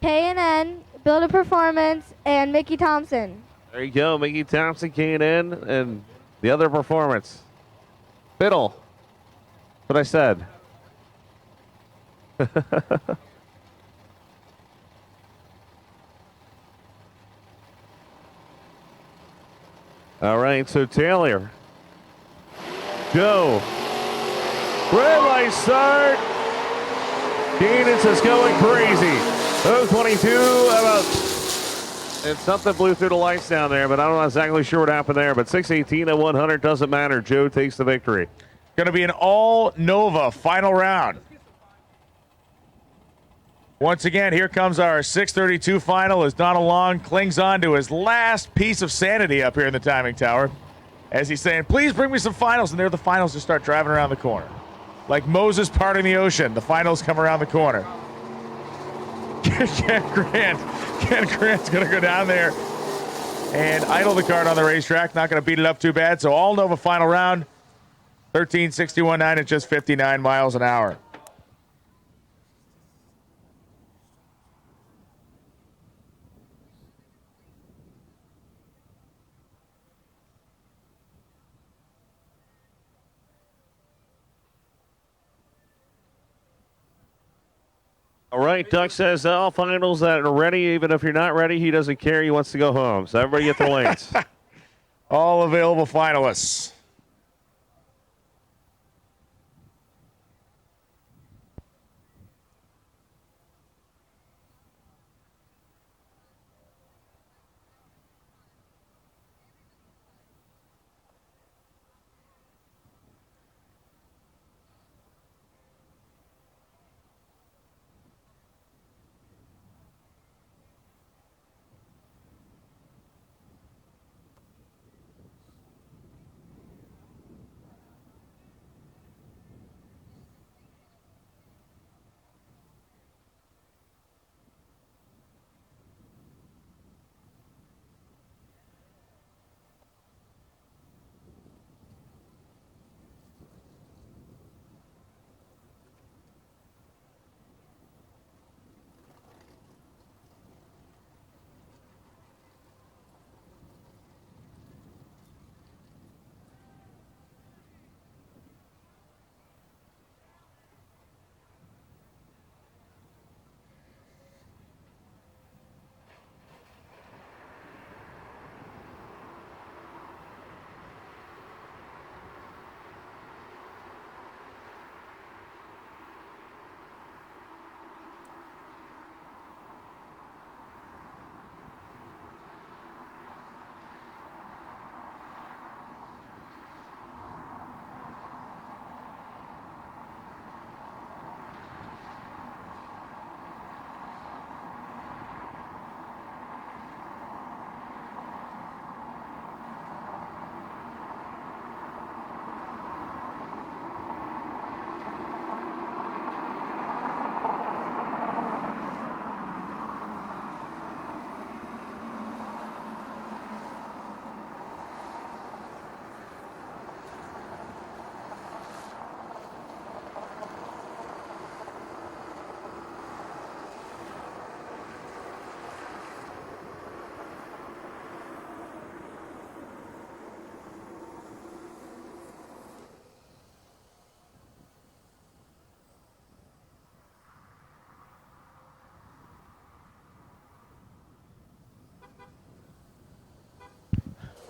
K&N, Build a Performance, and Mickey Thompson. There you go, Mickey Thompson, K&N, and the other performance. Fiddle. What I said. All right, so Taylor. Joe. Red light start. Cadence is going crazy. 022 about. And something blew through the lights down there, but I'm not exactly sure what happened there. But 618 at 100 doesn't matter. Joe takes the victory. Going to be an all Nova final round. Once again, here comes our 632 final as Donald Long clings on to his last piece of sanity up here in the timing tower. As he's saying, please bring me some finals. And there the finals just start driving around the corner. Like Moses parting the ocean, the finals come around the corner. Ken Grant's going to go down there and idle the cart on the racetrack. Not going to beat it up too bad. So all Nova final round, 13.61.9 at just 59 miles an hour. All right, Duck says all finals that are ready. Even if you're not ready, he doesn't care. He wants to go home. So everybody get their lanes. All available finalists.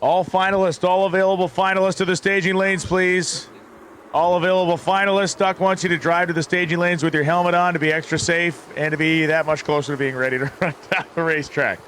All finalists, all available finalists to the staging lanes, please. All available finalists. Duck wants you to drive to the staging lanes with your helmet on to be extra safe and to be that much closer to being ready to run down the racetrack.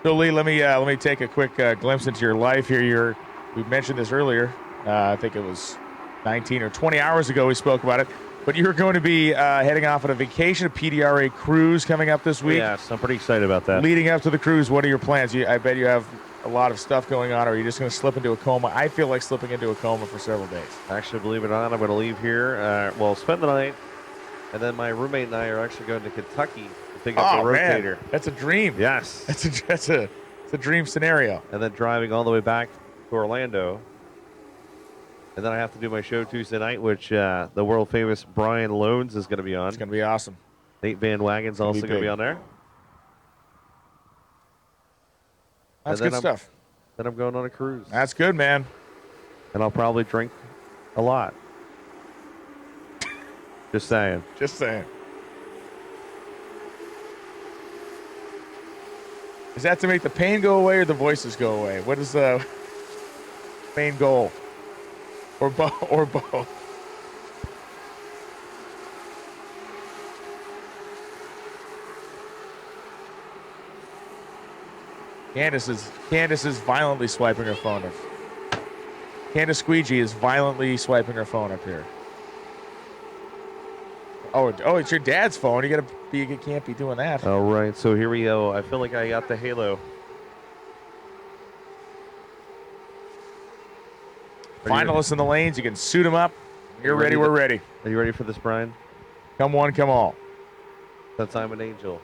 So Lee, let me take a quick glimpse into your life here. We mentioned this earlier. I think it was 19 or 20 hours ago we spoke about it. But you're going to be heading off on a vacation, a PDRA cruise coming up this week. Yes, I'm pretty excited about that. Leading up to the cruise, what are your plans? I bet you have a lot of stuff going on, or are you just going to slip into a coma? I feel like slipping into a coma for several days. Actually, believe it or not, I'm going to leave here. Spend the night, and then my roommate and I are actually going to Kentucky to pick up the rotator. Man, that's a dream. Yes. It's a dream scenario. And then driving all the way back to Orlando. And then I have to do my show Tuesday night, which the world famous Brian Loans is going to be on. It's going to be awesome. Nate Van Wagen's also going to be on there. That's good stuff. Then I'm going on a cruise. That's good, man. And I'll probably drink a lot. Just saying. Just saying. Is that to make the pain go away or the voices go away? What is the main goal? Or both? Candace is violently swiping her phone. Candace Squeegee is violently swiping her phone up here. Oh, it's your dad's phone. You can't be doing that. All right, so here we go. I feel like I got the halo. Finalists in the lanes, you can suit them up. You're ready, we're ready. Are you ready for this, Brian? Come one, come all. Since I'm an angel.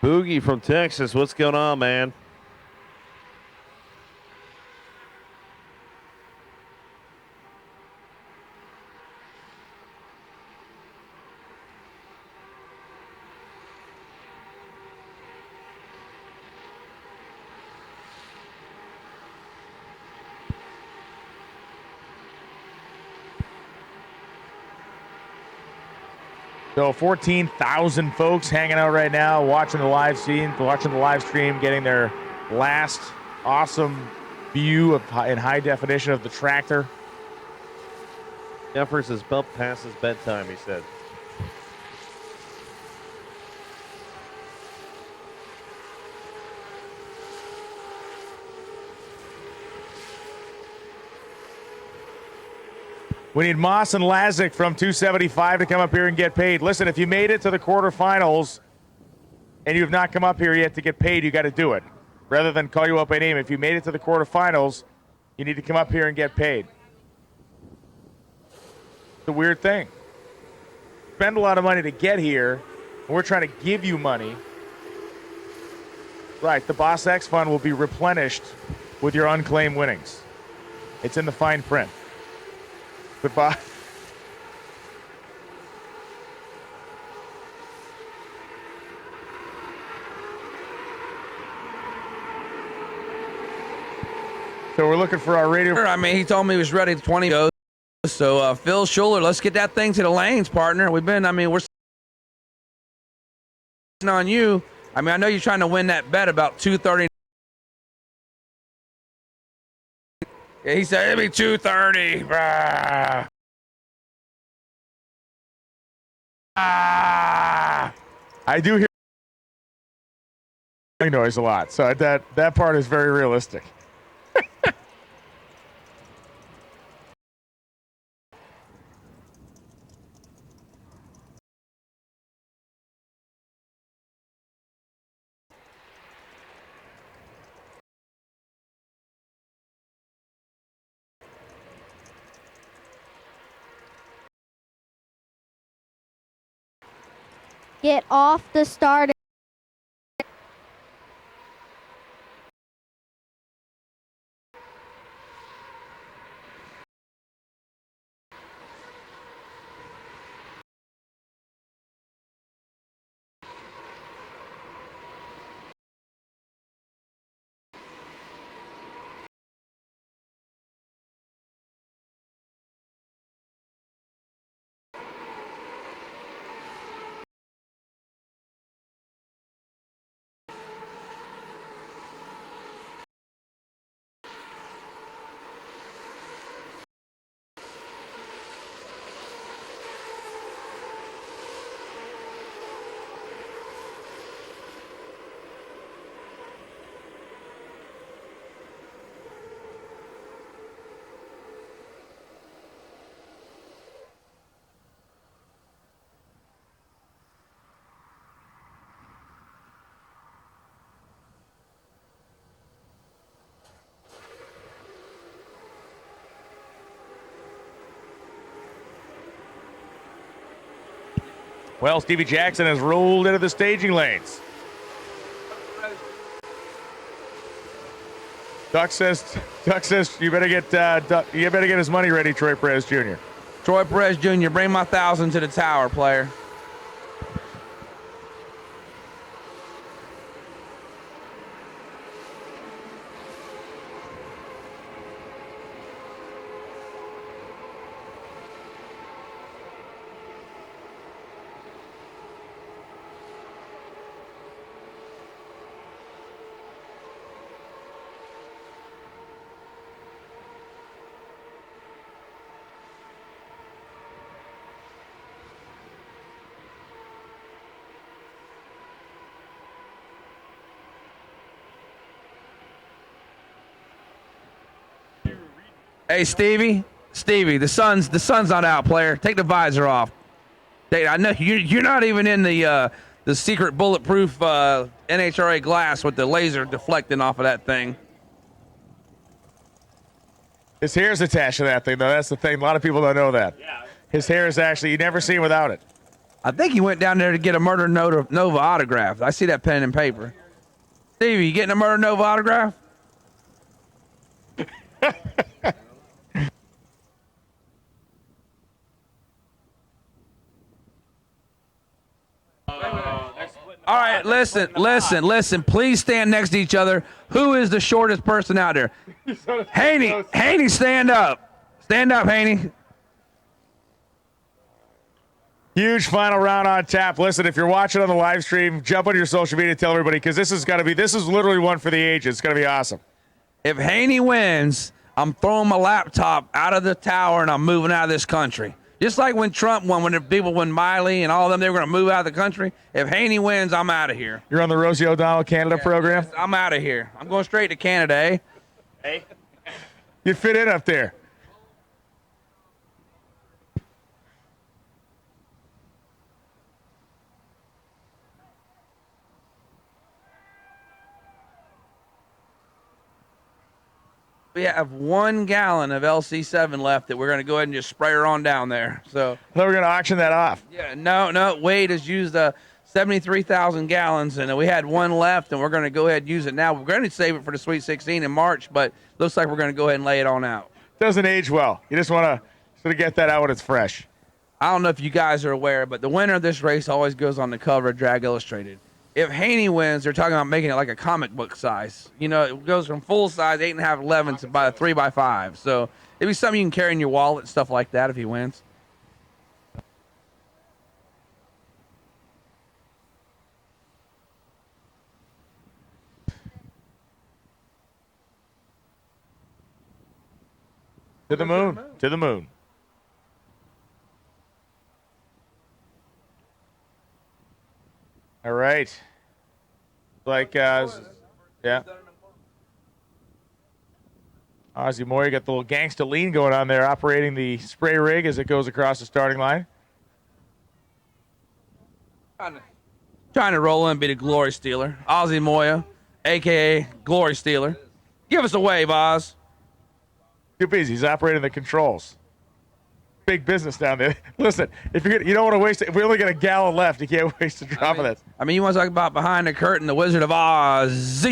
Boogie from Texas, what's going on, man? So 14,000 folks hanging out right now, watching the live stream, getting their last awesome view in high definition of the tractor. Jeffers is bumped past his bedtime, he said. We need Moss and Lazick from 275 to come up here and get paid. Listen, if you made it to the quarterfinals and you have not come up here yet to get paid, you got to do it. Rather than call you up by name, if you made it to the quarterfinals, you need to come up here and get paid. It's a weird thing. Spend a lot of money to get here, and we're trying to give you money. Right, the Boss X Fund will be replenished with your unclaimed winnings. It's in the fine print. Goodbye. So we're looking for our radio. I mean, he told me he was ready to 20 goes. So Phil Schuler, let's get that thing to the lanes, partner. We're on you. I mean, I know you're trying to win that bet about 2:30. Yeah, he said it'd be 2:30. I do hear noise a lot, so that part is very realistic. Get off the start. Well, Stevie Jackson has rolled into the staging lanes. Duck says you better get his money ready, Troy Perez Jr. Troy Perez Jr., bring my 1,000 to the tower, player. Hey, Stevie, the sun's not out, player. Take the visor off. I know you're not even in the secret bulletproof NHRA glass with the laser deflecting off of that thing. His hair's attached to that thing, though. That's the thing. A lot of people don't know that. Yeah. His hair is actually, you never see him without it. I think he went down there to get a Murder Nova autograph. I see that pen and paper. Stevie, you getting a Murder Nova autograph? All right, listen. Please stand next to each other. Who is the shortest person out there? Haney, stand up. Stand up, Haney. Huge final round on tap. Listen, if you're watching on the live stream, jump on your social media, tell everybody, because this is literally one for the ages. It's going to be awesome. If Haney wins, I'm throwing my laptop out of the tower and I'm moving out of this country. Just like when Trump won, when the people won Miley and all of them, they were going to move out of the country. If Haney wins, I'm out of here. You're on the Rosie O'Donnell Canada program? Yes, I'm out of here. I'm going straight to Canada, eh? Hey. You fit in up there. We have 1 gallon of LC7 left that we're going to go ahead and just spray her on down there. So I thought we were going to auction that off. Yeah, no. Wade has used 73,000 gallons, and we had 1 left, and we're going to go ahead and use it now. We're going to save it for the Sweet 16 in March, but looks like we're going to go ahead and lay it on out. Doesn't age well. You just want to sort of get that out when it's fresh. I don't know if you guys are aware, but the winner of this race always goes on the cover of Drag Illustrated. If Haney wins, they're talking about making it like a comic book size. You know, it goes from full size 8.5, 11 to by 3x5. So it'd be something you can carry in your wallet, stuff like that, if he wins. To the moon. To the moon. All right. Yeah. Ozzy Moore, you got the little gangsta lean going on there, operating the spray rig as it goes across the starting line. Trying to roll in and be the Glory Stealer. Ozzy Moya, a.k.a. Glory Stealer. Give us a wave, Oz. Too busy. He's operating the controls. Big business down there. Listen, if you don't want to waste it, if we only got a gallon left, you can't waste a drop of that. I mean, you want to talk about behind the curtain, the Wizard of Oz.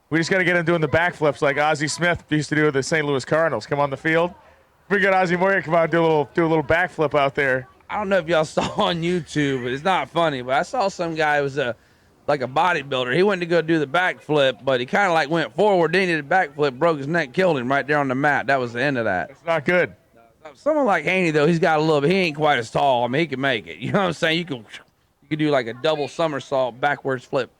We just got to get him doing the backflips like Ozzie Smith used to do with the St. Louis Cardinals. Come on the field. We got Ozzie Moore come out and do a little backflip out there. I don't know if y'all saw on YouTube, but it's not funny. But I saw some guy who was like a bodybuilder. He went to go do the backflip, but he kind of like went forward. Then he did a backflip, broke his neck, killed him right there on the mat. That was the end of that. It's not good. Someone like Haney, though, he's got a little bit. He ain't quite as tall. I mean, he can make it. You know what I'm saying? You could do like a double somersault backwards flip.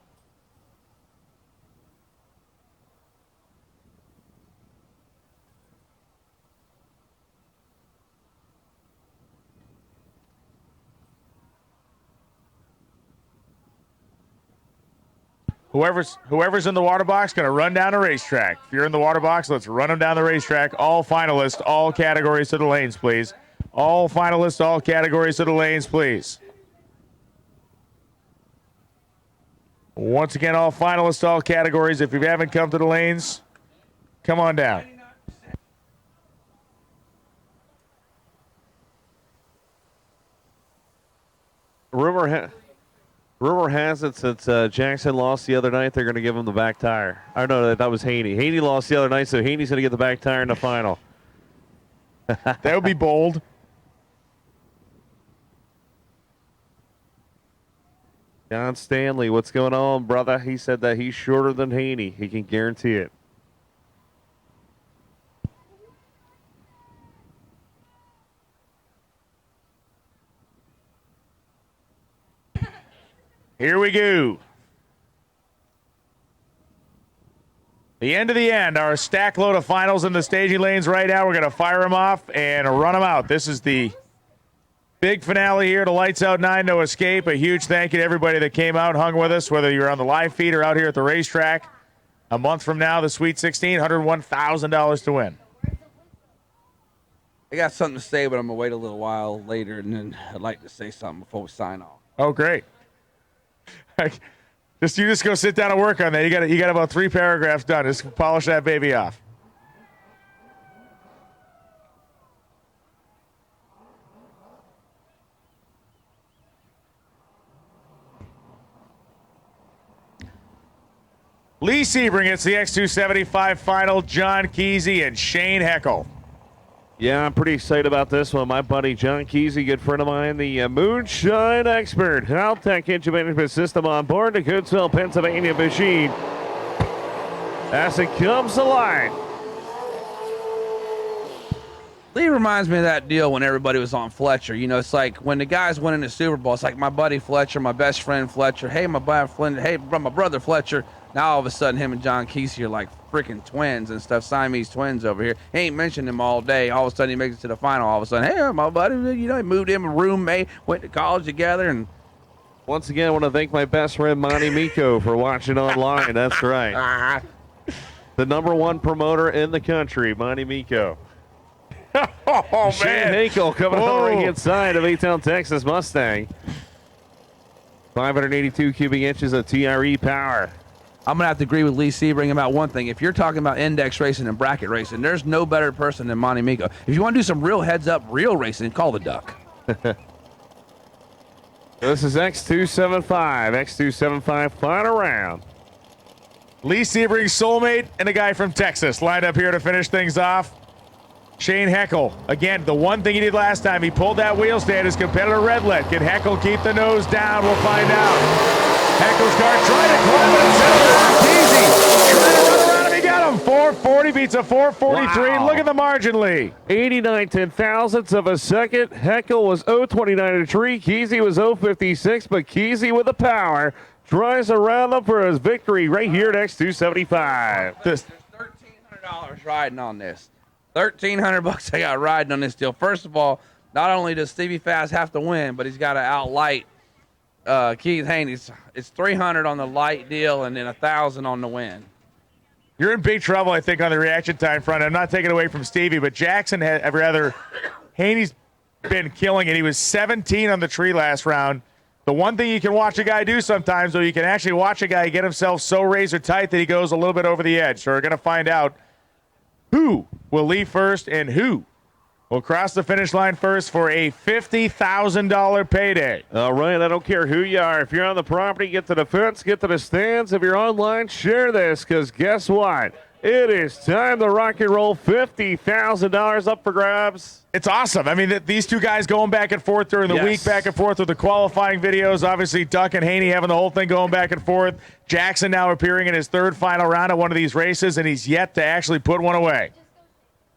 Whoever's in the water box going to run down the racetrack. If you're in the water box, let's run them down the racetrack. All finalists, all categories to the lanes, please. All finalists, all categories to the lanes, please. Once again, all finalists, all categories. If you haven't come to the lanes, come on down. Rumor has it since Jackson lost the other night, they're going to give him the back tire. I know that was Haney. Haney lost the other night, so Haney's going to get the back tire in the final. That would be bold. John Stanley, what's going on, brother? He said that he's shorter than Haney. He can guarantee it. Here we go. The end of the end. Our stack load of finals in the staging lanes right now. We're going to fire them off and run them out. This is the big finale here to Lights Out 9, No Escape. A huge thank you to everybody that came out, hung with us, whether you're on the live feed or out here at the racetrack. A month from now, the Sweet 16, $101,000 to win. I got something to say, but I'm going to wait a little while later, and then I'd like to say something before we sign off. Oh, great. You just go sit down and work on that. You got about 3 paragraphs done. Just polish that baby off. Lee Sebring gets the X275 final. John Kesey and Shane Heckel. Yeah, I'm pretty excited about this one. My buddy John Kesey, good friend of mine, the moonshine expert, Haltech Engine Management System on board the Goodsville, Pennsylvania machine. As it comes to line. Lee reminds me of that deal when everybody was on Fletcher. You know, it's like when the guys winning the Super Bowl, it's like my buddy Fletcher, my best friend Fletcher, hey, my brother Fletcher. Now all of a sudden him and John Kesey are like freaking twins and stuff, Siamese twins over here. He ain't mentioned him all day. All of a sudden he makes it to the final. All of a sudden, hey, my buddy, you know, he moved in, a roommate, went to college together. And once again, I want to thank my best friend Monty Miko for watching online. That's right. The #1 promoter in the country, Monty Miko. Oh, Shane man. Hinkle coming Whoa. on the right-hand side of A-Town, Texas Mustang. 582 cubic inches of TRE power. I'm going to have to agree with Lee Sebring about one thing. If you're talking about index racing and bracket racing, there's no better person than Monty Miko. If you want to do some real heads-up, real racing, call the Duck. This is X275 final round. Lee Sebring's soulmate and a guy from Texas lined up here to finish things off. Shane Heckel. Again, the one thing he did last time, he pulled that wheel stand. His competitor Redlet. Can Heckel keep the nose down? We'll find out. Heckel's car trying to climb it and settle it. Easy. Trying to run around him. He got him. 440 beats a 443. Wow. Look at the margin, Lee. 89 ten-thousandths of a second. Heckel was 0.29 a tree. Kesey was 0.56, but Kesey with the power drives around him for his victory right here at X275. There's $1,300 riding on this. $1,300 I got riding on this deal. First of all, not only does Stevie Fast have to win, but he's got to outlight Keith Haney. It's $300 on the light deal and then $1,000 on the win. You're in big trouble, I think, on the reaction time front. I'm not taking it away from Stevie, but Jackson Haney's been killing it. He was 17 on the tree last round. The one thing you can watch a guy do sometimes, though, you can actually watch a guy get himself so razor tight that he goes a little bit over the edge. So we're going to find out who will leave first and who will cross the finish line first for a $50,000 payday. All right, I don't care who you are. If you're on the property, get to the fence, get to the stands. If you're online, share this, because guess what? It is time to rock and roll. $50,000 up for grabs. It's awesome. I mean, these two guys going back and forth during the week, back and forth with the qualifying videos. Obviously, Duck and Haney having the whole thing going back and forth. Jackson now appearing in his third final round at one of these races, and he's yet to actually put one away.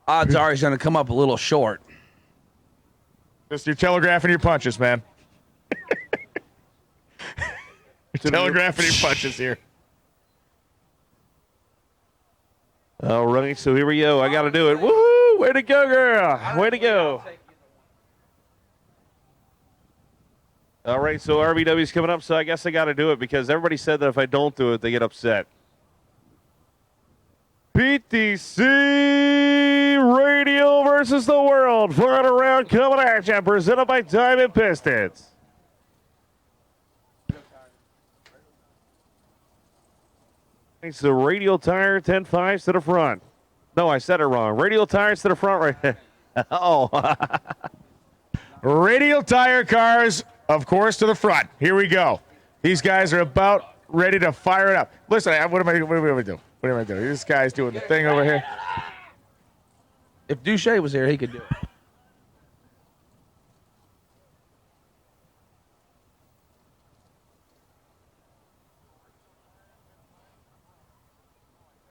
Odds are he's going to come up a little short. Just you're telegraphing your punches, man. You're telegraphing your punches here. All right, so here we go. I got to do it. Woohoo! Way to go, girl. Way to go. All right, so RBW's coming up, so I guess I got to do it because everybody said that if I don't do it, they get upset. PTC Radio versus the World. Final round coming at you, presented by Diamond Pistons. It's the radial tire 10.5s to the front. No, I said it wrong. Radial tires to the front right there. Oh. Radial tire cars of course, to the front. Here we go. These guys are about ready to fire it up. Listen, what am I doing? What am I doing? This guy's doing the thing over here. If Duche was here, he could do it.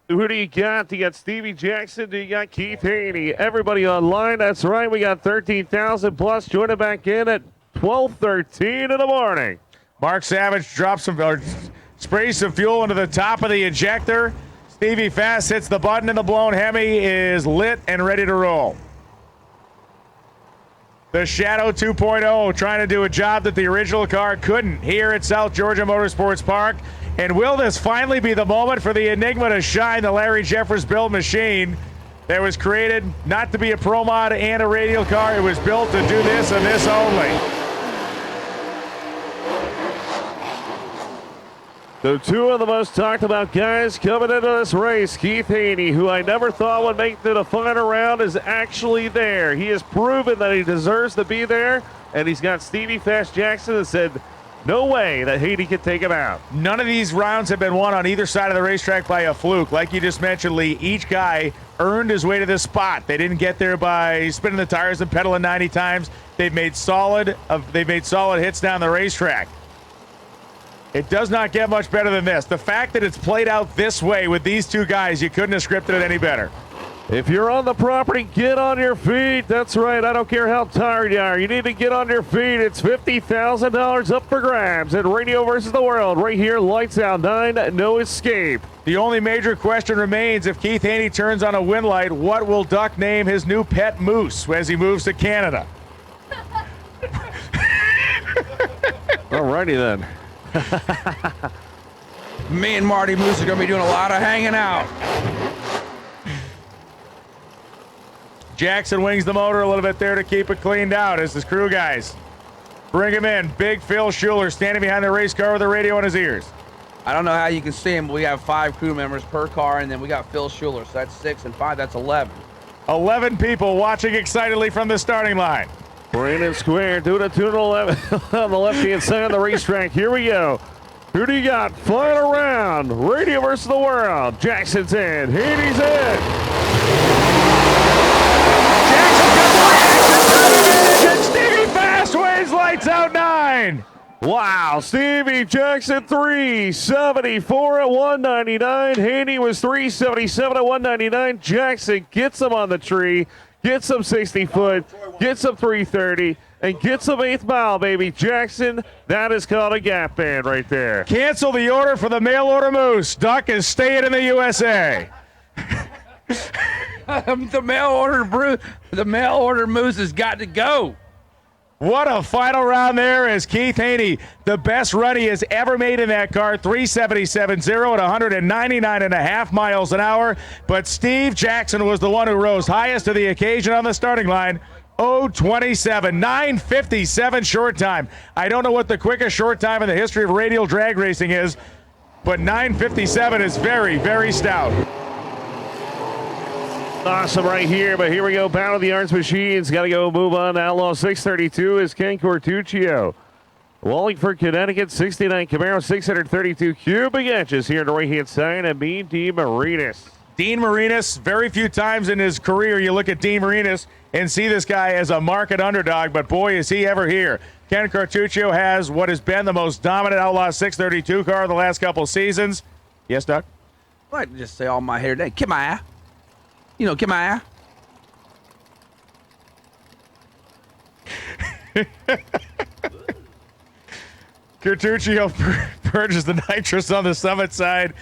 Who do you got? You got Stevie Jackson. Do you got Keith Haney? Everybody online. That's right. We got 13,000 plus joining back in at 12:13 in the morning. Mark Savage drops some, or sprays some fuel into the top of the injector. Stevie Fast hits the button, and the blown Hemi is lit and ready to roll. The Shadow 2.0 trying to do a job that the original car couldn't here at South Georgia Motorsports Park. And will this finally be the moment for the Enigma to shine, the Larry Jeffers built machine that was created not to be a Pro Mod and a radial car. It was built to do this and this only. So two of the most talked about guys coming into this race. Keith Haney, who I never thought would make it to the final round, is actually there. He has proven that he deserves to be there, and he's got Stevie Fast Jackson that said, no way that Haney can take him out. None of these rounds have been won on either side of the racetrack by a fluke. Like you just mentioned, Lee, each guy earned his way to this spot. They didn't get there by spinning the tires and pedaling 90 times. They've made solid hits down the racetrack. It does not get much better than this. The fact that it's played out this way with these two guys, you couldn't have scripted it any better. If you're on the property, get on your feet. That's right. I don't care how tired you are. You need to get on your feet. It's $50,000 up for grabs at Radio versus the World. Right here, lights out 9, no escape. The only major question remains, if Keith Haney turns on a win light, what will Duck name his new pet moose as he moves to Canada? Alrighty then. Me and Marty Moose are going to be doing a lot of hanging out. Jackson wings the motor a little bit there to keep it cleaned out as his crew guys bring him in. Big Phil Schuler standing behind the race car with the radio in his ears. I don't know how you can see him, but we have 5 crew members per car, and then we got Phil Schuler, so that's 6 and 5, that's 11. 11 people watching excitedly from the starting line. Brandon Square doing a 2-11 on the left-hand side of the racetrack. Here we go. Who do you got? Final round. Radio versus the World. Jackson's in. Haney's in. Stevie Fast wins, lights out 9. Wow, Stevie Jackson 374 at 199. Haney was 377 at 199. Jackson gets him on the tree, gets him 60 foot, gets him 330, and gets him 8th mile, baby. Jackson, that is called a gap band right there. Cancel the order for the mail order moose. Duck is staying in the USA. The mail order moose has got to go. What a final round there as Keith Haney, the best run he has ever made in that car, 377.0 at 199.5 miles an hour. But Steve Jackson was the one who rose highest to the occasion on the starting line. 0:27, 9:57 short time. I don't know what the quickest short time in the history of radial drag racing is, but 9:57 is very, very stout. Awesome right here, but here we go. Battle of the Arms Machines. Got to go move on. Outlaw 632 is Ken Cortuccio. Wallingford, Connecticut, 69 Camaro, 632 cubic inches here on the right-hand side. And me, Dean Marinas. Dean Marinas, very few times in his career you look at Dean Marinas and see this guy as a market underdog, but boy, is he ever here. Ken Cortuccio has what has been the most dominant Outlaw 632 car of the last couple seasons. Yes, Doug? I like to just say all my hair today. Come on. You know, come on. Cortuccio purges the nitrous on the summit side.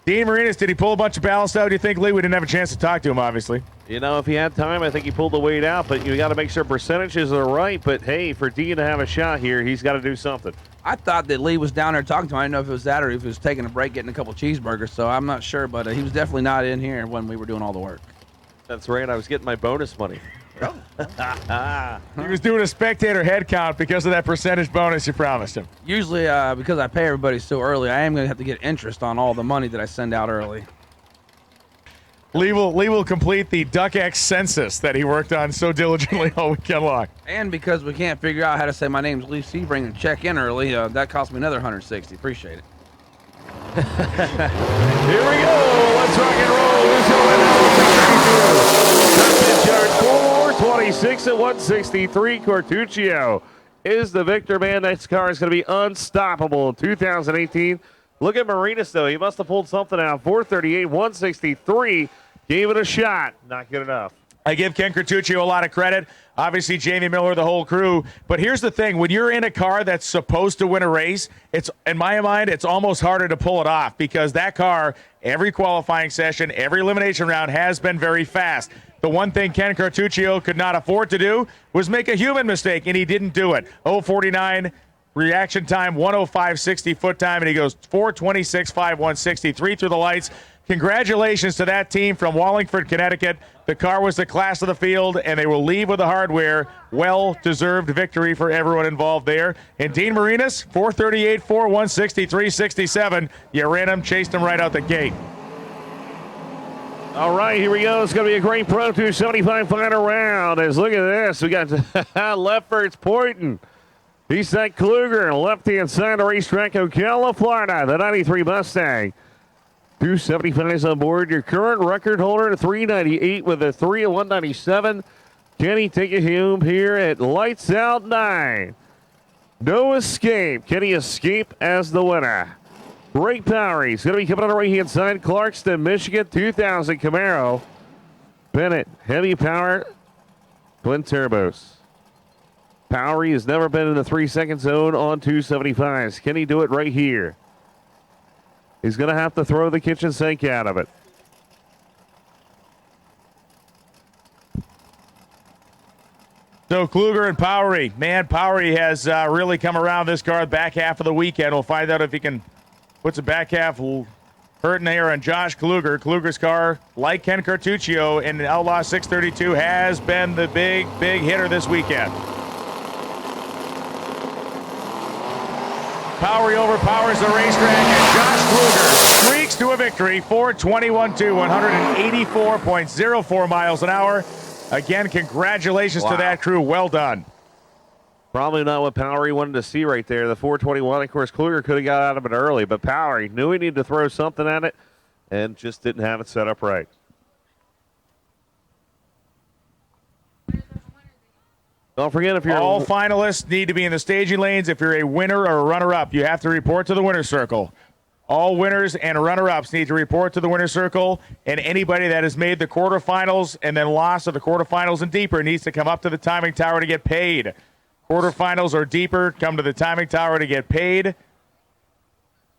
Dean Marinas, did he pull a bunch of ballast out? Do you think, Lee? We didn't have a chance to talk to him, obviously. You know, if he had time, I think he pulled the weight out, but you got to make sure percentages are right. But hey, for Dean to have a shot here, he's got to do something. I thought that Lee was down there talking to him. I didn't know if it was that or if he was taking a break, getting a couple cheeseburgers, so I'm not sure, but he was definitely not in here when we were doing all the work. That's right. I was getting my bonus money. He was doing a spectator head count because of that percentage bonus you promised him. Usually, because I pay everybody so early, I am going to have to get interest on all the money that I send out early. Lee will complete the Duck X census that he worked on so diligently all weekend long. And because we can't figure out how to say my name's Lee Sebring and check in early, that cost me another 160. Appreciate it. Here we go. Let's rock and roll. Who's going to win? Top 10 charge 426 at 163. Cortuccio is the victor, man. Next car is going to be unstoppable in 2018. Look at Marinas, though. He must have pulled something out. 438, 163. Gave it a shot. Not good enough. I give Ken Cortuccio a lot of credit. Obviously, Jamie Miller, the whole crew. But here's the thing. When you're in a car that's supposed to win a race, it's, in my mind, it's almost harder to pull it off because that car, every qualifying session, every elimination round has been very fast. The one thing Ken Cortuccio could not afford to do was make a human mistake, and he didn't do it. 0:49 reaction time, 1:05.60 foot time, and he goes 4:26.5, 163 through the lights. Congratulations to that team from Wallingford, Connecticut. The car was the class of the field, and they will leave with the hardware. Well-deserved victory for everyone involved there. And Dean Marinas, 438.4, 163.67. You ran him, chased him right out the gate. All right, here we go. It's going to be a great Pro 275 final round. As look at this. We got Lefferts pointing. He's that Kluger, left-hand side of the racetrack, Ocala, Florida, the 93 Mustang. 275s on board. Your current record holder at 398 with a 3 at 197. Can he take it home here at Lights Out 9? No escape. Can he escape as the winner? Great power. He's going to be coming on the right-hand side. Clarkston, Michigan, 2000 Camaro. Bennett, heavy power, twin turbos. Powery has never been in the 3-second zone on 275s. Can he do it right here? He's going to have to throw the kitchen sink out of it. So Kluger and Powery. Man, Powery has really come around this car back half of the weekend. We'll find out if he can put the back half hurting there on Josh Kluger. Kluger's car, like Ken Cortuccio in Outlaw 632, has been the big hitter this weekend. Powery overpowers the racetrack, and Josh Kluger streaks to a victory. 4:21.2, 184.04 miles an hour. Again, congratulations to that crew. Well done. Probably not what Powery wanted to see right there. The 421, of course, Kluger could have got out of it early, but Powery knew he needed to throw something at it and just didn't have it set up right. Don't forget, if you're all finalists need to be in the staging lanes. If you're a winner or a runner-up, you have to report to the winner's circle. All winners and runner-ups need to report to the winner's circle, and anybody that has made the quarterfinals and then lost to the quarterfinals and deeper needs to come up to the timing tower to get paid. Quarterfinals or deeper, come to the timing tower to get paid.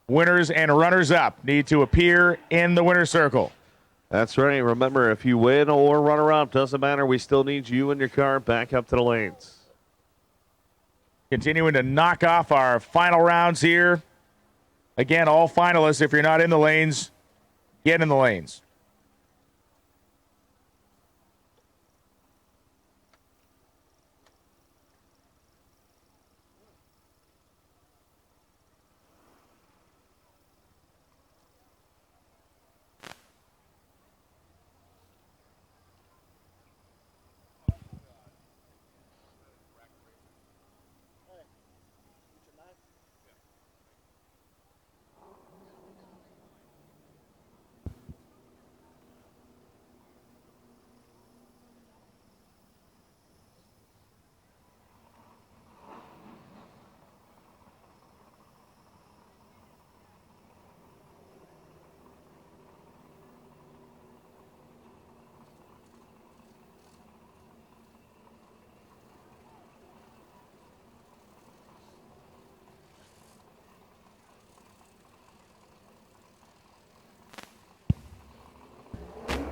Winners and runners-up need to appear in the winner's circle. That's right. Remember, if you win or runner-up, doesn't matter. We still need you and your car back up to the lanes. Continuing to knock off our final rounds here. Again, all finalists, if you're not in the lanes, get in the lanes.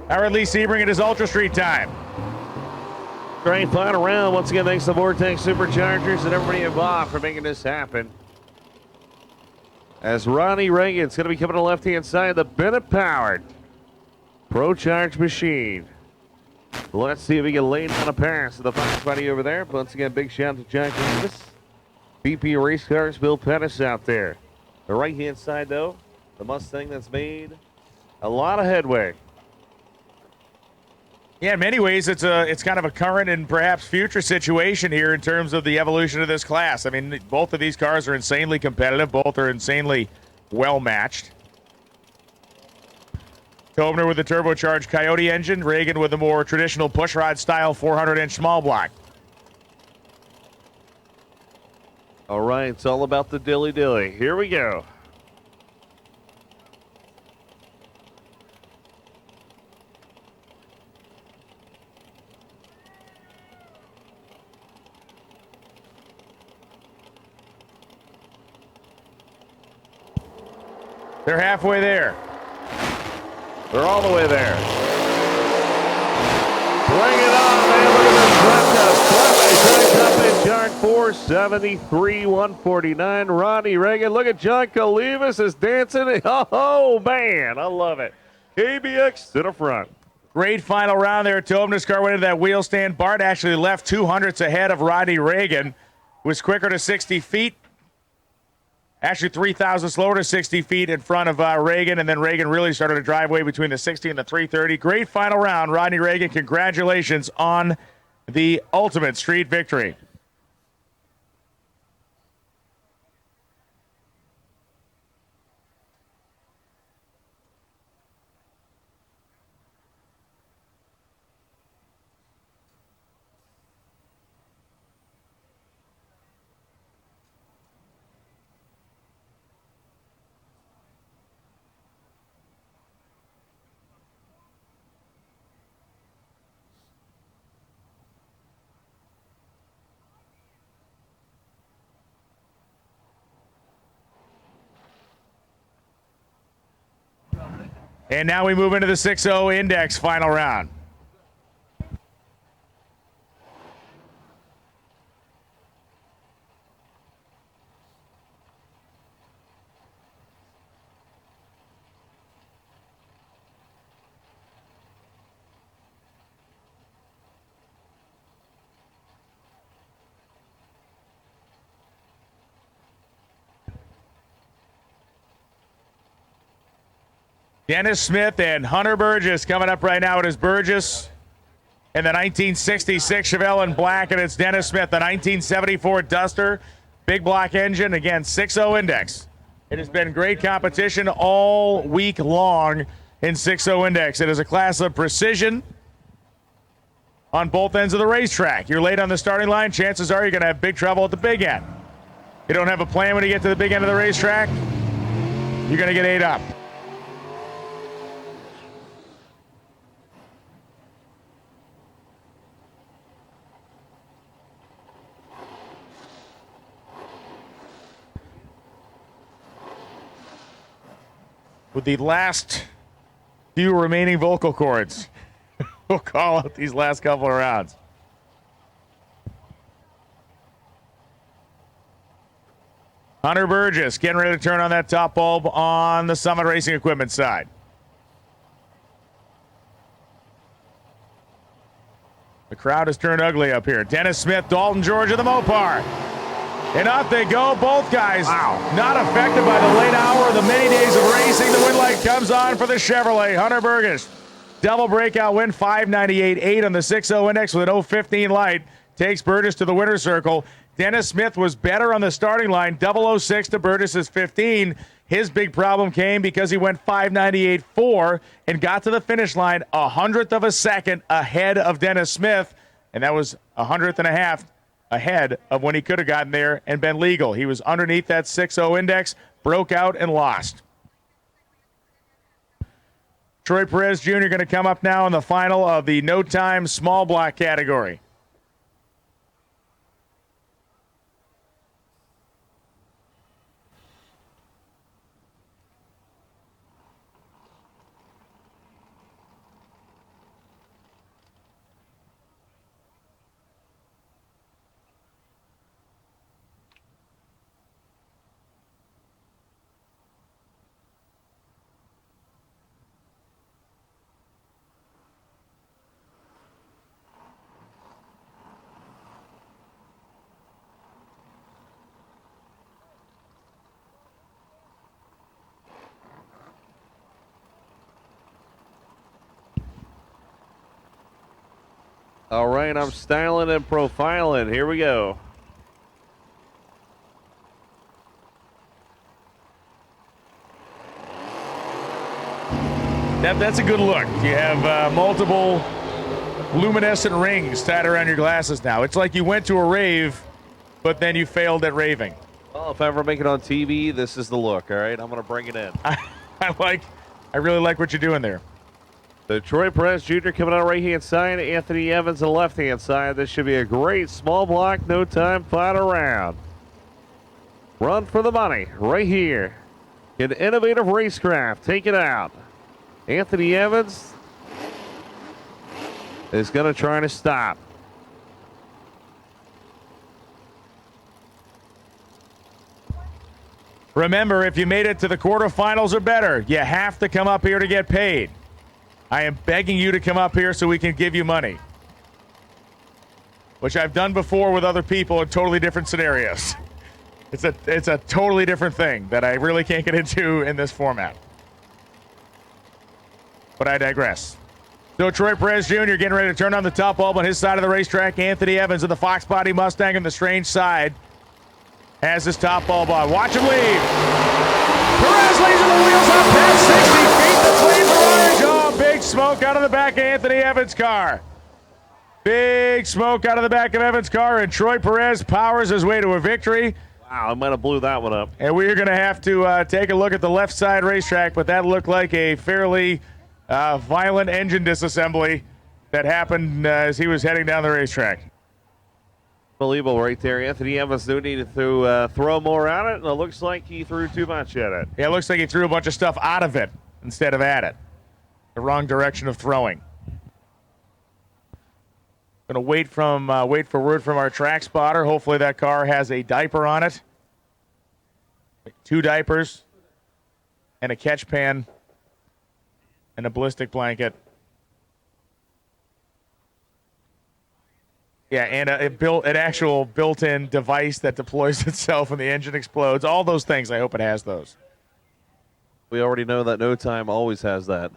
All right, Lee Sebring, it is Ultra Street time. Great final round. Once again, thanks to Vortex Superchargers and everybody involved for making this happen. As Ronnie Reagan's going to be coming to the left-hand side, the Bennett-powered Pro Charge machine. Let's see if we can lay down a pass to the Fox buddy over there. Once again, big shout out to Jack Davis. BP Race Cars, Bill Pettis out there. The right-hand side, though, the Mustang that's made a lot of headway. Yeah, in many ways, it's kind of a current and perhaps future situation here in terms of the evolution of this class. I mean, both of these cars are insanely competitive. Both are insanely well matched. Tobner with the turbocharged Coyote engine, Reagan with the more traditional pushrod style 400-inch small block. All right, it's all about the dilly-dilly. Here we go. They're halfway there. They're all the way there. Bring it on, man. Look at this Jump in Car 473, 149. Ronnie Reagan. Look at John Calivas is dancing. Oh, man. I love it. KBX to the front. Great final round there. Tobner's car went into that wheel stand. Bart actually left 200ths ahead of Ronnie Reagan. Was quicker to 60 feet. Actually, 3,000 slower to 60 feet in front of Reagan, and then Reagan really started to drive way between the 60 and the 330. Great final round. Rodney Reagan, congratulations on the ultimate street victory. And now we move into the 6-0 Index final round. Dennis Smith and Hunter Burgess coming up right now. It is Burgess in the 1966 Chevelle in black, and it's Dennis Smith, the 1974 Duster, big block engine. Again, 6-0 Index. It has been great competition all week long in 6-0 Index. It is a class of precision on both ends of the racetrack. You're late on the starting line, chances are you're going to have big trouble at the big end. You don't have a plan when you get to the big end of the racetrack, you're going to get ate up. With the last few remaining vocal cords, we'll call out these last couple of rounds. Hunter Burgess getting ready to turn on that top bulb on the Summit Racing Equipment side. The crowd has turned ugly up here. Dennis Smith, Dalton Georgia, the Mopar. And up they go, both guys. Wow. Not affected by the late hour of the many days of racing. The win light comes on for the Chevrolet. Hunter Burgess, double breakout win, 598.8 on the 6-0 Index with an 015 light. Takes Burgess to the winner's circle. Dennis Smith was better on the starting line, 006 to Burgess's 15. His big problem came because he went 598.4 and got to the finish line a hundredth of a second ahead of Dennis Smith, and that was a hundredth and a half ahead of when he could have gotten there and been legal. He was underneath that 6-0 Index, broke out, and lost. Troy Perez Jr. going to come up now in the final of the no-time small block category. All right, I'm styling and profiling. Here we go. That's a good look. You have multiple luminescent rings tied around your glasses now. It's like you went to a rave, but then you failed at raving. Well, if I ever make it on TV, this is the look, all right? I'm going to bring it in. I really like what you're doing there. So Troy Perez Jr. coming out right-hand side, Anthony Evans on the left-hand side. This should be a great small block, no time, final round. Run for the money right here. An innovative racecraft, take it out. Anthony Evans is going to try to stop. Remember, if you made it to the quarterfinals or better, you have to come up here to get paid. I am begging you to come up here so we can give you money, which I've done before with other people in totally different scenarios. It's a totally different thing that I really can't get into in this format. But I digress. So Troy Perez Jr. getting ready to turn on the top bulb on his side of the racetrack. Anthony Evans of the Fox Body Mustang on the strange side has his top bulb on. Watch him leave. Perez lays the wheels up past 60 feet. The flames are orange. Oh, big smoke out of the back of Anthony Evans' car. Big smoke out of the back of Evans' car, and Troy Perez powers his way to a victory. Wow, I might have blew that one up. And we're going to have to take a look at the left side racetrack, but that looked like a fairly violent engine disassembly that happened as he was heading down the racetrack. Unbelievable right there. Anthony Evans do need to throw more at it, and it looks like he threw too much at it. Yeah, it looks like he threw a bunch of stuff out of it instead of at it. The wrong direction of throwing. Going to wait for word from our track spotter. Hopefully that car has a diaper on it. 2 diapers and a catch pan and a ballistic blanket. Yeah, and an actual built-in device that deploys itself when the engine explodes. All those things, I hope it has those. We already know that No Time always has that.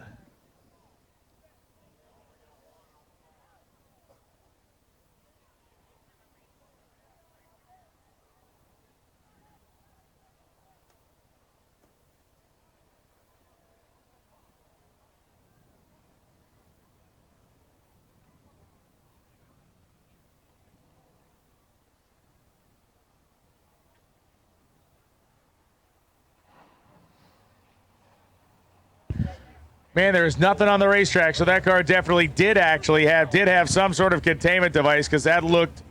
Man, there is nothing on the racetrack, so that car definitely did have some sort of containment device because that looked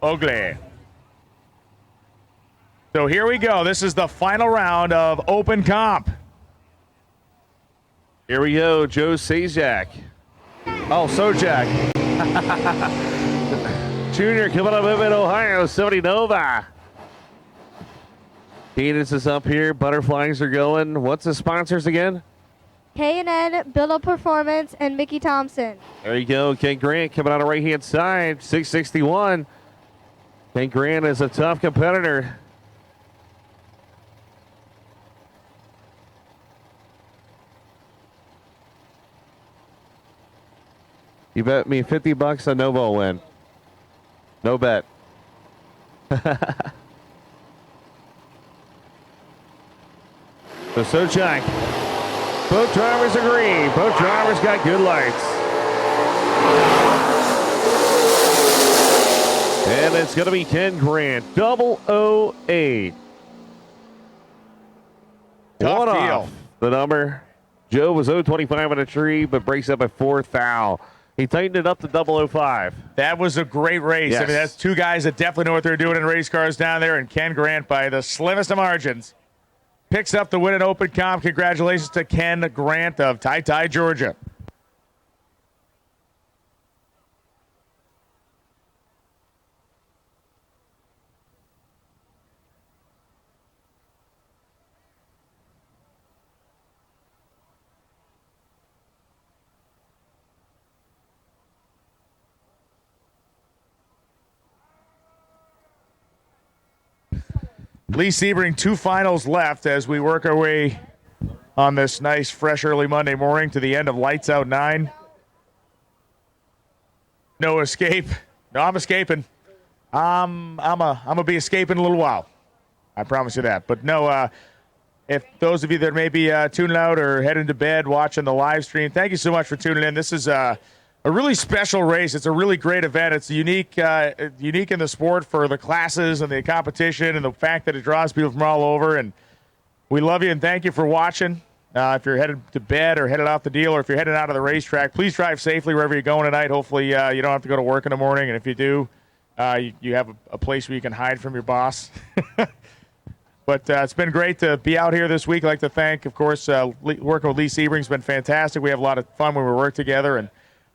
ugly. So here we go. This is the final round of open comp. Here we go, Joe Sajak. Oh, Sojak. Junior coming up in Ohio, 70 Nova. Cadence is up here. Butterflies are going. What's the sponsors again? K&N, Biddle Performance, and Mickey Thompson. There you go. Ken Grant coming out of right-hand side, 661. Ken Grant is a tough competitor. You bet me $50 on Novo win. No bet. So Jack. Both drivers agree. Both drivers got good lights. And it's going to be Ken Grant, 008. Tough One deal. off the number. Joe was 025 on a tree, but breaks up at 4th foul. He tightened it up to 005. That was a great race. Yes. I mean, that's 2 guys that definitely know what they're doing in race cars down there, and Ken Grant, by the slimmest of margins, picks up the win in open comp. Congratulations to Ken Grant of Ty, Georgia. Lee Sebring, 2 finals left as we work our way on this nice, fresh, early Monday morning to the end of Lights Out 9. No escape. No, I'm escaping. I'm gonna be escaping in a little while. I promise you that. But no, if those of you that may be tuning out or heading to bed watching the live stream, thank you so much for tuning in. This is a really special race. It's a really great event. It's unique in the sport for the classes and the competition and the fact that it draws people from all over. And we love you and thank you for watching. If you're headed to bed or headed off the deal or if you're heading out of the racetrack, please drive safely wherever you're going tonight. Hopefully you don't have to go to work in the morning. And if you do, you have a place where you can hide from your boss. But it's been great to be out here this week. I'd like to thank, of course, working with Lee Sebring's been fantastic. We have a lot of fun when we work together, and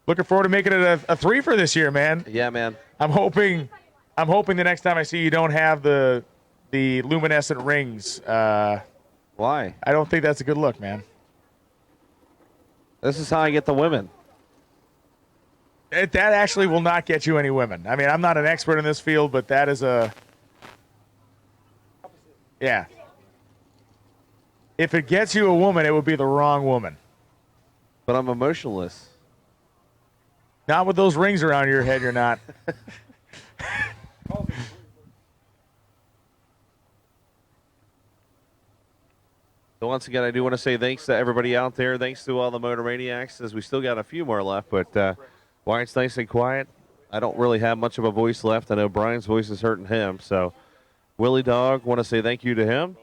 looking forward to making it a three for this year, man. Yeah, man. I'm hoping the next time I see you don't have the luminescent rings. Why? I don't think that's a good look, man. This is how I get the women. That actually will not get you any women. I mean, I'm not an expert in this field, but that is a... Yeah. If it gets you a woman, it would be the wrong woman. But I'm emotionless. Not with those rings around your head, you're not. So once again, I do want to say thanks to everybody out there. Thanks to all the Motor Maniacs, as we still got a few more left. But why it's nice and quiet, I don't really have much of a voice left. I know Brian's voice is hurting him, so... Willie Dog, want to say thank you to him.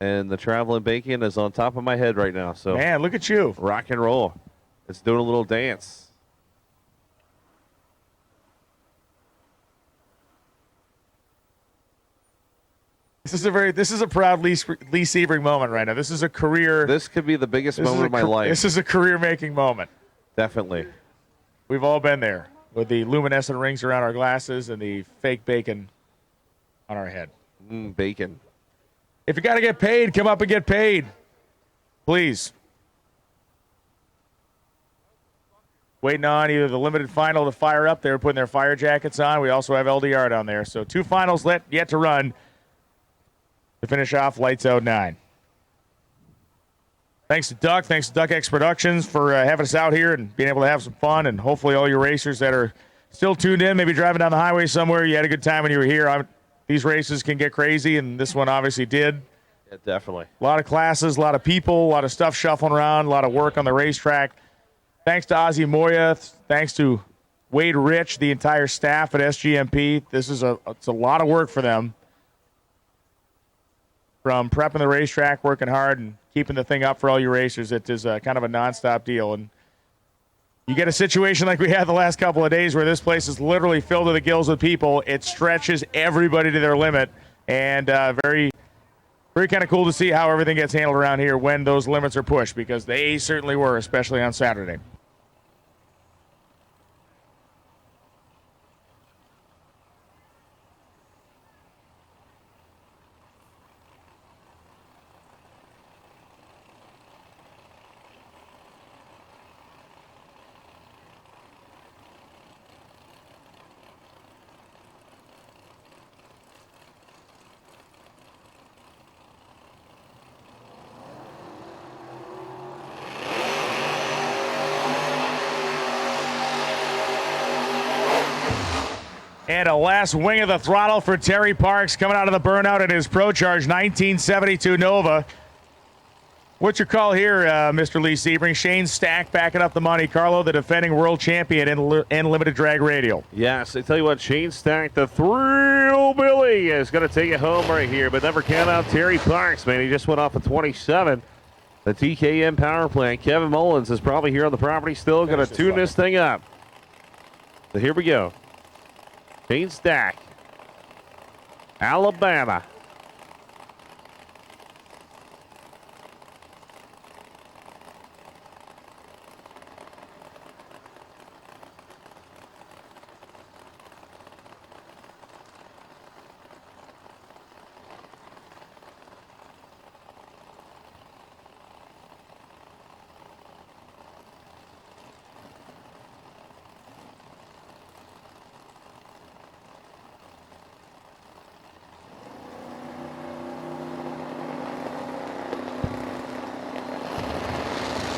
And the Traveling Bacon is on top of my head right now. So man, look at you. Rock and roll. It's doing a little dance. This is a proud Lee Sebring moment right now. This is a career. This could be the biggest moment of my life. This is a career-making moment. Definitely. We've all been there with the luminescent rings around our glasses and the fake bacon on our head. Bacon. If you got to get paid, come up and get paid. Please. Waiting on either the limited final to fire up. They're putting their fire jackets on. We also have LDR down there. So 2 finals yet to run to finish off Lights Out 9. Thanks to Duck. Thanks to Duck X Productions for having us out here and being able to have some fun. And hopefully all your racers that are still tuned in, maybe driving down the highway somewhere, you had a good time when you were here. These races can get crazy, and this one obviously did. Yeah, definitely. A lot of classes, a lot of people, a lot of stuff shuffling around, a lot of work on the racetrack. Thanks to Ozzie Moya. Thanks to Wade Rich, the entire staff at SGMP. It's a lot of work for them. From prepping the racetrack, working hard, and keeping the thing up for all your racers. It is kind of a nonstop deal. And you get a situation like we had the last couple of days where this place is literally filled to the gills with people. It stretches everybody to their limit. And very, very kind of cool to see how everything gets handled around here when those limits are pushed, because they certainly were, especially on Saturday. And a last wing of the throttle for Terry Parks coming out of the burnout in his Pro Charge 1972 Nova. What's your call here, Mr. Lee Sebring? Shane Stack backing up the Monte Carlo, the defending world champion in limited drag radial. Yes, I tell you what, Shane Stack, the Thrill Billy, is going to take it home right here. But never count out Terry Parks, man. He just went off a 27. The TKM power plant. Kevin Mullins is probably here on the property still. Going to tune this thing up. So here we go. Shane Stack, Alabama.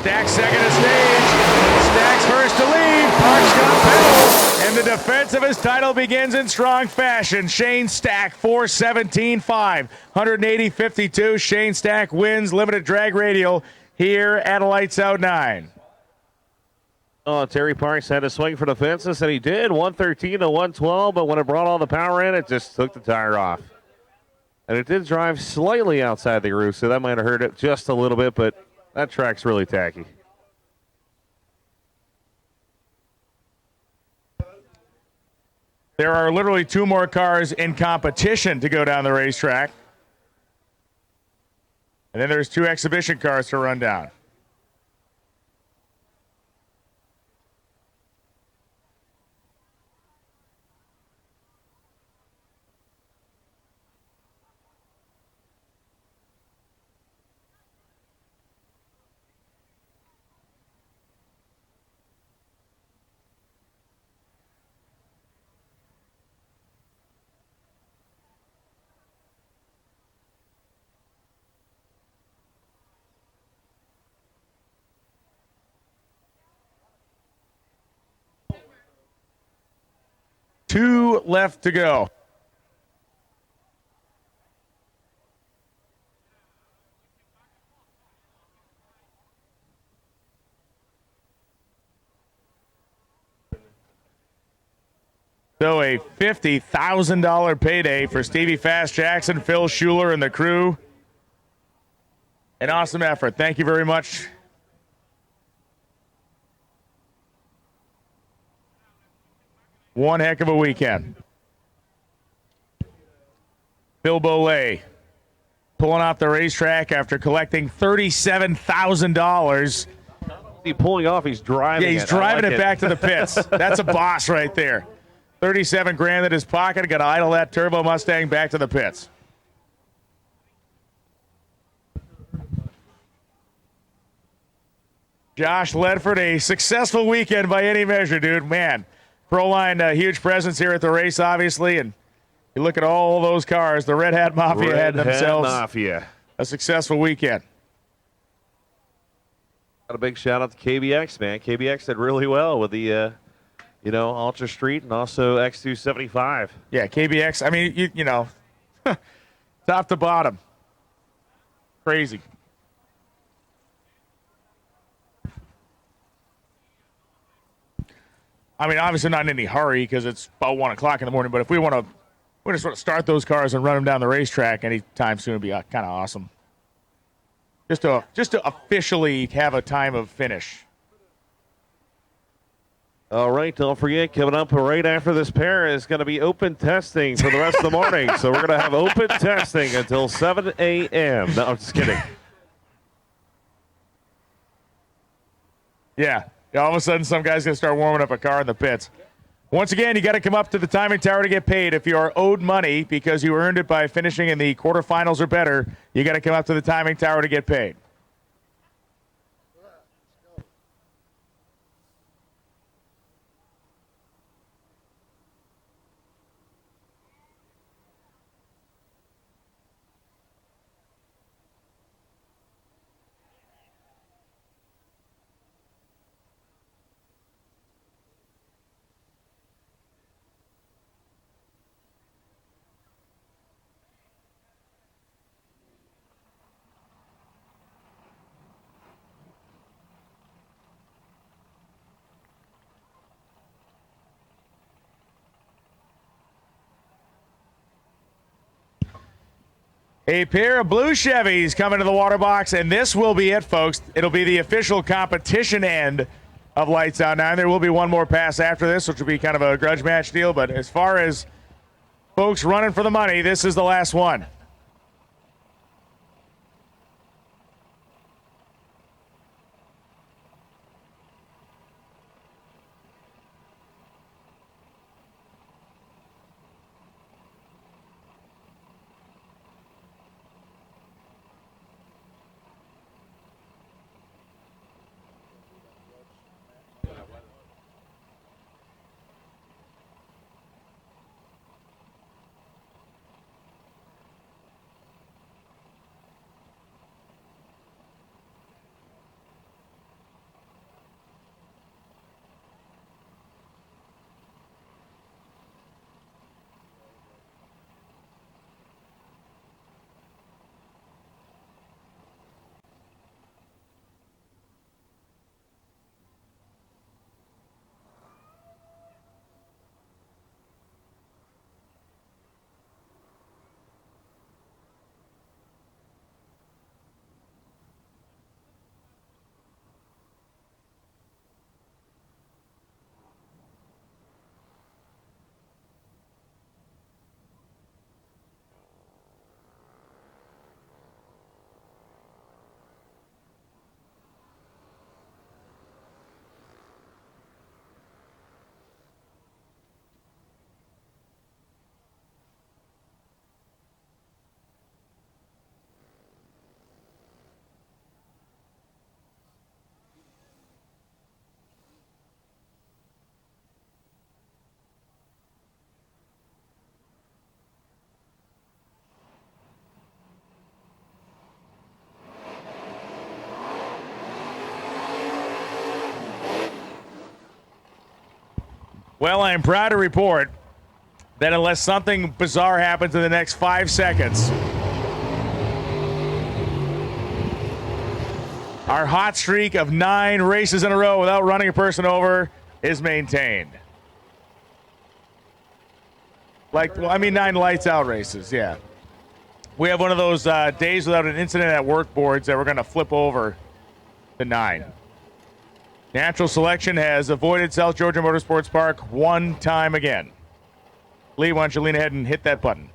Stack second to stage. Stack's first to lead. Parks the defense of his title begins in strong fashion. Shane Stack, 417.5, 180.52. Shane Stack wins limited drag radial here at Lights Out 9. Oh, Terry Parks had to swing for the fences, and he did, 113 to 112, but when it brought all the power in, it just took the tire off. And it did drive slightly outside the groove, so that might have hurt it just a little bit, but that track's really tacky. There are literally 2 more cars in competition to go down the racetrack. And then there's 2 exhibition cars to run down. Two left to go. So a $50,000 payday for Stevie Fast Jackson, Phil Schuler, and the crew. An awesome effort. Thank you very much. One heck of a weekend. Bill Bollet pulling off the racetrack after collecting $37,000. He's pulling off, he's driving it. Yeah, he's driving it back to the pits. That's a boss right there. 37 grand in his pocket. Got to idle that turbo Mustang back to the pits. Josh Ledford, a successful weekend by any measure, dude. Man, Proline, a huge presence here at the race, obviously. And you look at all those cars, the Red Hat Mafia had themselves a successful weekend. Got a big shout out to KBX, man. KBX did really well with the, Ultra Street and also X275. Yeah, KBX. I mean, you know, top to bottom. Crazy. I mean, obviously not in any hurry because it's about 1 o'clock in the morning. But if we want to sort of start those cars and run them down the racetrack anytime soon, would be kind of awesome. Just to officially have a time of finish. All right, don't forget, coming up right after this pair is going to be open testing for the rest of the morning. So we're going to have open testing until 7 a.m. No, I'm just kidding. Yeah, all of a sudden some guy's going to start warming up a car in the pits. Once again, you got to come up to the timing tower to get paid. If you are owed money because you earned it by finishing in the quarterfinals or better, you got to come up to the timing tower to get paid. A pair of blue Chevys coming to the water box, and this will be it, folks. It'll be the official competition end of Lights Out 9. There will be one more pass after this, which will be kind of a grudge match deal, but as far as folks running for the money, this is the last one. Well, I am proud to report that unless something bizarre happens in the next 5 seconds, our hot streak of 9 races in a row without running a person over is maintained. 9 lights out races, yeah. We have one of those days without an incident at work boards that we're going to flip over to 9. Natural selection has avoided South Georgia Motorsports Park 1 time again. Lee, why don't you lean ahead and hit that button?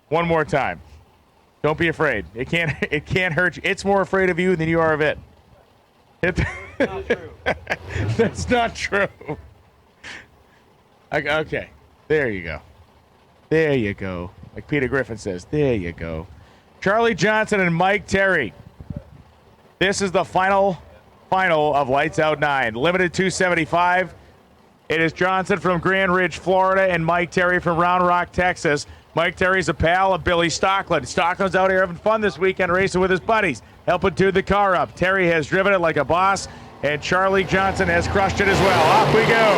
One more time. Don't be afraid. It can't hurt you. It's more afraid of you than you are of it. Not true. That's not true. Okay. There you go. There you go. Like Peter Griffin says, there you go. Charlie Johnson and Mike Terry. This is the final of Lights Out 9. Limited 275. It is Johnson from Grand Ridge, Florida, and Mike Terry from Round Rock, Texas. Mike Terry's a pal of Billy Stockland. Stockland's out here having fun this weekend, racing with his buddies, helping tune the car up. Terry has driven it like a boss, and Charlie Johnson has crushed it as well. Off we go.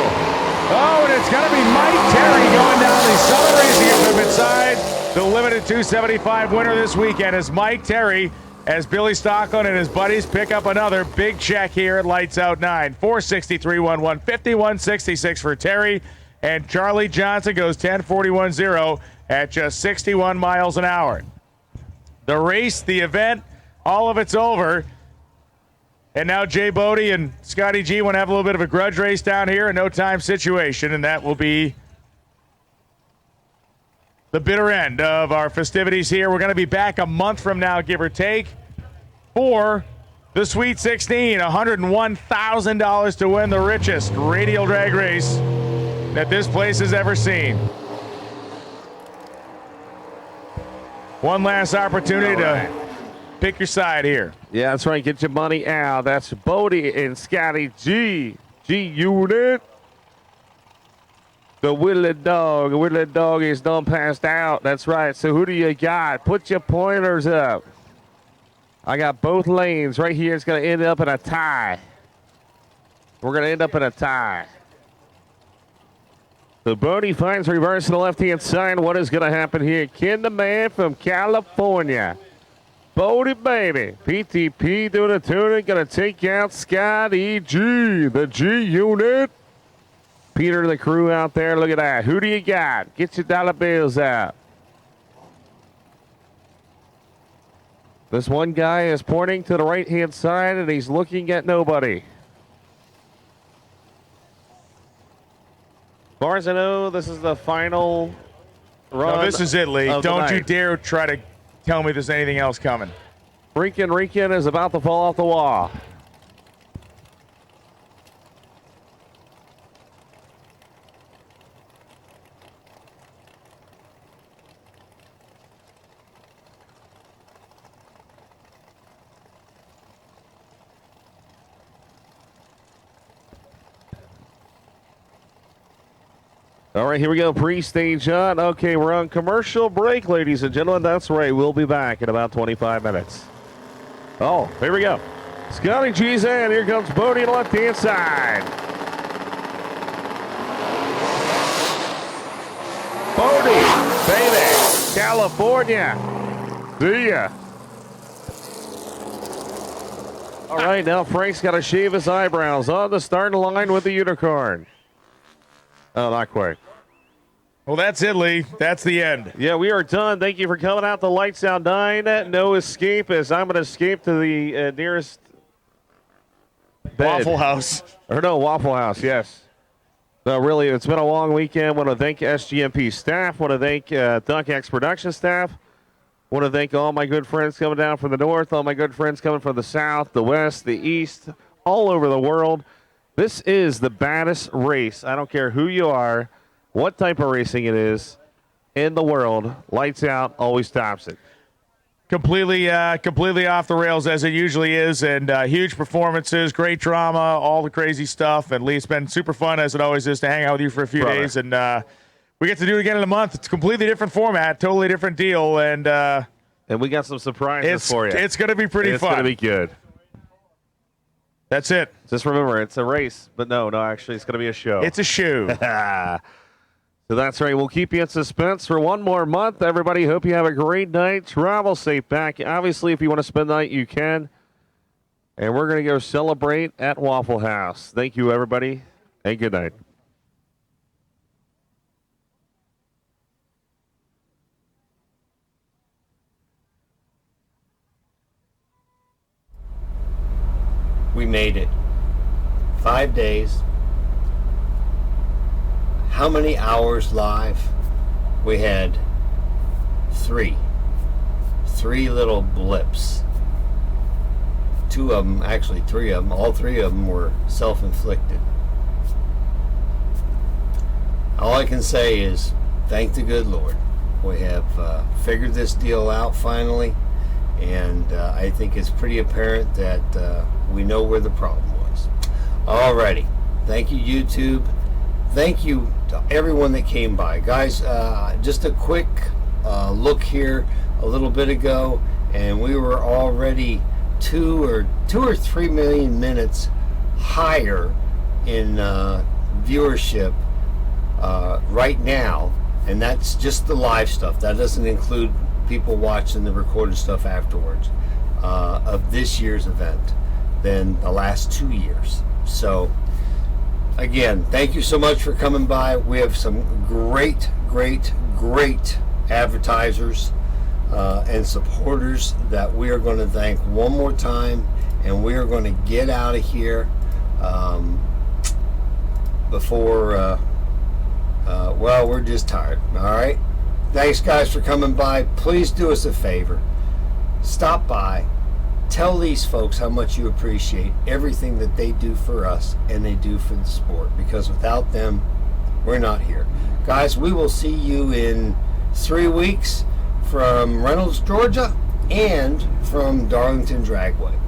Oh, and it's going to be Mike Terry going down the Southern Racing Equipment side. The Limited 275 winner this weekend is Mike Terry, as Billy Stockland and his buddies pick up another big check here at Lights Out 9. 463.11, 51.66 for Terry, and Charlie Johnson goes 10.41.0 at just 61 miles an hour. The race, the event, all of it's over. And now Jay Bodie and Scotty G want to have a little bit of a grudge race down here, a no-time situation, and that will be the bitter end of our festivities here. We're going to be back a month from now, give or take, for the Sweet 16, $101,000 to win the richest radial drag race that this place has ever seen. One last opportunity to pick your side here. Yeah, that's right. Get your money out. That's Bodie and Scotty G. G-Unit. The Willie Dog. Willie Dog is done passed out. That's right. So who do you got? Put your pointers up. I got both lanes right here. It's going to end up in a tie. We're going to end up in a tie. So Bodie finds reverse to the left-hand side. What is going to happen here? Ken the man from California. Bodie, baby. PTP doing a tuning. Going to take out Scotty G. The G-Unit. Peter, the crew out there, look at that. Who do you got? Get your dollar bills out. This one guy is pointing to the right-hand side, and he's looking at nobody. As far as I know, this is the final run. No, this is it, Lee. Don't you dare try to tell me there's anything else coming. Rican is about to fall off the wall. All right, here we go. Pre-stage on. Okay, we're on commercial break, ladies and gentlemen. That's right. We'll be back in about 25 minutes. Oh, here we go. Scotty G's in. Here comes Bodie on the left-hand side. Bodie, baby, California. See ya. All right, now Frank's got to shave his eyebrows on the starting line with the unicorn. Oh, not quite. Well, that's it, Lee. That's the end. Yeah, we are done. Thank you for coming out to Lights Out 9. No escape, as I'm going to escape to the nearest bed. Waffle House. Or no, Waffle House, yes. No, really, it's been a long weekend. Want to thank SGMP staff. Want to thank DuckX production staff. Want to thank all my good friends coming down from the north, all my good friends coming from the south, the west, the east, all over the world. This is the baddest race. I don't care who you are, what type of racing it is in the world. Lights Out always tops it. Completely off the rails as it usually is, and huge performances, great drama, all the crazy stuff. And Lee, it's been super fun as it always is to hang out with you for a few days, and we get to do it again in a month. It's a completely different format, totally different deal, and we got some surprises for you. It's going to be pretty fun. It's going to be good. That's it. Just remember, it's a race, but no, actually, it's going to be a show. It's a shoe. So that's right. We'll keep you in suspense for one more month. Everybody, hope you have a great night. Travel safe back. Obviously, if you want to spend the night, you can. And we're going to go celebrate at Waffle House. Thank you, everybody, and good night. We made it. 5 days. How many hours live? We had three little blips. Two of them, actually three of them, all three of them were self-inflicted. All I can say is thank the good Lord. We have figured this deal out finally, and I think it's pretty apparent that we know where the problem was. Alrighty, thank you, YouTube. Thank you to everyone that came by. Guys, just a quick look here a little bit ago, and we were already 2 or 3 million minutes higher in viewership right now, and that's just the live stuff. That doesn't include people watching the recorded stuff afterwards of this year's event than the last 2 years. So again, thank you so much for coming by. We have some great advertisers and supporters that we are going to thank one more time, and we are going to get out of here before well, we're just tired. All right, thanks guys for coming by. Please do us a favor, stop by, tell these folks how much you appreciate everything that they do for us and they do for the sport, because without them, we're not here. Guys, we will see you in 3 weeks from Reynolds, Georgia, and from Darlington Dragway.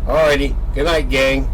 Alrighty, good night, gang.